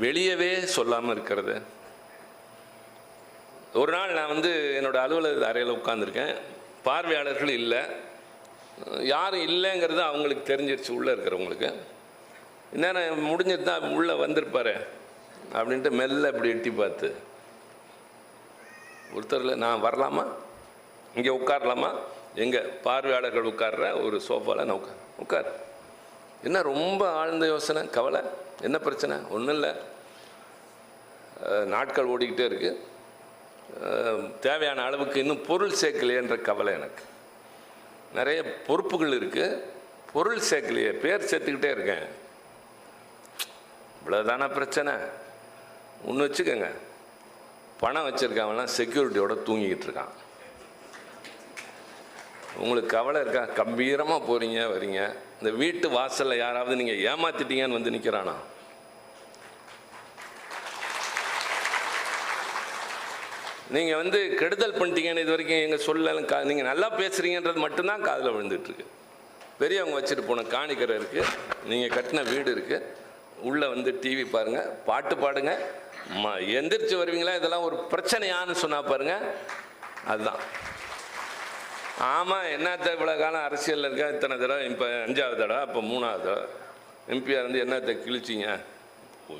வெளியவே சொல்லாமல் இருக்கிறது. ஒரு நாள் நான் என்னோடய அலுவலக அறையில் உட்காந்துருக்கேன். பார்வையாளர்கள் இல்லை, யாரும் இல்லைங்கிறது அவங்களுக்கு தெரிஞ்சிருச்சு, உள்ளே இருக்கிறவங்களுக்கு. இந்நேரம் முடிஞ்சிட்டு தான் உள்ளே வந்திருப்பாரு அப்படின்ட்டு மெல்ல இப்படி எட்டி பார்த்து, ஒருத்தரில் நான் வரலாமா, இங்கே உட்காரலாமா, எங்கே பார்வையாளர்கள் உட்கார்ற ஒரு சோஃபாவில் நான் உட்கார். என்ன ரொம்ப ஆழ்ந்த யோசனை, கவலை, என்ன பிரச்சனை? ஒன்றும் இல்லை, நாட்கள் ஓடிக்கிட்டே இருக்குது, தேவையான அளவுக்கு இன்னும் பொருள் சேர்க்கலையேன்ற கவலை எனக்கு. நிறைய பொறுப்புகள் இருக்குது, பொருள் சேர்க்கலையே, பேர் சேர்த்துக்கிட்டே இருக்கேன். இவ்வளோதான பிரச்சனை? ஒன்று வச்சுக்கோங்க, பணம் வச்சுருக்காங்கலாம் செக்யூரிட்டியோட தூங்கிக்கிட்டு இருக்கான். உங்களுக்கு கவலை இருக்கா? கம்பீரமாக போகிறீங்க வரீங்க, இந்த வீட்டு வாசலில் யாராவது நீங்கள் ஏமாத்திட்டீங்கன்னு வந்து நிற்கிறானா? நீங்கள் கெடுதல் பண்ணிட்டீங்கன்னு இது வரைக்கும் எங்கள் சொல்லலை. நீங்கள் நல்லா பேசுகிறீங்கன்றது மட்டும்தான் காதில் விழுந்துட்டுருக்கு. பெரியவங்க வச்சுட்டு போன காணிக்கரை இருக்குது, நீங்கள் கட்டின வீடு இருக்குது, உள்ளே டிவி பாருங்கள், பாட்டு பாடுங்க, எந்திரிச்சு வருவீங்களா? இதெல்லாம் ஒரு பிரச்சனையான்னு சொன்னால் பாருங்கள், அதுதான். ஆமாம், என்னத்த இவ்வளோ காலம் அரசியலில் இருக்கா, இத்தனை தடவை, இப்போ 5வது தடவை, அப்போ 3வது தடவை எம்பியாக என்னத்தை கிழிச்சிங்க,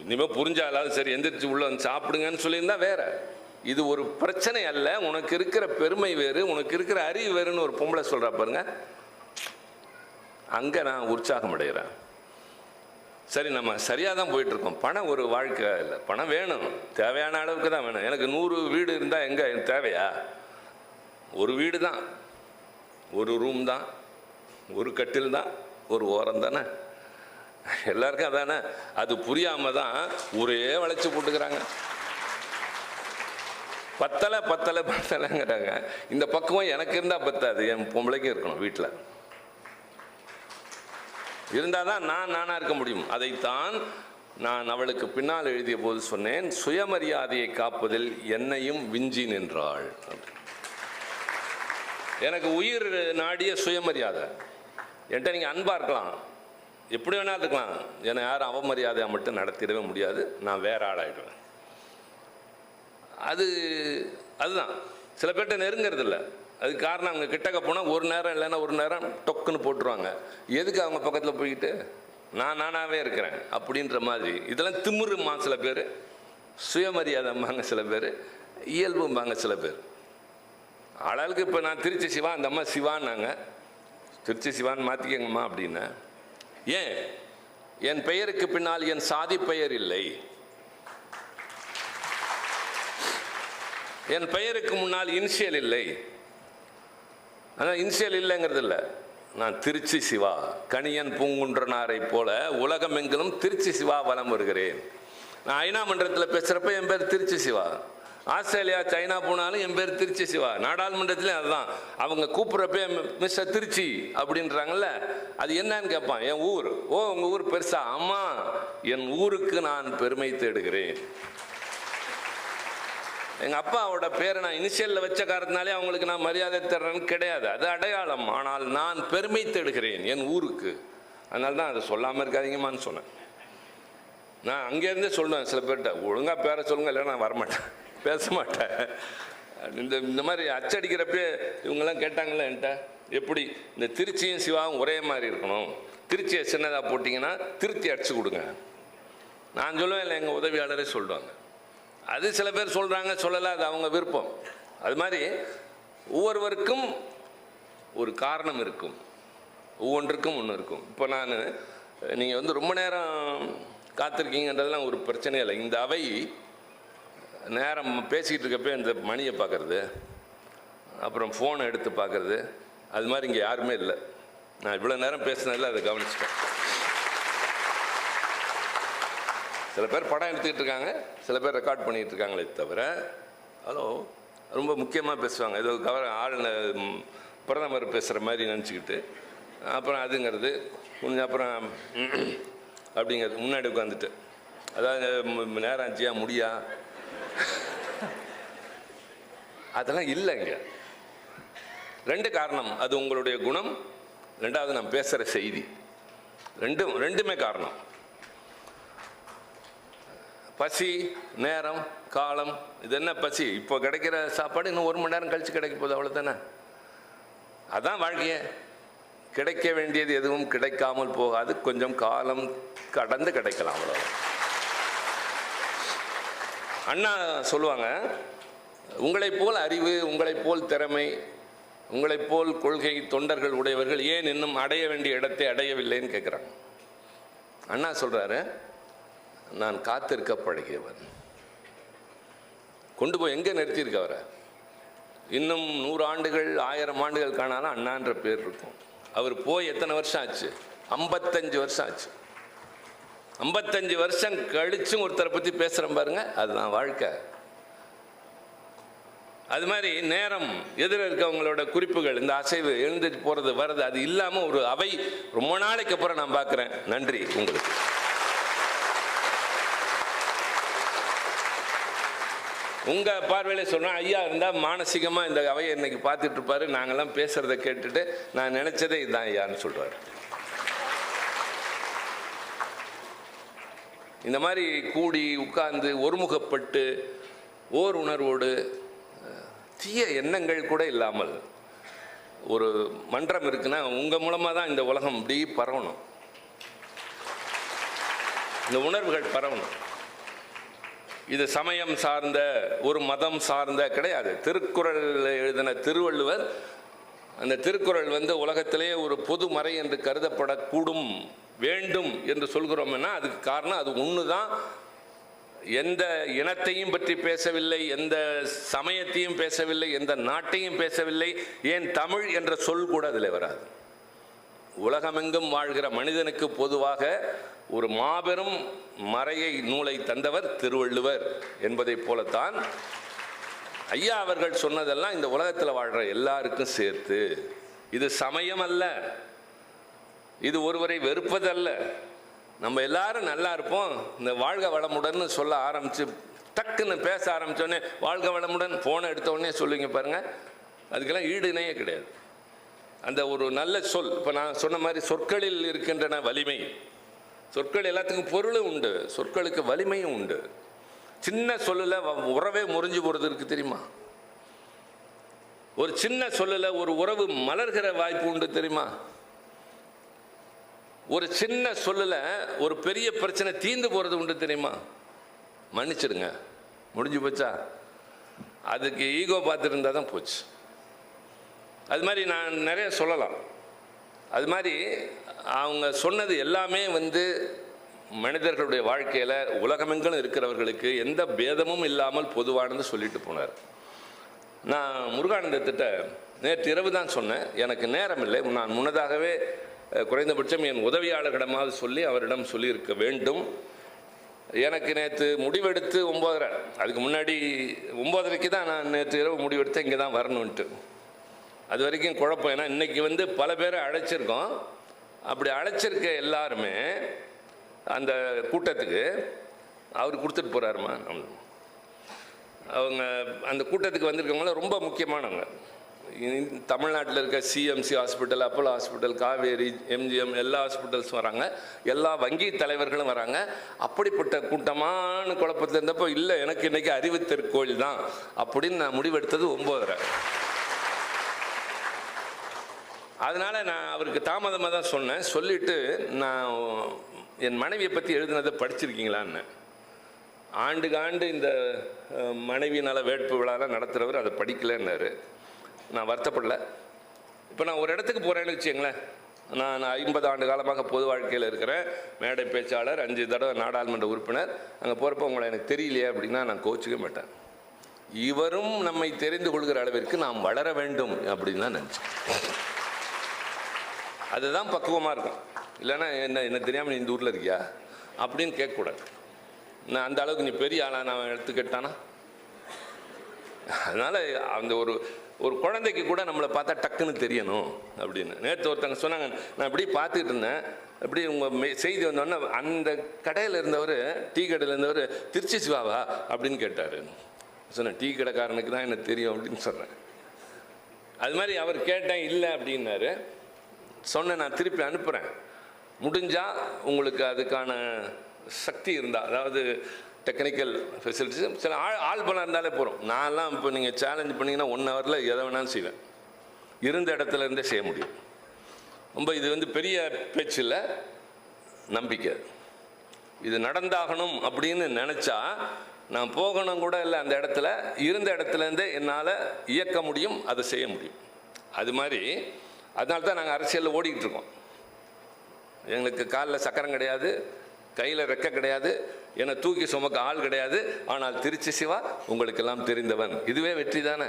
இனிமேல் புரிஞ்சாலாவது சரி எந்திரிச்சு உள்ளே சாப்பிடுங்கன்னு சொல்லியிருந்தா வேற. இது ஒரு பிரச்சனை அல்ல. உனக்கு இருக்கிற பெருமை வேறு, உனக்கு இருக்கிற அறிவு வேறுன்னு ஒரு பொம்பளை சொல்கிறா பாருங்க, அங்கே நான் உற்சாகம் அடைகிறேன். சரி, நம்ம சரியாக தான் போயிட்டுருக்கோம். பணம் ஒரு வாழ்க்கை இல்லை, பணம் வேணும், தேவையான அளவுக்கு தான் வேணும். எனக்கு 100 வீடு இருந்தால் எங்கே தேவையா? ஒரு வீடு தான், ஒரு ரூம் தான், ஒரு கட்டில் தான், ஒரு ஓரம் தானே, எல்லாருக்கும் அதானே. அது புரியாமல் தான் ஒரே வளைச்சி போட்டுக்கிறாங்க. பத்தலைங்கிறாங்க. இந்த பக்குவம் எனக்கு இருந்தால் பத்தாது, என் பொம்பளைக்கும் இருக்கணும். வீட்டில் இருந்தால் தான் நானாக இருக்க முடியும். அதைத்தான் நான் அவளுக்கு பின்னால் எழுதிய போது சொன்னேன், சுயமரியாதையை காப்பதில் என்னையும் விஞ்சி நின்றாள். எனக்கு உயிர் நாடிய சுயமரியாதை. என்கிட்ட நீங்கள் அன்பாக இருக்கலாம், எப்படி வேணாலும் இருக்கலாம், என்னை யாரும் அவமரியாதையாக மட்டும் நடத்திடவே முடியாது. நான் வேற ஆளாயிடுவேன். அதுதான் சில பேர்கிட்ட நெருங்கிறது இல்லை. அதுக்கு காரணம் அவங்க கிட்டக்க போனால் ஒரு நேரம் இல்லைன்னா ஒரு நேரம் டொக்குன்னு போட்டுருவாங்க. எதுக்கு அவங்க பக்கத்தில் போய்கிட்டு நானாகவே இருக்கிறேன் அப்படின்ற மாதிரி. இதெல்லாம் திமிருமா சில பேர், சுயமரியாதைம்பாங்க சில பேர், இயல்பும்பாங்க சில பேர். ஆளாளுக்கு இப்போ நான் திருச்சி சிவா, அந்த அம்மா சிவான்னாங்க, திருச்சி சிவான்னு மாற்றிக்கங்கம்மா அப்படின்னா. ஏன்? என் பெயருக்கு பின்னால் என் சாதி பெயர் இல்லை, என் பெயருக்கு முன்னால் இனிஷியல் இல்லை. ஆனால் இனிஷியல் இல்லைங்கிறது இல்லை. நான் திருச்சி சிவா, கணியன் பூங்குன்றனாரை போல உலகமெங்கிலும் திருச்சி சிவா வலம் வருகிறேன். நான் ஐநா மன்றத்தில் பேசுகிறப்ப என் பேர் திருச்சி சிவா. ஆஸ்திரேலியா சைனா போனாலும் என் பேர் திருச்சி சிவா. நாடாளுமன்றத்துலேயும் அதுதான். அவங்க கூப்பிட்றப்ப மிஸ்டர் திருச்சி அப்படின்றாங்கல்ல, அது என்னன்னு கேட்பான். என் ஊர். ஓ, உங்கள் ஊர் பெருசா? அம்மா, என் ஊருக்கு நான் பெருமை தேடுகிறேன். எங்கள் அப்பாவோட பேரை நான் இனிஷியலில் வச்ச காரணத்தினாலே அவங்களுக்கு நான் மரியாதை தர்றேன்னு கிடையாது, அது அடையாளம். ஆனால் நான் பெருமை தேடுகிறேன் என் ஊருக்கு. அதனால தான் அதை சொல்லாமல் இருக்காதீங்கம்மான்னு சொன்னேன். நான் அங்கேருந்தே சொல்லுவேன் சில பேர்கிட்ட, ஒழுங்காக பேரை சொல்லுங்க, இல்லைன்னா நான் வரமாட்டேன், பேச மாட்டேன். இந்த மாதிரி அச்சடிக்கிறப்பே இவங்கெல்லாம் கேட்டாங்களே என்கிட்ட, எப்படி இந்த திருச்சியும் சிவாவும் ஒரே மாதிரி இருக்கணும், திருச்சியை சின்னதாக போட்டிங்கன்னா திருத்தி அடிச்சு கொடுங்க. நான் சொல்லுவேன், இல்லை எங்கள் உதவியாளரே சொல்லுவாங்க. அது சில பேர் சொல்கிறாங்க, சொல்லலை, அது அவங்க விருப்பம். அது மாதிரி ஒவ்வொருவருக்கும் ஒரு காரணம் இருக்கும், ஒவ்வொன்றுக்கும் ஒன்று இருக்கும். இப்போ நீங்கள் ரொம்ப நேரம் காத்திருக்கீங்கன்றதுலாம் ஒரு பிரச்சனையே இல்லை. இந்த அவை நேரம் பேசிக்கிட்டு இருக்கப்போ இந்த மணியை பார்க்குறது, அப்புறம் ஃபோனை எடுத்து பார்க்குறது, அது மாதிரி இங்கே யாருமே இல்லை. நான் இவ்வளோ நேரம் பேசினதில் அதை கவனிச்சிட்டேன். சில பேர் படம் எடுத்துக்கிட்டு இருக்காங்க, சில பேர் ரெக்கார்ட் பண்ணிகிட்டு இருக்காங்களே தவிர, ஹலோ ரொம்ப முக்கியமாக பேசுவாங்க, ஏதோ பிரதமர் பேசுகிற மாதிரி நினச்சிக்கிட்டு, அப்புறம் அதுங்கிறது கொஞ்சம், அப்புறம் அப்படிங்கிறது முன்னாடி உட்காந்துட்டு, அதாவது நேரம் ஆச்சியா முடியா, அதெல்லாம் இல்லைங்க. ரெண்டு காரணம். அது உங்களுடைய குணம், ரெண்டாவது நான் பேசுகிற செய்தி, ரெண்டுமே காரணம். பசி, நேரம், காலம். இது என்ன பசி? இப்போ கிடைக்கிற சாப்பாடு இன்னும் 1 மணி நேரம் கழித்து கிடைக்க போகுது, அவ்வளோதானே. அதான் வாழ்க்கையே. கிடைக்க வேண்டியது எதுவும் கிடைக்காமல் போகாது, கொஞ்சம் காலம் கடந்து கிடைக்கலாம், அவ்வளோ. அண்ணா சொல்லுவாங்க, உங்களைப் போல் அறிவு, உங்களைப் போல் திறமை, உங்களைப் போல் கொள்கை தொண்டர்கள் உடையவர்கள் ஏன் இன்னும் அடைய வேண்டிய இடத்தை அடையவில்லைன்னு கேட்குறாங்க. அண்ணா சொல்கிறாரு, நான் காத்திருக்க பழகியவன். கொண்டு போய் எங்கே நிறுத்தியிருக்க அவரை? இன்னும் 100 ஆண்டுகள் 1000 ஆண்டுகள் காணாலும் அண்ணான்ற பேர் இருக்கும். அவர் போய் எத்தனை வருஷம் ஆச்சு? 55 வருஷம் ஆச்சு. 55 வருஷம் கழிச்சும் ஒருத்தரை பற்றி பேசுகிறேன் பாருங்க, அதுதான் வாழ்க்கை. அது மாதிரி நேரம், எதிர இருக்கவங்களோட குறிப்புகள், இந்த அசைவு, எழுந்துட்டு போகிறது வர்றது, அது இல்லாமல் ஒரு அவை ரொம்ப நாளைக்கு அப்புறம் நான் பார்க்குறேன். நன்றி உங்களுக்கு. உங்கள் பார்வையில் சொன்னால், ஐயா இருந்தால் மானசீகமாக இந்த அவையை இன்னைக்கு பார்த்துட்டு இருப்பாரு, நாங்கள்லாம் பேசுகிறத கேட்டுட்டு நான் நினச்சதே இதுதான் ஐயான்னு சொல்கிறார். இந்த மாதிரி கூடி உட்கார்ந்து ஒருமுகப்பட்டு ஓர் உணர்வோடு தீய எண்ணங்கள் கூட இல்லாமல் ஒரு மன்றம் இருக்குன்னா உங்கள் மூலமாக தான் இந்த உலகம் இப்படி பரவணும், இந்த உணர்வுகள் பரவணும். இது சமயம் சார்ந்த, ஒரு மதம் சார்ந்த கிடையாது. திருக்குறள் எழுதின திருவள்ளுவர், அந்த திருக்குறள் உலகத்திலே ஒரு பொதுமறை என்று கருதப்படக்கூடும், வேண்டும் என்று சொல்கிறோம்னா அதுக்கு காரணம் அது ஒன்று தான். எந்த இனத்தையும் பற்றி பேசவில்லை, எந்த சமயத்தையும் பேசவில்லை, எந்த நாட்டையும் பேசவில்லை. ஏன் தமிழ் என்ற சொல் கூட அதில் வராது. உலகமெங்கும் வாழ்கிற மனிதனுக்கு பொதுவாக ஒரு மாபெரும் மறையை நூலை தந்தவர் திருவள்ளுவர் என்பதை போலத்தான் ஐயா அவர்கள் சொன்னதெல்லாம் இந்த உலகத்தில் வாழ்கிற எல்லாருக்கும் சேர்த்து. இது சமயம் அல்ல, இது ஒருவரை வெறுப்பதல்ல, நம்ம எல்லாரும் நல்லா இருப்போம். இந்த வாழ்க வளமுடன் சொல்ல ஆரம்பித்து டக்குன்னு பேச ஆரம்பித்தோடனே வாழ்க வளமுடன் ஃபோனை எடுத்தோடனே சொல்லுவீங்க பாருங்கள், அதுக்கெல்லாம் ஈடு இணையே கிடையாது. அந்த ஒரு நல்ல சொல், இப்போ நான் சொன்ன மாதிரி சொற்களில் இருக்கின்றன வலிமை. சொற்கள் எல்லாத்துக்கும் பொருளும் உண்டு, சொற்களுக்கு வலிமையும் உண்டு. சின்ன சொல்லில் உறவே முறிஞ்சு போகிறது இருக்குது தெரியுமா? ஒரு சின்ன சொல்லில் ஒரு உறவு மலர்கிற வாய்ப்பு உண்டு தெரியுமா? ஒரு சின்ன சொல்லில் ஒரு பெரிய பிரச்சனை தீர்ந்து போகிறது உண்டு தெரியுமா? மன்னிச்சிடுங்க, முடிஞ்சு போச்சா? அதுக்கு ஈகோ பார்த்துருந்தா தான் போச்சு. அது மாதிரி நான் நிறைய சொல்லலாம். அது மாதிரி அவங்க சொன்னது எல்லாமே மனிதர்களுடைய வாழ்க்கையில் உலகமெங்கிலும் இருக்கிறவர்களுக்கு எந்த பேதமும் இல்லாமல் பொதுவானது சொல்லிட்டு போனார். நான் முருகானந்தத்திட்ட நேற்று இரவு தான் சொன்னேன், எனக்கு நேரம் இல்லை. நான் முன்னதாகவே குறைந்தபட்சம் என் உதவியாளர்களிடமாவது சொல்லி அவரிடம் சொல்லியிருக்க வேண்டும். எனக்கு நேற்று முடிவெடுத்து 9:30, அதுக்கு முன்னாடி 9:30க்கு தான் நான் நேற்று இரவு முடிவெடுத்து இங்கே தான் வரணுன்ட்டு. அது வரைக்கும் குழப்பம். ஏன்னா இன்றைக்கி பல பேரை அழைச்சிருக்கோம். அப்படி அழைச்சிருக்க எல்லாருமே அந்த கூட்டத்துக்கு அவர் கொடுத்துட்டு போகிறாருமா. அவங்க அந்த கூட்டத்துக்கு வந்திருக்கவங்களாம் ரொம்ப முக்கியமானவங்க. தமிழ்நாட்டில் இருக்க CMC hospital, Apollo hospital, Kaveri, MGM எல்லா ஹாஸ்பிட்டல்ஸும் வராங்க, எல்லா வங்கி தலைவர்களும் வராங்க. அப்படிப்பட்ட கூட்டமான குழப்பத்தில் இருந்தப்போ இல்லை எனக்கு இன்றைக்கி அறிவுத்திருக்கோயில் தான் அப்படின்னு நான் முடிவெடுத்தது 9:30. அதனால் நான் அவருக்கு தாமதமாக தான் சொன்னேன். சொல்லிவிட்டு நான் என் மனைவியை பற்றி எழுதினதை படிச்சிருக்கீங்களான்னு. ஆண்டுக்கு ஆண்டு இந்த மனைவி நல வேட்பு விழாலாம் நடத்துகிறவர் அதை படிக்கலைன்னாரு. நான் வருத்தப்படல. இப்போ நான் ஒரு இடத்துக்கு போகிறேன்னு வச்சுங்களேன், நான் 50 ஆண்டு காலமாக பொது வாழ்க்கையில் இருக்கிறேன், மேடை பேச்சாளர், 5 தடவை நாடாளுமன்ற உறுப்பினர். அங்கே போகிறப்ப உங்களை எனக்கு தெரியலையே அப்படின்னா நான் கோச்சிக்க மாட்டேன். இவரும் நம்மை தெரிந்து கொள்கிற அளவிற்கு நாம் வளர வேண்டும் அப்படின்னு தான் நினச்சேன். அதுதான் பக்குவமாக இருக்கும். இல்லைன்னா என்ன தெரியாமல் நீ இந்த ஊரில் இருக்கியா அப்படின்னு கேட்கக்கூடாது. நான் அந்த அளவுக்கு நீ பெரிய ஆளாக நான் எடுத்துக்கிட்டானா. அதனால் அந்த ஒரு குழந்தைக்கு கூட நம்மளை பார்த்தா டக்குன்னு தெரியணும் அப்படின்னு. நேற்று ஒருத்தங்க சொன்னாங்க, நான் இப்படி பார்த்துக்கிட்டு இருந்தேன், இப்படி உங்கள் செய்தி வந்தோடனே அந்த கடையில் இருந்தவர், டீ கடையில் இருந்தவர், திருச்சி சிவாவா அப்படின்னு கேட்டார். சொன்னேன், டீ கடைக்காரனுக்கு தான் எனக்கு தெரியும் அப்படின்னு சொன்னேன். அது மாதிரி அவர் கேட்டேன், இல்லை அப்படின்னாரு. சொன்னேன், நான் திருப்பி அனுப்புகிறேன், முடிஞ்சால் உங்களுக்கு அதுக்கான சக்தி இருந்தால், அதாவது டெக்னிக்கல் ஃபெசிலிட்டிஸ் சில ஆள் பலம் இருந்தாலே போகிறோம். நான்லாம் இப்போ நீங்கள் சேலஞ்ச் பண்ணிங்கன்னா 1 ஹவரில் எதை வேணாலும் செய்வேன், இருந்த இடத்துல இருந்தே செய்ய முடியும். ரொம்ப இது பெரிய பேச்சு இல்லை, நம்பிக்கை. இது நடந்தாகணும் அப்படின்னு நினச்சா நான் போகணும் கூட இல்லை, அந்த இடத்துல இருந்த இடத்துலேருந்தே என்னால் இயக்க முடியும், அதை செய்ய முடியும். அது மாதிரி அதனால தான் நாங்கள் அரசியலில் ஓடிக்கிட்டு இருக்கோம். எங்களுக்கு காலில் சக்கரம் கிடையாது, கையில் ரெக்க கிடையாது, என்னை தூக்கி சுமக்க ஆள் கிடையாது. ஆனால் திருச்சி சிவா உங்களுக்கெல்லாம் தெரிந்தவன். இதுவே வெற்றி தானே.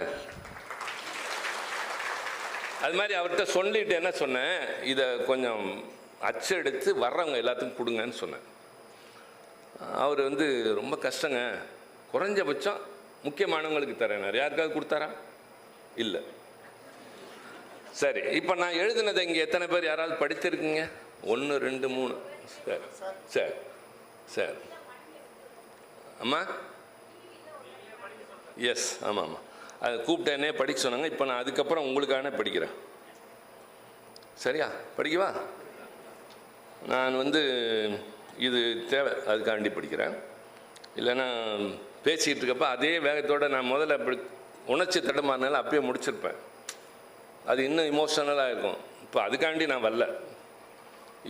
அது மாதிரி அவர்கிட்ட சொல்லிட்டு என்ன சொன்னேன், இதை கொஞ்சம் அச்செடுத்து வர்றவங்க எல்லாத்துக்கும் கொடுங்கன்னு சொன்னேன். அவர் ரொம்ப கஷ்டங்க, குறைஞ்சபட்சம் முக்கியமானவங்களுக்கு தரேன். யாருக்காவது கொடுத்தாரா? இல்லை. சரி, இப்போ நான் எழுதினதை இங்கே எத்தனை பேர் யாராவது படித்திருக்குங்க? 1 2 3. சரி சரி சரி. அம்மா எஸ், ஆமாம் ஆமாம், அது கூப்பிட்டேனே படிக்க சொன்னாங்க. இப்போ நான் அதுக்கப்புறம் உங்களுக்கான படிக்கிறேன். சரியா? படிக்கவா? நான் இது தேவை, அதுக்காண்டி படிக்கிறேன். இல்லைன்னா பேசிகிட்டு இருக்கப்போ அதே வேகத்தோடு நான் முதல்ல அப்படி உணர்ச்சி தடுமாறினால அப்பயே முடிச்சிருப்பேன். அது இன்னும் இமோஷனலாக இருக்கும். இப்போ அதுக்காண்டி நான் வரல.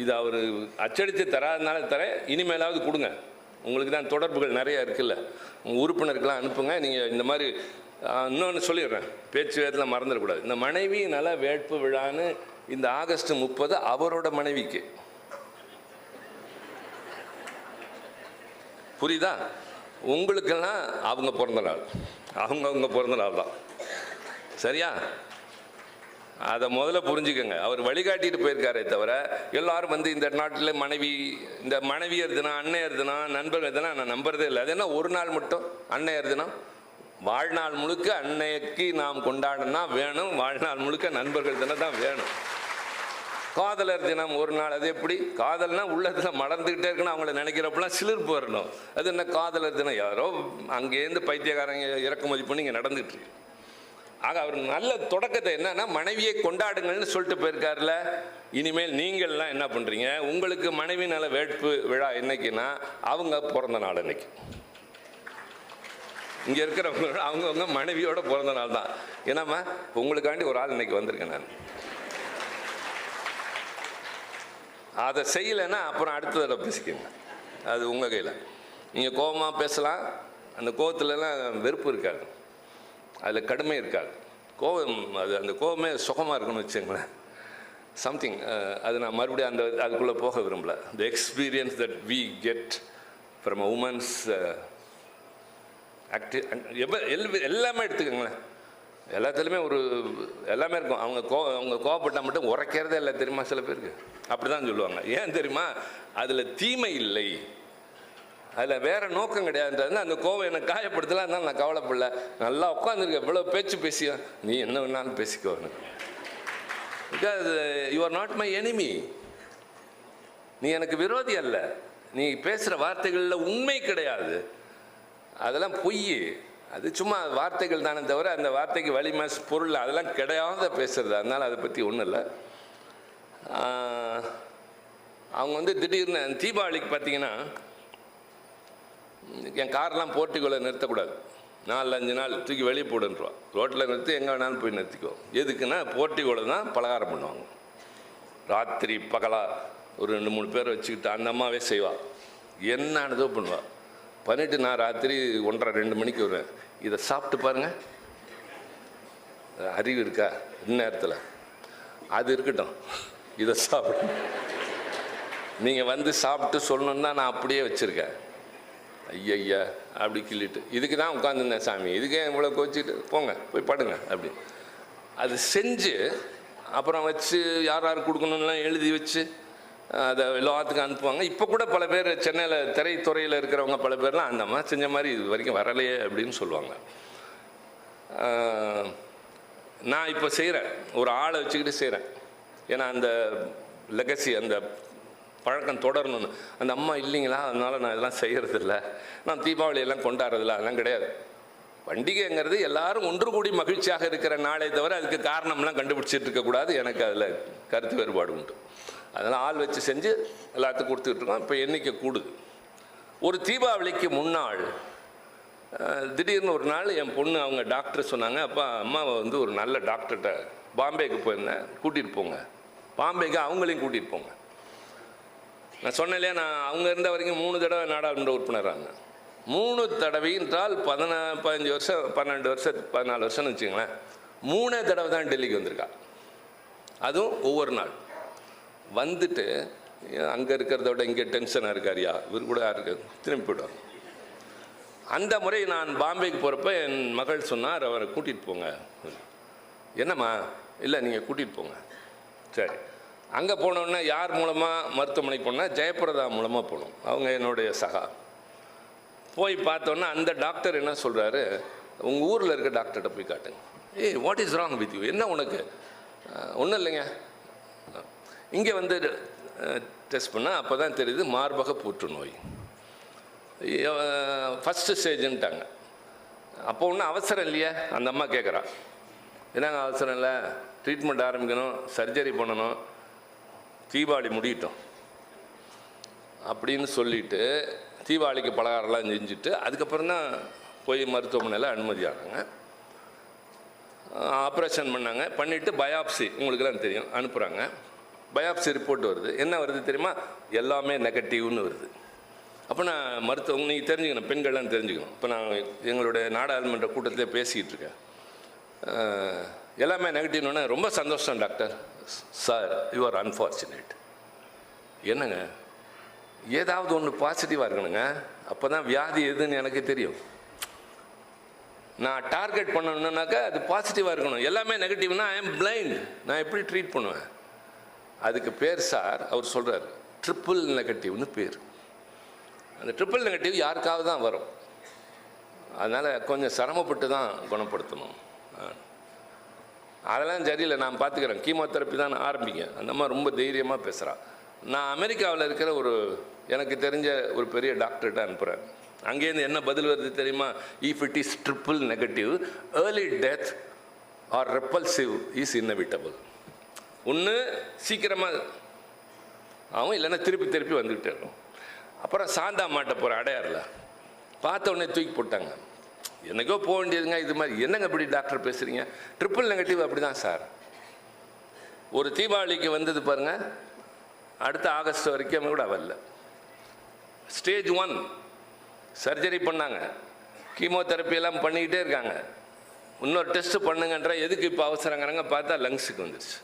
இது அவர் அச்சடித்து தராதனால தரேன். இனிமேலாவது கொடுங்க. உங்களுக்கு தான் தொடர்புகள் நிறையா இருக்குல்ல, உங்கள் உறுப்பினருக்கெல்லாம் அனுப்புங்க. நீங்கள் இந்த மாதிரி இன்னொன்று சொல்லிடுறேன், பேச்சு வேதத்தில் மறந்துடக்கூடாது. இந்த மனைவி நல வேட்பு விழான்னு இந்த ஆகஸ்ட் 30 அவரோட மனைவிக்கு, புரியுதா? உங்களுக்கெல்லாம் அவங்க பிறந்த நாள், அவங்க பிறந்த நாள் தான். சரியா? அதை முதல்ல புரிஞ்சுக்கோங்க. அவர் வழிகாட்டிட்டு போயிருக்காரே தவிர எல்லாரும் இந்த நாட்டில் இந்த மனைவியர் தினம், அன்னையர் தினம், நண்பர்கள் தினம் நான் நம்புறதே இல்லை. அது என்ன ஒரு நாள் மட்டும் அன்னையர் தினம்? வாழ்நாள் முழுக்க அன்னைக்கு நாம் கொண்டாடனா வேணும், வாழ்நாள் முழுக்க நண்பர்கள் தினம் தான் வேணும். காதலர் தினம் ஒரு நாள். அது எப்படி? காதல்னா உள்ளத்தில் மலர்ந்துக்கிட்டே இருக்கணும், அவங்கள நினைக்கிறப்பெல்லாம் சிலிர்ப்பு வரணும். அது என்ன காதலர் தினம்? யாரோ அங்கேருந்து பைத்தியக்காரங்க இறக்குமதி பண்ணி இங்கே நடந்துட்டு இருக்கு. ஆக அவர் நல்ல தொடக்கத்தை என்னன்னா, மனைவியை கொண்டாடுங்கள்னு சொல்லிட்டு போயிருக்காருல. இனிமேல் நீங்கள்லாம் என்ன பண்ணுறீங்க, உங்களுக்கு மனைவி நல வேட்பு விழா என்னைக்குன்னா அவங்க பிறந்த நாள் அன்னைக்கு. இங்கே இருக்கிறவங்க அவங்கவுங்க மனைவியோட பிறந்த நாள் தான். ஏன்னாம்மா உங்களுக்காண்டி ஒரு ஆள் இன்னைக்கு வந்திருக்கேன் நான். அதை செய்யலைன்னா அப்புறம் அடுத்த தடவை பேசிக்கோங்க, அது உங்கள் கையில். நீங்கள் கோபமாக பேசலாம், அந்த கோபத்துலலாம் வெறுப்பு இருக்காது, அதில் கடுமை இருக்காது. கோபம் அது அந்த கோபமே சுகமாக இருக்குன்னு வச்சுங்களேன். சம்திங் அது நான் மறுபடியும் அதுக்குள்ளே போக விரும்பல. The experience that we get from a woman's எல்லாமே எடுத்துக்கோங்களேன். எல்லாத்துலேயுமே எல்லாமே இருக்கும். அவங்க கோவப்பட்டால் மட்டும் உரைக்கிறதே இல்லை தெரியுமா சில பேருக்கு. அப்படி தான் சொல்லுவாங்க. ஏன் தெரியுமா? அதில் தீமை இல்லை, அதில் வேறு நோக்கம் கிடையாதுன்றது. அந்த கோவம் என்னை காயப்படுத்தலாம், இருந்தாலும் நான் கவலைப்படல. நல்லா உட்காந்துருக்கேன், இவ்வளோ பேச்சு பேசியா, நீ என்ன வேணாலும் பேசிக்கோ. Because you are not my enemy. நீ எனக்கு விரோதி அல்ல. நீ பேசுகிற வார்த்தைகளில் உண்மை கிடையாது, அதெல்லாம் பொய். அது சும்மா வார்த்தைகள் தானே தவிர அந்த வார்த்தைக்கு வலிமை பொருள் அதெல்லாம் கிடையாத பேசுறது. அதனால் அதை பற்றி ஒன்றும் இல்லை. அவங்க திடீர்னு தீபாவளிக்கு பார்த்தீங்கன்னா, என் கார்லாம் போர்ட்டிகோவில் நிறுத்தக்கூடாது, 4-5 நாள் தூக்கி வெளியே போடுன்றோம். ரோட்டில் நிறுத்தி எங்கே வேணாலும் போய் நிறுத்திக்கோ. எதுக்குன்னா போர்ட்டிகோவில் தான் பலகாரம் பண்ணுவாங்க. ராத்திரி பகலாக ஒரு 2-3 பேரை வச்சுக்கிட்டு அந்த அம்மாவே செய்வாள், என்னன்னதோ பண்ணுவாள். பண்ணிவிட்டு நான் ராத்திரி 1:30-2 மணிக்கு வருவேன். இதை சாப்பிட்டு பாருங்கள், அறிவு இருக்கா இந்நேரத்தில்? அது இருக்கட்டும், இதை சாப்பிடு. நீங்கள் சாப்பிட்டு சொல்லணுன்னா நான் அப்படியே வச்சுருக்கேன். ஐயா அப்படி கிள்ளிட்டு இதுக்கு தான் உட்காந்துருந்தேன் சாமி, இதுக்கே இவ்வளோ கோச்சிட்டு போங்க போய் படுங்க அப்படி. அது செஞ்சு அப்புறம் வச்சு யார் யார் கொடுக்கணும்லாம் எழுதி வச்சு அதை எல்லாத்துக்கும் அனுப்புவாங்க. இப்போ கூட பல பேர் சென்னையில் திரைத்துறையில் இருக்கிறவங்க பல பேர்லாம் அந்த மாதிரி செஞ்ச மாதிரி இது வரைக்கும் வரலையே அப்படின்னு சொல்லுவாங்க. நான் இப்போ செய்கிறேன், ஒரு ஆளை வச்சுக்கிட்டு செய்கிறேன். ஏன்னா அந்த லெகசி, அந்த பழக்கம் தொடரணும்னு. அந்த அம்மா இல்லைங்களா, அதனால் நான் இதெல்லாம் செய்கிறதில்ல, நான் தீபாவளியெல்லாம் கொண்டாடுறதில்ல, அதெல்லாம் கிடையாது. பண்டிகைங்கிறது எல்லாரும் ஒன்று கூடி மகிழ்ச்சியாக இருக்கிற நாளே தவிர அதுக்கு காரணம்லாம் கண்டுபிடிச்சிட்டு இருக்கக்கூடாது. எனக்கு அதில் கருத்து வேறுபாடு உண்டு. அதனால் ஆள் வச்சு செஞ்சு எல்லாத்துக்கும் கொடுத்துக்கிட்டு இருக்கோம். இப்போ எண்ணிக்கை கூடுது. ஒரு தீபாவளிக்கு முன்னாள் திடீர்னு ஒரு நாள் என் பொண்ணு அவங்க டாக்டர் சொன்னாங்க, அப்பா அம்மாவை ஒரு நல்ல டாக்டர்கிட்ட பாம்பேக்கு போயிருந்தேன், கூட்டிகிட்டு போங்க. பாம்பேக்கு அவங்களையும் கூட்டிகிட்டு போங்க. நான் சொன்னேன் இல்லையா, நான் அவங்க இருந்த வரைக்கும் 3 தடவை நாடாளுமன்ற உறுப்பினராங்க. 3 தடவை என்றால் 15 வருஷம் 12 வருஷம் 14 வருஷம்னு வச்சுங்களேன். 3 தடவை தான் டெல்லிக்கு வந்திருக்கா. அதுவும் ஒவ்வொரு நாள் வந்துட்டு அங்கே இருக்கிறத விட இங்கே டென்ஷனாக இருக்காரியா, இவர் கூட இருக்கு, திரும்பி போயிடுவாங்க. அந்த முறை நான் பாம்பேக்கு போகிறப்ப என் மகள் சொன்னார், அவரை கூட்டிகிட்டு போங்க. என்னம்மா? இல்லை நீங்கள் கூட்டிகிட்டு போங்க. சரி. அங்கே போனோன்னா யார் மூலமாக மருத்துவமனைக்கு போனால் ஜெயபிரதா மூலமாக போகணும். அவங்க என்னுடைய சகா. போய் பார்த்தோன்னா அந்த டாக்டர் என்ன சொல்கிறாரு, உங்கள் ஊரில் இருக்க டாக்டர்கிட்ட போய் காட்டுங்க. ஏய், what is wrong with you? என்ன உனக்கு? ஒன்றும் இல்லைங்க. இங்கே டெஸ்ட் பண்ணால் அப்போ தான் தெரியுது மார்பக புற்றுநோய், ஃபஸ்ட்டு ஸ்டேஜுன்ட்டாங்க. அப்போ ஒன்றும் அவசரம் இல்லையா? அந்த அம்மா கேட்குறா, என்னங்க அவசரம் இல்லை, ட்ரீட்மெண்ட் ஆரம்பிக்கணும், சர்ஜரி பண்ணணும், தீபாவளி முடியட்டும் அப்படின்னு சொல்லிவிட்டு தீபாவளிக்கு பலகாரம்லாம் செஞ்சுட்டு அதுக்கப்புறம் தான் போய் மருத்துவமனையில் அனுமதி ஆனாங்க. ஆப்ரேஷன் பண்ணாங்க. பண்ணிவிட்டு பயாப்சி, உங்களுக்கெல்லாம் தெரியும், அனுப்புகிறாங்க. பயாப்சி ரிப்போர்ட் வருது. என்ன வருது தெரியுமா? எல்லாமே நெகட்டிவ்னு வருது. அப்போ நான் மருத்துவம் நீங்கள் தெரிஞ்சுக்கணும், பெண்கள்லாம் தெரிஞ்சுக்கணும். இப்போ நான் எங்களுடைய நாடாளுமன்ற கூட்டத்திலே பேசிக்கிட்டு இருக்கேன். எல்லாமே நெகட்டிவ்னு ரொம்ப சந்தோஷம் doctor. Sir, you are unfortunate. என்னங்க, ஏதாவது ஒன்று பாசிட்டிவாக இருக்கணுங்க, அப்போ தான் வியாதி எதுன்னு எனக்கு தெரியும். நான் டார்கெட் பண்ணணுன்னாக்கா அது பாசிட்டிவாக இருக்கணும். எல்லாமே நெகட்டிவ்னா ஐ எம் பிளைண்ட், நான் எப்படி ட்ரீட் பண்ணுவேன்? அதுக்கு பேர் சார், அவர் சொல்கிறார், ட்ரிப்பிள் நெகட்டிவ்னு பேர். அந்த ட்ரிப்பிள் நெகட்டிவ் யாருக்காவது தான் வரும். அதனால் கொஞ்சம் சிரமப்பட்டு தான் குணப்படுத்தணும். அதெல்லாம் சரியில்லை, நான் பார்த்துக்கிறேன், கீமோதெரப்பி தான் நான் ஆரம்பிங்க. அந்த மாதிரி ரொம்ப தைரியமாக பேசுகிறான். நான் அமெரிக்காவில் இருக்கிற எனக்கு தெரிஞ்ச ஒரு பெரிய டாக்டர்கிட்ட அனுப்புகிறேன். அங்கேருந்து என்ன பதில் வருது தெரியுமா? If it is triple negative, early death or repulsive is inevitable. ஒன்று சீக்கிரமாக ஆகும், இல்லைன்னா திருப்பி வந்துக்கிட்டே இருக்கும். அப்புறம் சாந்தா மாட்ட போகிற அடையாறில் பார்த்த உடனே தூக்கி போட்டாங்க. என்னைக்கோ போக வேண்டியதுங்க, இது மாதிரி என்னங்க இப்படி டாக்டர் பேசுகிறீங்க? ட்ரிபிள் நெகட்டிவ் அப்படி தான் சார். ஒரு தீபாவளிக்கு வந்தது பாருங்கள், அடுத்த ஆகஸ்ட் வரைக்கும் கூட வரல. ஸ்டேஜ் 1 சர்ஜரி பண்ணாங்க, கீமோதெரப்பியெல்லாம் பண்ணிக்கிட்டே இருக்காங்க. இன்னொரு டெஸ்ட்டு பண்ணுங்கன்ற, எதுக்கு இப்போ அவசரங்கிறாங்க, பார்த்தா லங்ஸுக்கு வந்துடுச்சு.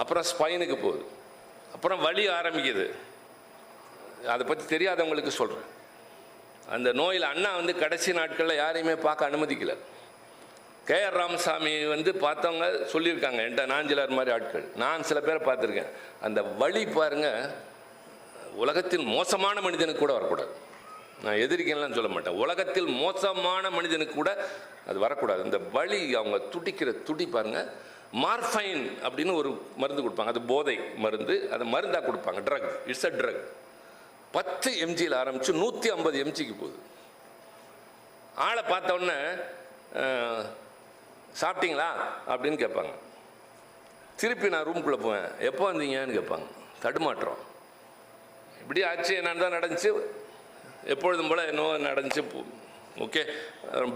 அப்புறம் ஸ்பைனுக்கு போகுது, அப்புறம் வலி ஆரம்பிக்குது. அதை பற்றி தெரியாதவங்களுக்கு சொல்கிறேன். அந்த நோயில் அண்ணா கடைசி நாட்களில் யாரையுமே பார்க்க அனுமதிக்கலை. KR ராமசாமி பார்த்தவங்க சொல்லியிருக்காங்க என்கிட்ட, நாஞ்சிலார் மாதிரி ஆட்கள். நான் சில பேரை பார்த்துருக்கேன். அந்த வலி பாருங்கள், உலகத்தில் மோசமான மனிதனுக்கு கூட வரக்கூடாது. நான் எதிரிக்கலாம் சொல்ல மாட்டேன், உலகத்தில் மோசமான மனிதனுக்கு கூட அது வரக்கூடாது. அந்த வலி, அவங்க துடிக்கிற துடி பாருங்கள். மார்ஃபைன் அப்படின்னு ஒரு மருந்து கொடுப்பாங்க, அது போதை மருந்து. அதை மருந்தாக கொடுப்பாங்க, ட்ரக், இட்ஸ் அ ட்ரக். 10 mgயில் ஆரம்பித்து 150 mgக்கு போகுது. ஆளை பார்த்த உடனே சாப்பிட்டீங்களா அப்படின்னு கேட்பாங்க. திருப்பி நான் ரூம்குள்ளே போவேன், எப்போ வந்தீங்கன்னு கேட்பாங்க. தடுமாற்றம். இப்படி ஆச்சு, என்னன்னு தான் நடந்துச்சு, எப்பொழுதும் போல் என்னவோ நடந்துச்சு. ஓகே,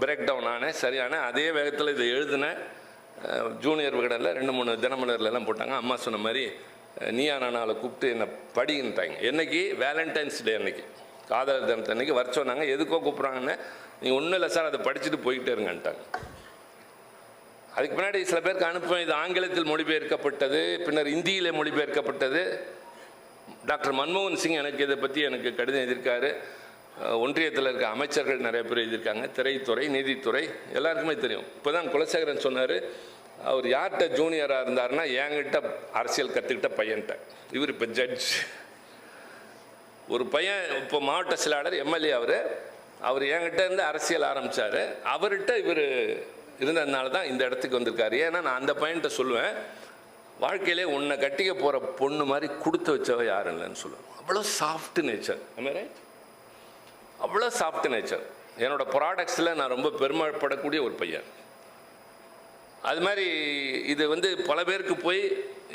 பிரேக் டவுன் ஆனேன், சரியான அதே வேகத்தில் இதை எழுதினேன். ஜூனியர் விகடனில் 2-3 தினமலர்லாம் போட்டாங்க. அம்மா சொன்ன மாதிரி நீயா நானாவை கூப்பிட்டு என்னை படின்ட்டாங்க. என்னைக்கு? வேலண்டைன்ஸ் டே அன்னைக்கு, காதலர் தினத்து அன்னைக்கு வர சொன்னாங்க. எதுக்கோ கூப்பிட்றாங்கன்னு, நீங்கள் ஒன்றும் இல்லை சார், அதை படிச்சுட்டு போய்கிட்டே இருங்கன்ட்டாங்க. அதுக்கு முன்னாடி சில பேருக்கு அனுப்புவேன். இது ஆங்கிலத்தில் மொழிபெயர்க்கப்பட்டது, பின்னர் இந்தியிலே மொழிபெயர்க்கப்பட்டது. டாக்டர் மன்மோகன் சிங் இதை பற்றி எனக்கு கடிதம் எழுதியிருக்காரு. ஒன்றியத்தில் இருக்க அமைச்சர்கள் நிறைய பேர் எழுதியிருக்காங்க. திரைத்துறை, நீதித்துறை, எல்லாருக்குமே தெரியும். இப்போ தான் குலசேகரன் சொன்னார், அவர் யார்கிட்ட ஜூனியராக இருந்தார்னா என்கிட்ட அரசியல் கற்றுக்கிட்ட பையன்கிட்ட. இவர் இப்போ ஜட்ஜ். ஒரு பையன் இப்போ மாவட்ட செயலாளர், MLA. அவர் என்கிட்ட இருந்து அரசியல் ஆரம்பித்தார். அவர்கிட்ட இவர் இருந்ததுனால தான் இந்த இடத்துக்கு வந்திருக்காரு. ஏன்னா நான் அந்த பையன்கிட்ட சொல்லுவேன், வாழ்க்கையிலே உன்னை கட்டிக்க போகிற பொண்ணு மாதிரி கொடுத்து வச்சவ யாரும் இல்லைன்னு சொல்லுவேன். அவ்வளோ சாஃப்ட் நேச்சர், அவ்வளோ சாஃப்ட் நேச்சர். என்னோடய ப்ராடக்ட்ஸில் நான் ரொம்ப பெருமைப்படக்கூடிய ஒரு பையன். அது மாதிரி இது பல பேருக்கு போய்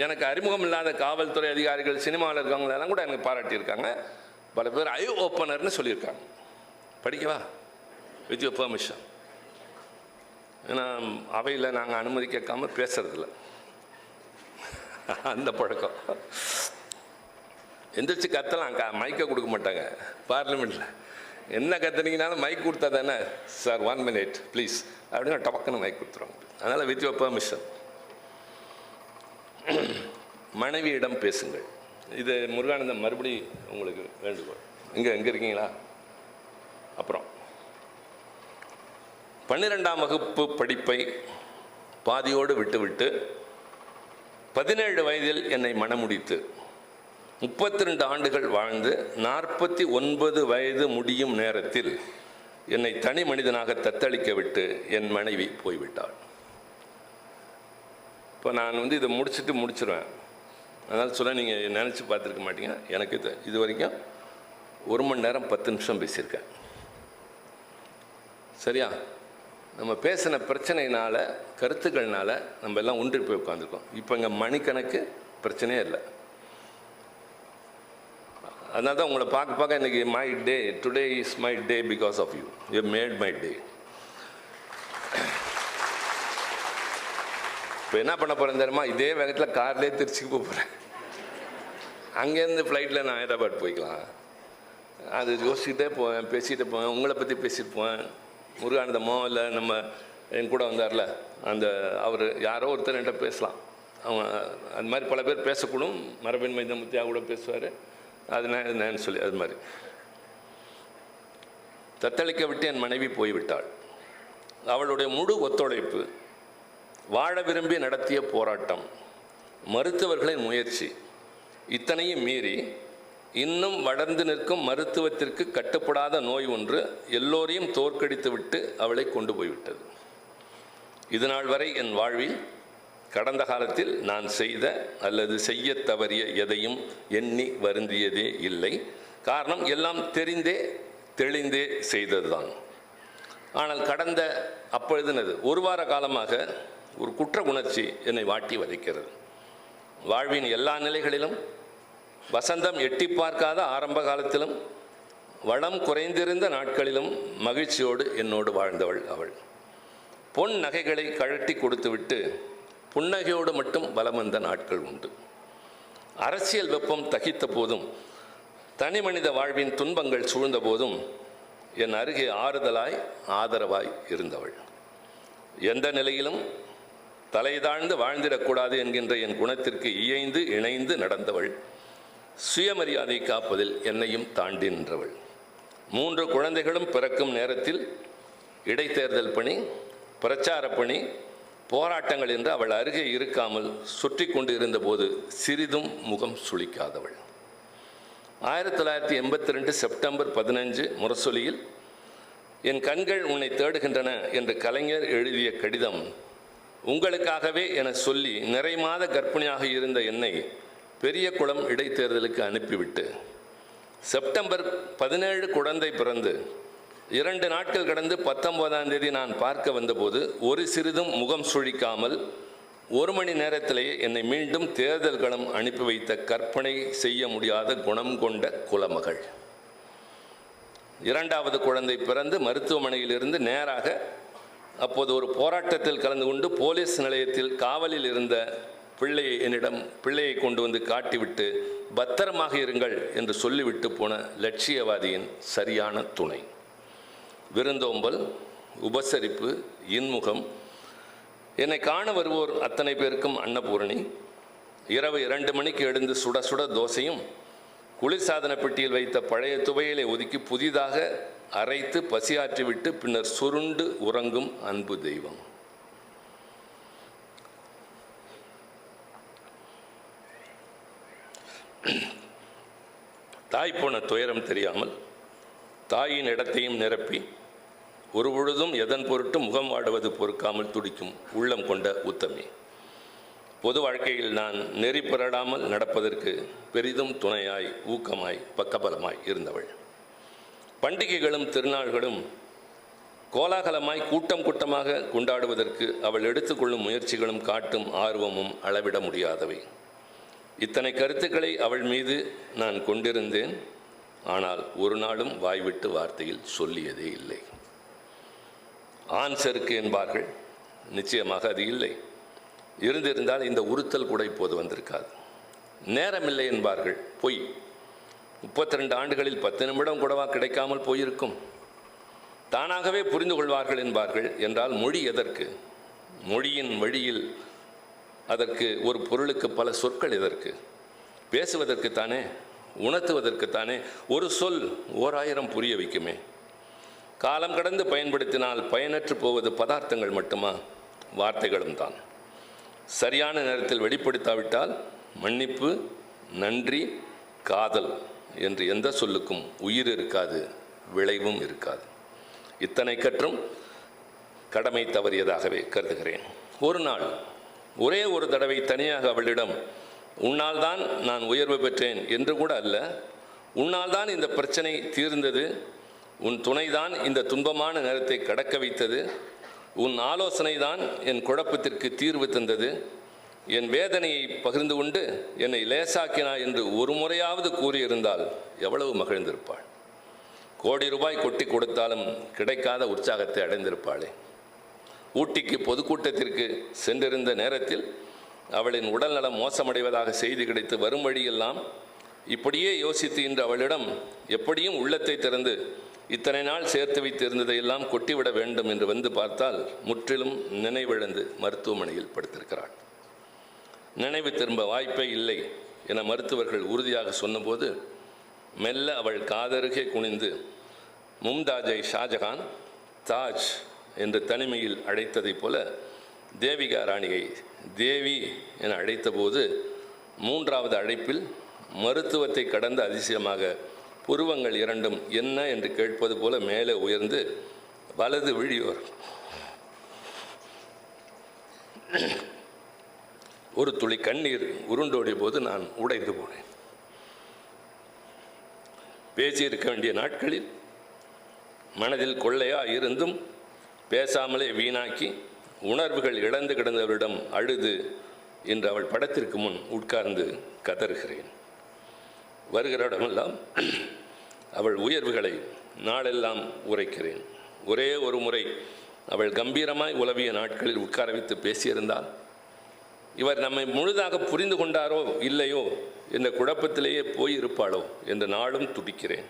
எனக்கு அறிமுகம் இல்லாத காவல்துறை அதிகாரிகள், சினிமாவில் இருக்கவங்களெல்லாம் கூட எனக்கு பாராட்டியிருக்காங்க. பல பேர் ஐ ஓப்பனர்னு சொல்லியிருக்காங்க. படிக்கவா? With your permission. ஏன்னா அவையில் நாங்கள் அனுமதி கேட்காம பேசுறதில்ல, அந்த பழக்கம். எந்திரிச்சு கத்தலாம், மைக்கை கொடுக்க மாட்டாங்க பார்லிமெண்ட்டில். என்ன கத்துனீங்கனாலும் மைக் கொடுத்தா தானே, சார் 1 minute ப்ளீஸ் அப்படின்னு டபக்குன்னு மைக் கொடுத்துருவாங்க. அதனால் வித் யுவர் பெர்மிஷன். மனைவியிடம் பேசுங்கள். இது முருகானந்தம் மறுபடி உங்களுக்கு வேண்டுகோள். எங்கே இருக்கீங்களா? அப்புறம் 12ஆம் வகுப்பு படிப்பை பாதியோடு விட்டுவிட்டு 17 வயதில் என்னை மணமுடித்து 32 ஆண்டுகள் வாழ்ந்து 49 வயது முடியும் நேரத்தில் என்னை தனி மனிதனாக தத்தளிக்க விட்டு என் மனைவி போய்விட்டாள். இப்போ நான் இதை முடிச்சிருவேன். அதனால் சொல்ல, நீங்கள் நினச்சி பார்த்துருக்க மாட்டீங்க. எனக்கு இது வரைக்கும் 1 மணி நேரம் 10 நிமிஷம் பேசியிருக்கேன். சரியா? நம்ம பேசின பிரச்சனையினால், கருத்துக்கள்னால நம்ம எல்லாம் ஒன்றி போய் உட்காந்துருக்கோம். இப்போ இங்கே மணிக்கணக்கு பிரச்சனையே இல்லை. அதனால தான் உங்களை பார்க்க இன்றைக்கி my day, today is my day because of you. You made my day. இப்போ என்ன பண்ண போகிறேன் தெரியுமா? இதே வேகத்தில் கார்லேயே திருச்சிக்கு போகிறேன். அங்கேருந்து ஃப்ளைட்டில் நான் ஹைதராபாத் போய்க்கலாம். அது யோசிச்சுட்டே போவேன், பேசிகிட்டே போவேன், உங்களை பற்றி பேசிட்டு போவேன். முருகானந்தமோ இல்லை நம்ம என் கூட வந்தார்ல அந்த அவர் யாரோ ஒருத்தர் என்கிட்ட பேசலாம். அவங்க அது மாதிரி பல பேர் பேசக்கூடும். மரபின் மைந்தமுத்தியா கூட பேசுவார். அது நான் சொல்லி அது மாதிரி தத்தளிக்க விட்டு என் மனைவி போய்விட்டாள். அவளுடைய முழு ஒத்துழைப்பு, வாழ விரும்பி நடத்திய போராட்டம், மருத்துவர்களின் முயற்சி, இத்தனையும் மீறி இன்னும் வளர்ந்து நிற்கும் மருத்துவத்திற்கு கட்டுப்படாத நோய் ஒன்று எல்லோரையும் தோற்கடித்து விட்டு அவளை கொண்டு போய்விட்டது. இதுநாள் வரை என் வாழ்வில் கடந்த காலத்தில் நான் செய்த அல்லது செய்ய தவறிய எதையும் எண்ணி வருந்தியதே இல்லை. காரணம், எல்லாம் தெரிந்தே தெளிந்தே செய்ததுதான். ஆனால் கடந்த அப்பொழுதுனது ஒரு வார காலமாக ஒரு குற்ற உணர்ச்சி என்னை வாட்டி வதைக்கிறது. வாழ்வின் எல்லா நிலைகளிலும், வசந்தம் எட்டி பார்க்காத ஆரம்ப காலத்திலும், வளம் குறைந்திருந்த நாட்களிலும் மகிழ்ச்சியோடு என்னோடு வாழ்ந்தவள் அவள். பொன் நகைகளை கழட்டி கொடுத்துவிட்டு புன்னகையோடு மட்டும் வலம் வந்த நாட்கள் உண்டு. அரசியல் வெப்பம் தகித்த போதும், தனி மனித வாழ்வின் துன்பங்கள் சூழ்ந்த போதும் என் அருகே ஆறுதலாய் ஆதரவாய் இருந்தவள். எந்த நிலையிலும் தலை தாழ்ந்து வாழ்ந்திடக்கூடாது என்கின்ற என் குணத்திற்கு இயைந்து இணைந்து நடந்தவள். சுயமரியாதை காப்பதில் என்னையும் தாண்டி நின்றவள். 3 குழந்தைகளும் பிறக்கும் நேரத்தில் இடைத்தேர்தல் பணி, பிரச்சார பணி, போராட்டங்கள் என்று அவள் அருகே இருக்காமல் சுற்றி கொண்டு இருந்தபோது சிறிதும் முகம் சுளிக்காதவள். 1982 செப்டம்பர் 15 முரசொலியில் என் கண்கள் உன்னை தேடுகின்றன என்று கலைஞர் எழுதிய கடிதம் உங்களுக்காகவே என சொல்லி நிறைமாத கர்ப்பிணியாக இருந்த என்னை பெரியகுளம் இடைத்தேர்தலுக்கு அனுப்பிவிட்டு செப்டம்பர் 17 குழந்தை பிறந்து 2 நாட்கள் கடந்து 19ஆம் தேதி நான் பார்க்க வந்தபோது ஒரு சிறிதும் முகம் சுழிக்காமல் 1 மணி நேரத்திலேயே என்னை மீண்டும் தேர்தல் களம் அனுப்பி வைத்த கற்பனை செய்ய முடியாத குணம் கொண்ட குலமகள். 2வது குழந்தை பிறந்து மருத்துவமனையிலிருந்து நேராக அப்போது ஒரு போராட்டத்தில் கலந்து கொண்டு போலீஸ் நிலையத்தில் காவலில் இருந்த பிள்ளையை கொண்டு வந்து காட்டிவிட்டு பத்திரமாக இருங்கள் என்று சொல்லிவிட்டு போன லட்சியவாதியின் சரியான துணை. விருந்தோம்பல், உபசரிப்பு, இன்முகம், என்னை காண வருவோர் அத்தனை பேருக்கும் அன்னபூரணி. இரவு 2 மணிக்கு எழுந்து சுட சுட தோசையும் குளிர்சாதன பெட்டியில் வைத்த பழைய துவையலை ஒதுக்கி புதிதாக அரைத்து பசியாற்றிவிட்டு பின்னர் சுருண்டு உறங்கும் அன்பு தெய்வம். தாய் போன துயரம் தெரியாமல் தாயின் இடத்தையும் நிரப்பி ஒரு பொழுதும் எதன் பொருட்டு முகம் வாடுவது பொறுக்காமல் துடிக்கும் உள்ளம் கொண்ட உத்தமி. பொது வாழ்க்கையில் நான் நெறி பிறடாமல் நடப்பதற்கு பெரிதும் துணையாய், ஊக்கமாய், பக்கபலமாய் இருந்தவள். பண்டிகைகளும் திருநாள்களும் கோலாகலமாய் கூட்டம் கூட்டமாக கொண்டாடுவதற்கு அவள் எடுத்துக்கொள்ளும் முயற்சிகளும் காட்டும் ஆர்வமும் அளவிட முடியாதவை. இத்தனை கருத்துக்களை அவள் மீது நான் கொண்டிருந்தேன். ஆனால் ஒரு நாளும் வாய்விட்டு வார்த்தையில் சொல்லியதே இல்லை. ஆண் செருக்கு என்பார்கள், நிச்சயமாக அது இல்லை. இருந்திருந்தால் இந்த உறுத்தல் கூட இப்போது வந்திருக்காது. நேரமில்லை என்பார்கள், பொய். 32 ஆண்டுகளில் 10 நிமிடம் கூடவா கிடைக்காமல் போயிருக்கும். தானாகவே புரிந்து கொள்வார்கள் என்பார்கள் என்றால் மொழி எதற்கு? மொழியின் வழியில் அதற்கு ஒரு பொருளுக்கு பல சொற்கள் எதற்கு? பேசுவதற்குத்தானே, உணர்த்துவதற்குத்தானே. ஒரு சொல் 1000 புரிய வைக்குமே. காலம் கடந்து பயன்படுத்தினால் பயனற்று போவது பதார்த்தங்கள் மட்டுமா? வார்த்தைகளும் தான். சரியான நேரத்தில் வெளிப்படுத்தாவிட்டால் மன்னிப்பு, நன்றி, காதல் என்று எந்த சொல்லுக்கும் உயிர் இருக்காது, விளைவும் இருக்காது. இத்தனை கற்றும் கடமை தவறியதாகவே கருதுகிறேன். ஒரு நாள் ஒரே ஒரு தடவை தனியாக அவளிடம், உன்னால் தான் நான் உயர்வு பெற்றேன் என்று கூட அல்ல, உன்னால் தான் இந்த பிரச்சனை தீர்ந்தது, உன் துணைதான் இந்த துன்பமான நேரத்தை கடக்க வைத்தது, உன் ஆலோசனை தான் என் குழப்பத்திற்கு தீர்வு தந்தது, என் வேதனையை பகிர்ந்து கொண்டு என்னை லேசாக்கினா என்று ஒரு முறையாவது கூறியிருந்தால் எவ்வளவு மகிழ்ந்திருப்பாள். கோடி ரூபாய் கொட்டி கொடுத்தாலும் கிடைக்காத உற்சாகத்தை அடைந்திருப்பாளே. ஊட்டிக்கு பொதுக்கூட்டத்திற்கு சென்றிருந்த நேரத்தில் அவளின் உடல்நலம் மோசமடைவதாக செய்தி கிடைத்து வரும் வழியெல்லாம் இப்படியே யோசித்து இன்று அவளிடம் எப்படியும் உள்ளத்தை திறந்து இத்தனை நாள் சேர்த்து வைத்திருந்ததையெல்லாம் கொட்டிவிட வேண்டும் என்று வந்து பார்த்தால் முற்றிலும் நினைவிழந்து மருத்துவமனையில் படுத்திருக்கிறாள். நினைவு திரும்ப வாய்ப்பே இல்லை என மருத்துவர்கள் உறுதியாக சொன்னபோது மெல்ல அவள் காதருகே குனிந்து மும்தாஜை ஷாஜகான் தாஜ் என்று தனிமையில் அழைத்ததைப் போல தேவிகா ராணியை தேவி என அழைத்தபோது 3வது அழைப்பில் மருத்துவத்தை கடந்த அதிசயமாக புருவங்கள் 2ம் என்ன என்று கேட்பது போல மேலே உயர்ந்து வலது விழியோர் ஒரு துளி கண்ணீர் உருண்டோடிய போது நான் உடைந்து போனேன். பேசியிருக்க வேண்டிய நாட்களில் மனதில் கொள்ளையா இருந்தும் பேசாமலே வீணாக்கி உணர்வுகள் இழந்து கிடந்தவரிடம் அழுது இன்று அவள் படத்திற்கு முன் உட்கார்ந்து கதறுகிறேன். வருகிற இடமெல்லாம் அவள் உயர்வுகளை நாளெல்லாம் உரைக்கிறேன். ஒரே ஒரு முறை அவள் கம்பீரமாய் உலவிய நாட்களில் உட்கார வைத்து பேசியிருந்தால் இவர் நம்மை முழுதாக புரிந்து கொண்டாரோ இல்லையோ என்ற குழப்பத்திலேயே போயிருப்பாளோ என்று நாளும் துடிக்கிறேன்.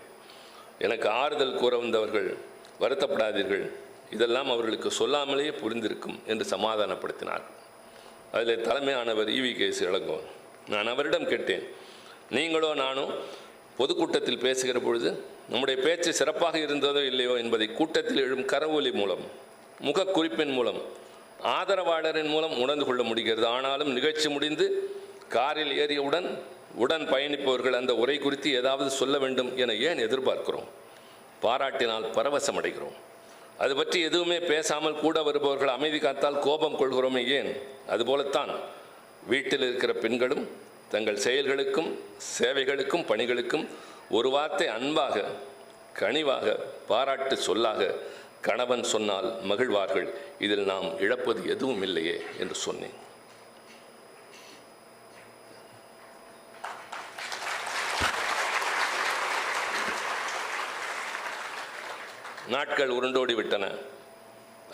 எனக்கு ஆறுதல் கூற வந்தவர்கள் வருத்தப்படாதீர்கள், இதெல்லாம் அவர்களுக்கு சொல்லாமலேயே புரிந்திருக்கும் என்று சமாதானப்படுத்தினார். அதில் தலைமையானவர் EVKS இளங்கோவன். நான் அவரிடம் கேட்டேன், நீங்களோ நானோ பொதுக்கூட்டத்தில் பேசுகிற பொழுது நம்முடைய பேச்சு சிறப்பாக இருந்ததோ இல்லையோ என்பதை கூட்டத்தில் எழும் கரவொலி மூலம், முகக்குறிப்பின் மூலம், ஆதரவாளரின் மூலம் உணர்ந்து கொள்ள முடிகிறது. ஆனாலும் நிகழ்ச்சி முடிந்து காரில் ஏறியவுடன் உடன் பயணிப்பவர்கள் அந்த உரை குறித்து ஏதாவது சொல்ல வேண்டும் என ஏன் எதிர்பார்க்கிறோம்? பாராட்டினால் பரவசம் அடைகிறோம். அது பற்றி எதுவுமே பேசாமல் கூட வருபவர்கள் அமைதி காத்தால் கோபம் கொள்கிறோமே ஏன்? அதுபோலத்தான் வீட்டில் இருக்கிற பெண்களும் தங்கள் செயல்களுக்கும் சேவைகளுக்கும் பணிகளுக்கும் ஒரு வார்த்தை அன்பாக கனிவாக பாராட்டு சொல்லாக கணவன் சொன்னால் மகிழ்வார்கள். இதில் நாம் இழப்பது எதுவும் இல்லையே என்று சொன்னேன். நாட்கள் உருண்டோடி விட்டன.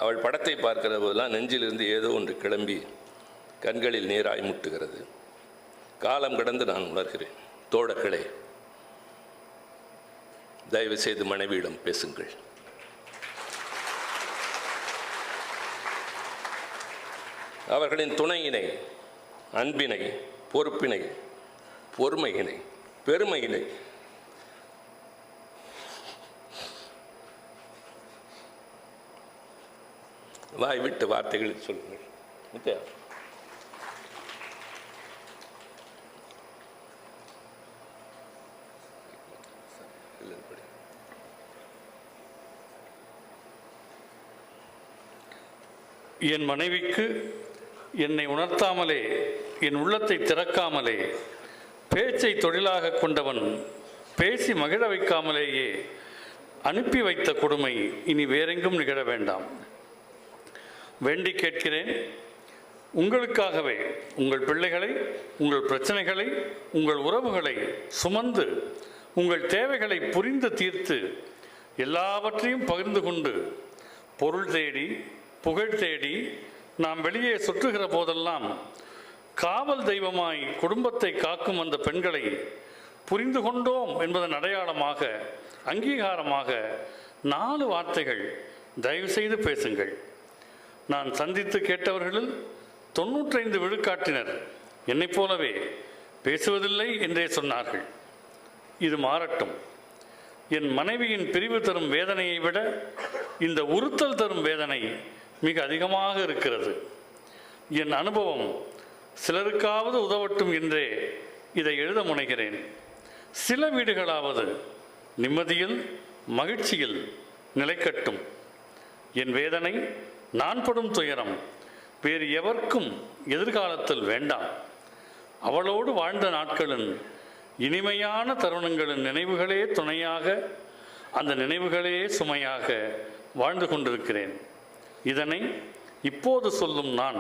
அவள் படத்தை பார்க்கிற போதெல்லாம் நெஞ்சிலிருந்து ஏதோ ஒன்று கிளம்பி கண்களில் நீராய் முட்டுகிறது. காலம் கடந்து நான் உணர்கிறேன். தோழர்களே, தயவு செய்து மனைவியிடம் பேசுங்கள். அவர்களின் துணையினை, அன்பினை, பொறுப்பினை, பொறுமையினை, பெருமையினை வாய் விட்டு வார்த்தைகளில் சொல்லுங்கள். என் மனைவிக்கு என்னை உணர்த்தாமலே, என் உள்ளத்தை திறக்காமலே, பேச்சை தொழிலாக கொண்டவன் பேசி மகிழ வைக்காமலேயே அனுப்பி வைத்த கொடுமை இனி வேறெங்கும் நிகழ வேண்டாம். வேண்டி கேட்கிறேன், உங்களுக்காகவே உங்கள் பிள்ளைகளை, உங்கள் பிரச்சனைகளை, உங்கள் உறவுகளை சுமந்து, உங்கள் தேவைகளை புரிந்து தீர்த்து, எல்லாவற்றையும் பகிர்ந்து கொண்டு, பொருள் தேடி புகழ் தேடி நாம் வெளியே சுற்றுகிற போதெல்லாம் காவல் தெய்வமாய் குடும்பத்தை காக்கும் அந்த பெண்களை புரிந்து கொண்டோம் என்பதன் அடையாளமாக, அங்கீகாரமாக 4 வார்த்தைகள் தயவு செய்து பேசுங்கள். நான் சந்தித்து கேட்டவர்களில் 95 விழுக்காட்டினர் என்னைப் போலவே பேசுவதில்லை என்றே சொன்னார்கள். இது மாறட்டும். என் மனைவியின் பிரிவு தரும் வேதனையை விட இந்த உறுத்தல் தரும் வேதனை மிக அதிகமாக இருக்கிறது. என் அனுபவம் சிலருக்காவது உதவட்டும் என்றே இதை எழுத முனைகிறேன். சில வீடுகளாவது நிம்மதியில், மகிழ்ச்சியில் நிலைக்கட்டும். என் வேதனை, நான் படும் துயரம் வேறு எவர்க்கும் எதிர்காலத்தில் வேண்டாம். அவளோடு வாழ்ந்த நாட்களின் இனிமையான தருணங்களின் நினைவுகளே துணையாக, அந்த நினைவுகளே சுமையாக வாழ்ந்து கொண்டிருக்கிறேன். இதனை இப்போது சொல்லும் நான்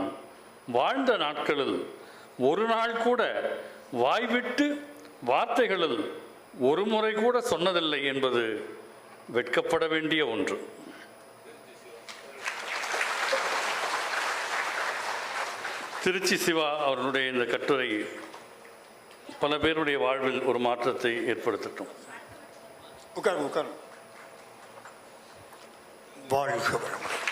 வாழ்ந்த நாட்களில் ஒரு நாள் கூட வாய்விட்டு வார்த்தைகளில் ஒரு முறை கூட சொன்னதில்லை என்பது வெட்கப்பட வேண்டிய ஒன்று. திருச்சி சிவா அவர்களுடைய இந்த கட்டுரை பல பேருடைய வாழ்வில் ஒரு மாற்றத்தை ஏற்படுத்தட்டும். உட்கார். வாழ்க வளமுடன்.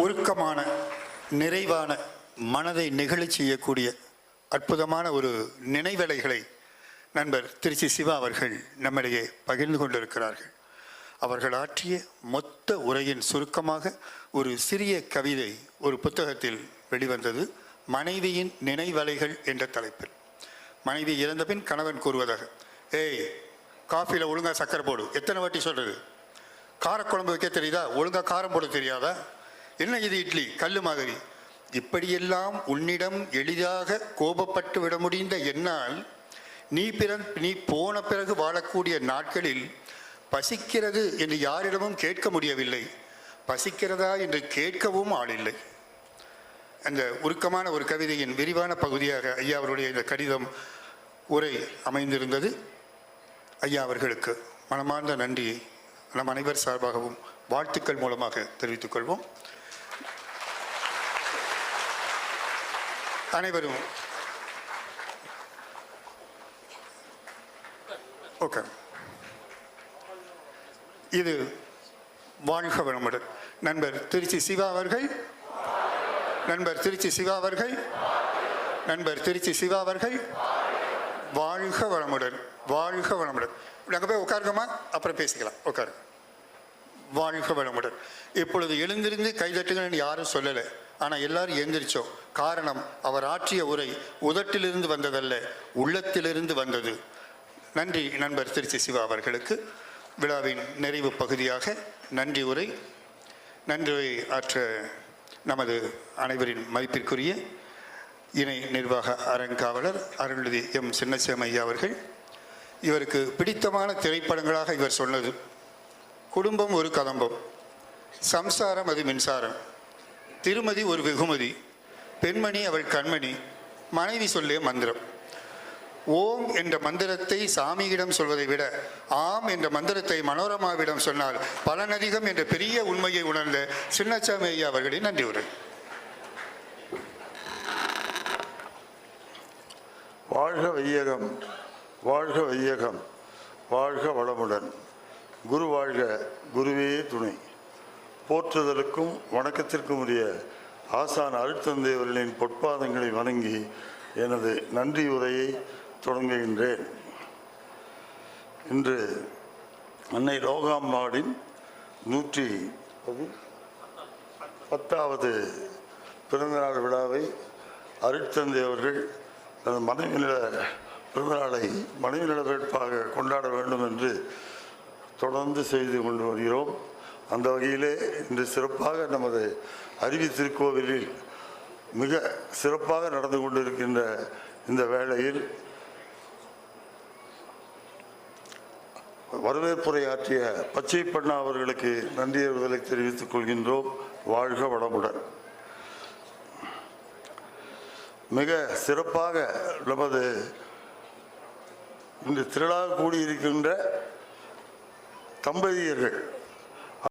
உருக்கமான, நிறைவான, மனதை நெகிழச் செய்யக்கூடிய அற்புதமான ஒரு நினைவலைகளை நண்பர் திருச்சி சிவா அவர்கள் நம்மிடையே பகிர்ந்து கொண்டிருக்கிறார்கள். அவர்கள் ஆற்றிய மொத்த உரையின் சுருக்கமாக ஒரு சிறிய கவிதை ஒரு புத்தகத்தில் வெளிவந்தது. மனைவியின் நினைவலைகள் என்ற தலைப்பில். மனைவி இறந்த பின் கணவன் கூறுவதாக, ஏய் காஃபியில் ஒழுங்காக சக்கரை போடு. எத்தனை வாட்டி சொல்கிறது? காரக்குழம்பு வைக்க தெரியுதா? ஒழுங்காக காரம் போட தெரியாதா? என்ன இது இட்லி, கல்லு மாதிரி. இப்படியெல்லாம் உன்னிடம் எளிதாக கோபப்பட்டு விட முடிந்த என்னால் நீ போன பிறகு வாழக்கூடிய நாட்களில் பசிக்கிறது என்று யாரிடமும் கேட்க முடியவில்லை, பசிக்கிறதா என்று கேட்கவும் ஆளில்லை. அந்த உருக்கமான ஒரு கவிதையின் விரிவான பகுதியாக ஐயா அவருடைய இந்த கடிதம் உரை அமைந்திருந்தது. ஐயா அவர்களுக்கு மனமார்ந்த நன்றியை நம் அனைவர் சார்பாகவும் வாழ்த்துக்கள் மூலமாக தெரிவித்துக் கொள்வோம். அனைவரும் ஓகே. இது வாழ்க வளமுடன். நண்பர் திருச்சி சிவா அவர்கள், நண்பர் திருச்சி சிவா அவர்கள், நண்பர் திருச்சி சிவா அவர்கள், வாழ்க வளமுடன், வாழ்க வளமுடன். நாங்கள் போய் உட்காருங்கம்மா, அப்புறம் பேசிக்கலாம். உட்காரு. வாழ்க வளமுடன். இப்பொழுது எழுந்திருந்து கைதட்டுங்கன்னு யாரும் சொல்லலை, ஆனால் எல்லாரும் எழுந்திரிச்சோம். காரணம், அவர் ஆற்றிய உரை உதட்டிலிருந்து வந்ததல்ல, உள்ளத்திலிருந்து வந்தது. நன்றி நண்பர் திருச்சி சிவா அவர்களுக்கு. விழாவின் நிறைவு பகுதியாக நன்றி உரை ஆற்ற நமது அனைவரின் மதிப்பிற்குரிய இணை நிர்வாக அறங்காவலர் அருள்நிதி எம் சின்னசாமி ஐயா அவர்கள். இவருக்கு பிடித்தமான திரைப்படங்களாக இவர் சொன்னது, குடும்பம் ஒரு கதம்பம், சம்சாரம் அது மின்சாரம், திருமதி ஒரு வெகுமதி, பெண்மணி அவள் கண்மணி, மனைவி சொல்லே மந்திரம். ஓம் என்ற மந்திரத்தை சாமியிடம் சொல்வதை விட ஆம் என்ற மந்திரத்தை மனோரமாவிடம் சொன்னால் பலன் அதிகம் என்ற பெரிய உண்மையை உணர்ந்த சின்னசாமி ஐயா அவர்களின் நன்றி உரை. வாழ்க வையகம், வாழ்க வையகம், வாழ்க வளமுடன். குரு வாழ்க, குருவே துணை. போற்றுதலுக்கும் வணக்கத்திற்கும் உரிய ஆசான் அருட்தந்தை அவர்களின் பொற்பாதங்களை வணங்கி எனது நன்றி உரையை தொடங்குகின்றேன். இன்று அன்னை லோகாம்பாளின் 110வது பிறந்தநாள் விழாவை அருட்தந்தை அவர்கள் தனது மனைவிநில பிறந்தநாளை மனைவிநில வேட்பாக கொண்டாட வேண்டும் என்று தொடர்ந்து செய்து கொண்டு வருகிறோம். அந்த வகையிலே இன்று சிறப்பாக நமது அருவி திருக்கோவிலில் மிக சிறப்பாக நடந்து கொண்டிருக்கின்ற இந்த வேளையில் வரவேற்புரையாற்றிய பச்சை பண்ணா அவர்களுக்கு நன்றியறிதலை தெரிவித்துக் கொள்கின்றோம். வாழ்க வளமுடன். மிக சிறப்பாக நமது இன்று திருவிழா கூடியிருக்கின்ற தம்பதியர்கள்